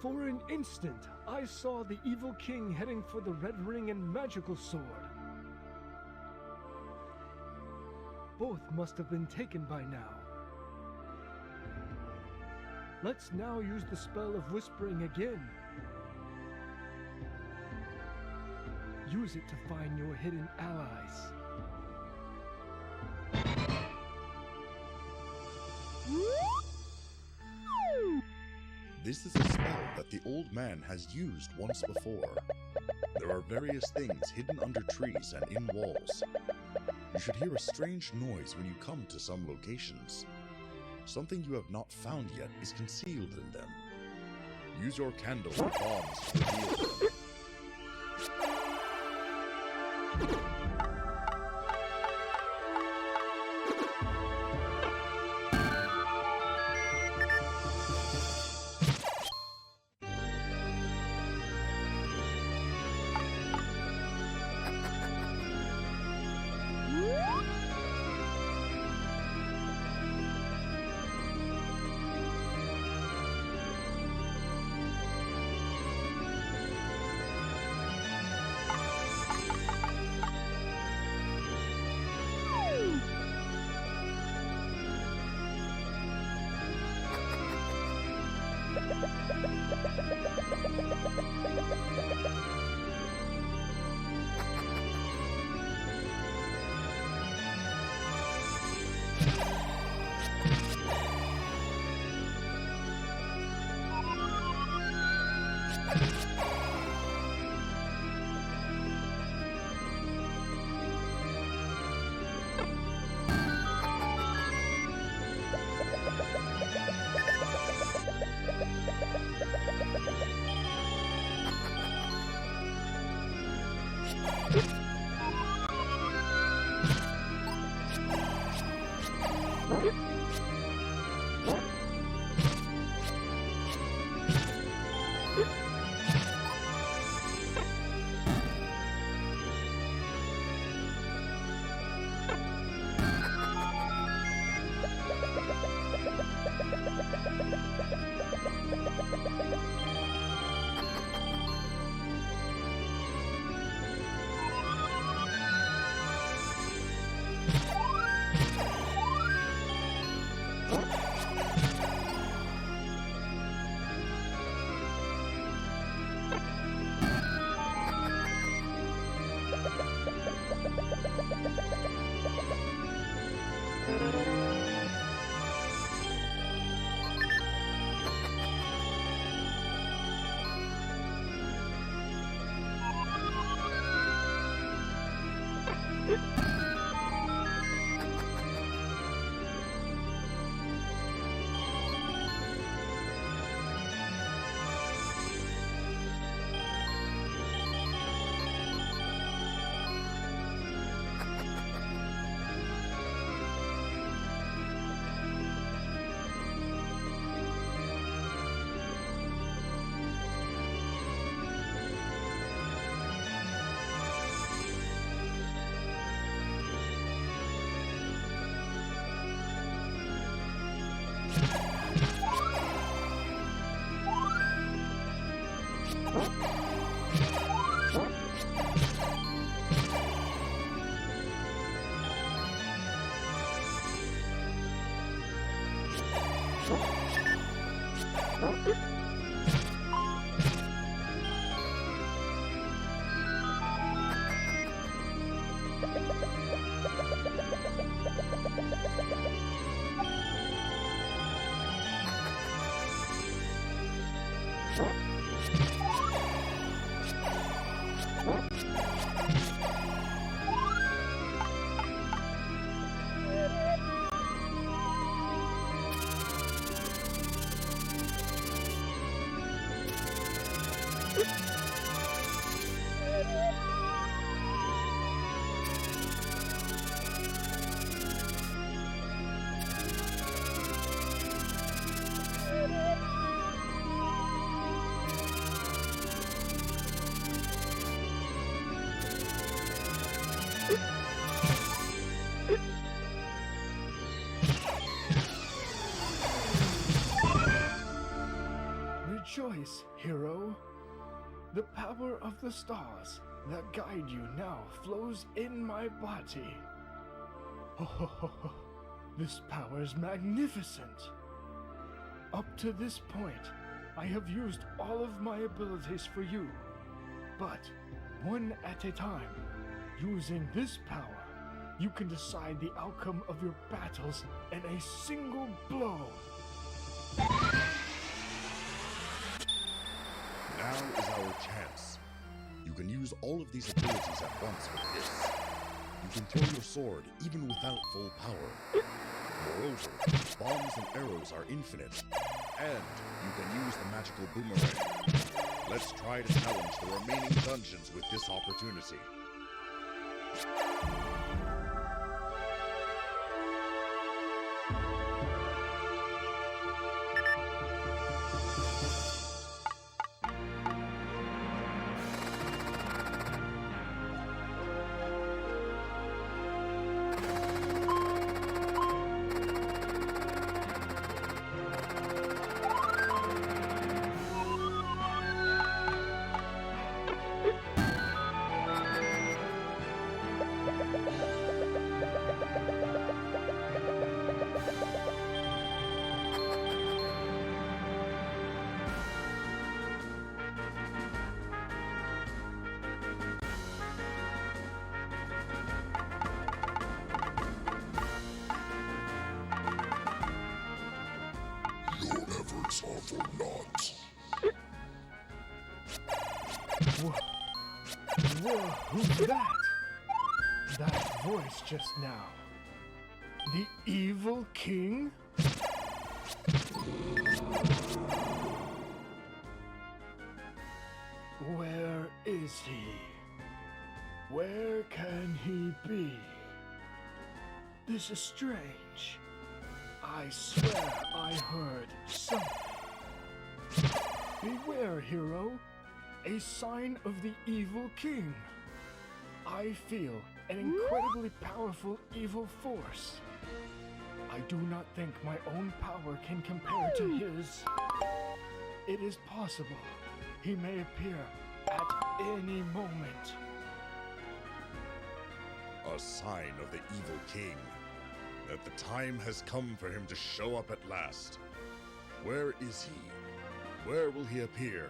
For an instant, I saw the evil king heading for the red ring and magical sword. Both must have been taken by now. Let's now use the spell of whispering again. Use it to find your hidden allies. This is a spell that the old man has used once before. There are various things hidden under trees and in walls. You should hear a strange noise when you come to some locations. Something you have not found yet is concealed in them. Use your candle and bombs to reveal them. Rejoice, hero. The power of the stars that guide you now flows in my body. This power is magnificent. Up to this point, I have used all of my abilities for you. But, one at a time, using this power, you can decide the outcome of your battles in a single blow. Now is our chance. You can use all of these abilities at once with this. You can throw your sword even without full power. Moreover, bombs and arrows are infinite. And you can use the magical boomerang. Let's try to challenge the remaining dungeons with this opportunity. efforts are for naught. Whoa, who's that? That voice just now. The evil king? Where is he? Where can he be? This is strange. I swear I heard something. Beware, hero. A sign of the evil king. I feel an incredibly powerful evil force. I do not think my own power can compare to his. It is possible he may appear at any moment. A sign of the evil king. That the time has come for him to show up at last. Where is he? Where will he appear?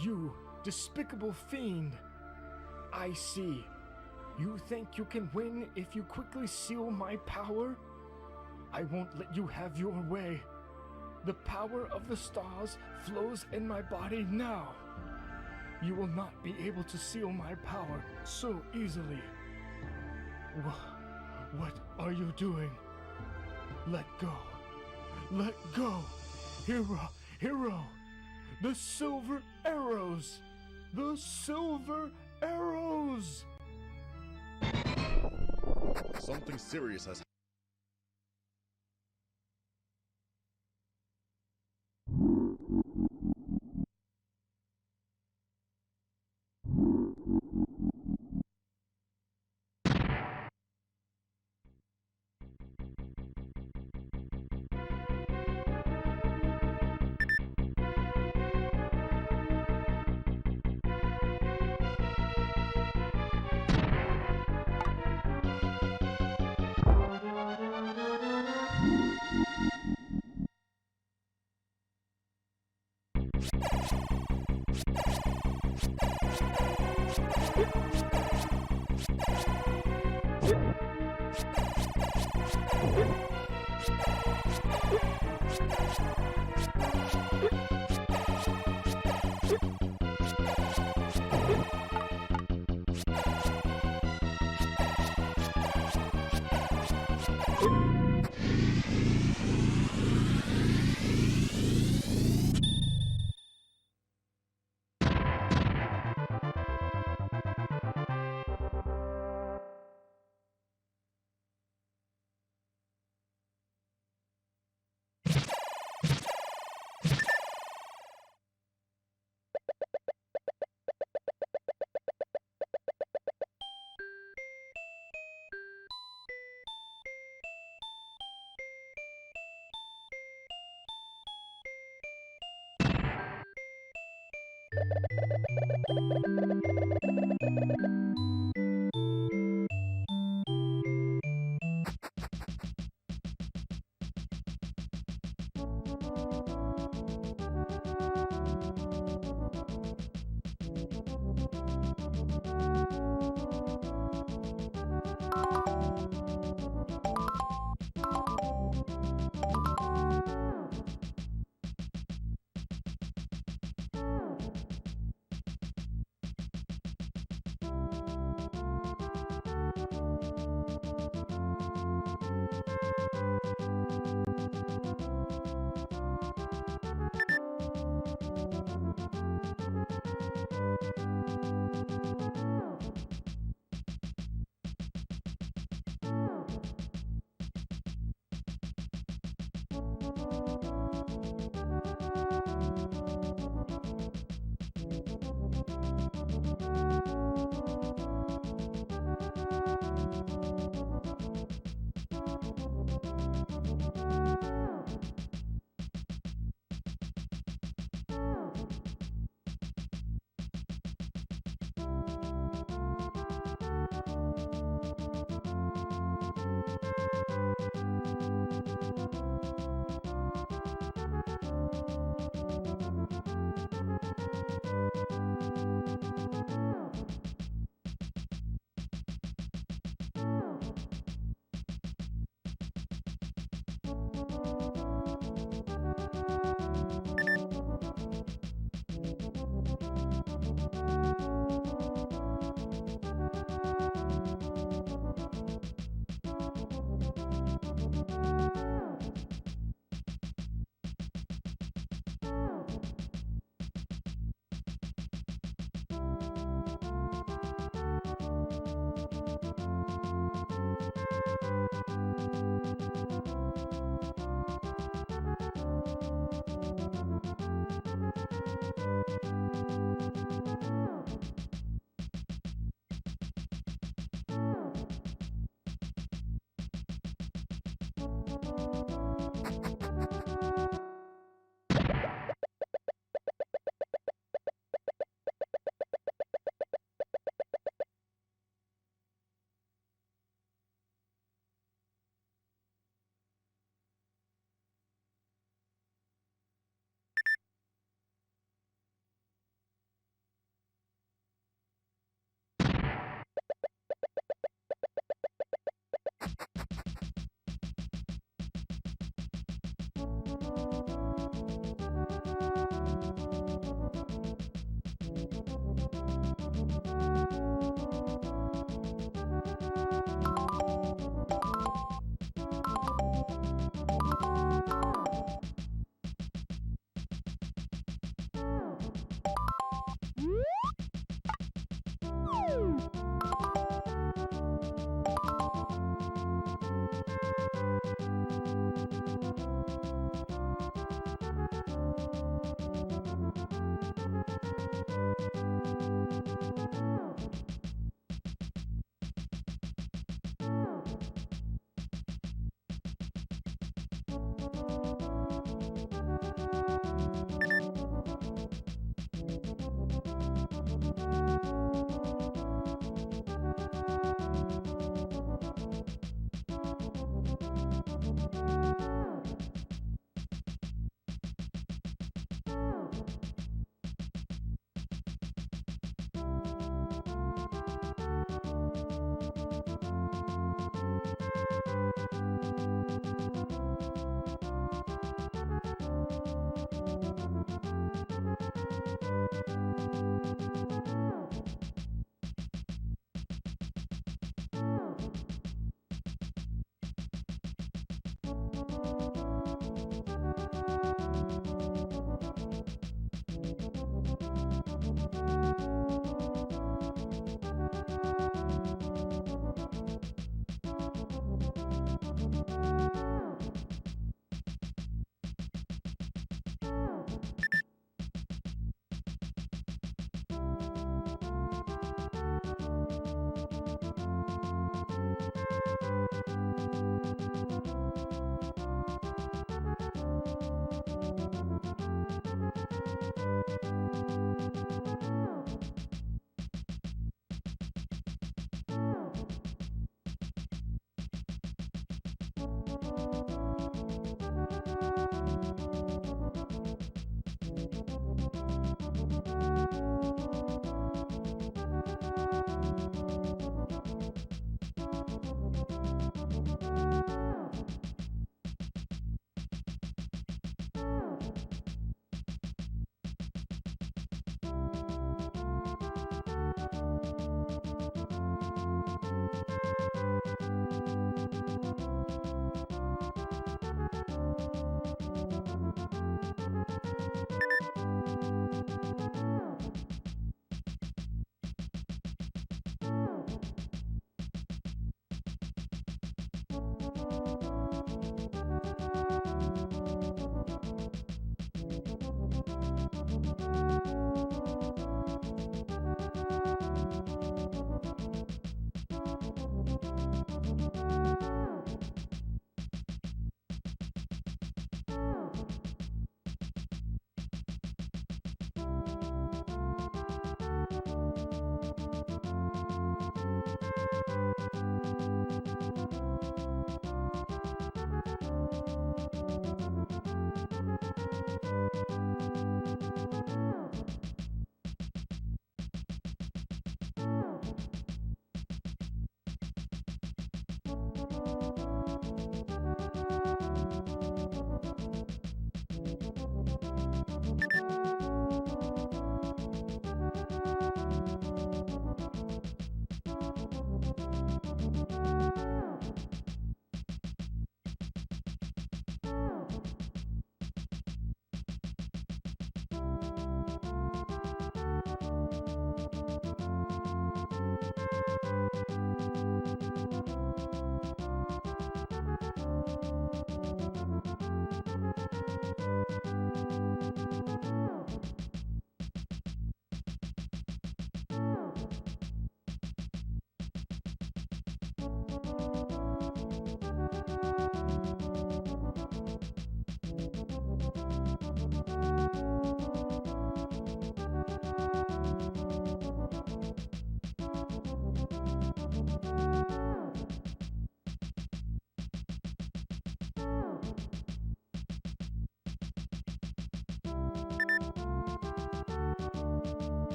You despicable fiend! I see. You think you can win if you quickly seal my power? I won't let you have your way. The power of the stars flows in my body now. You will not be able to seal my power so easily. What are you doing? Let go. Let go. Hero. The silver arrows. The silver arrows. Something serious has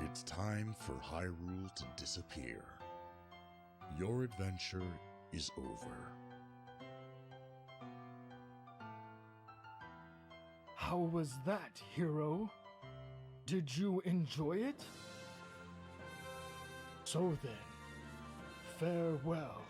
It's time for Hyrule to disappear. Your adventure is over. How was that, hero? Did you enjoy it? So then, farewell.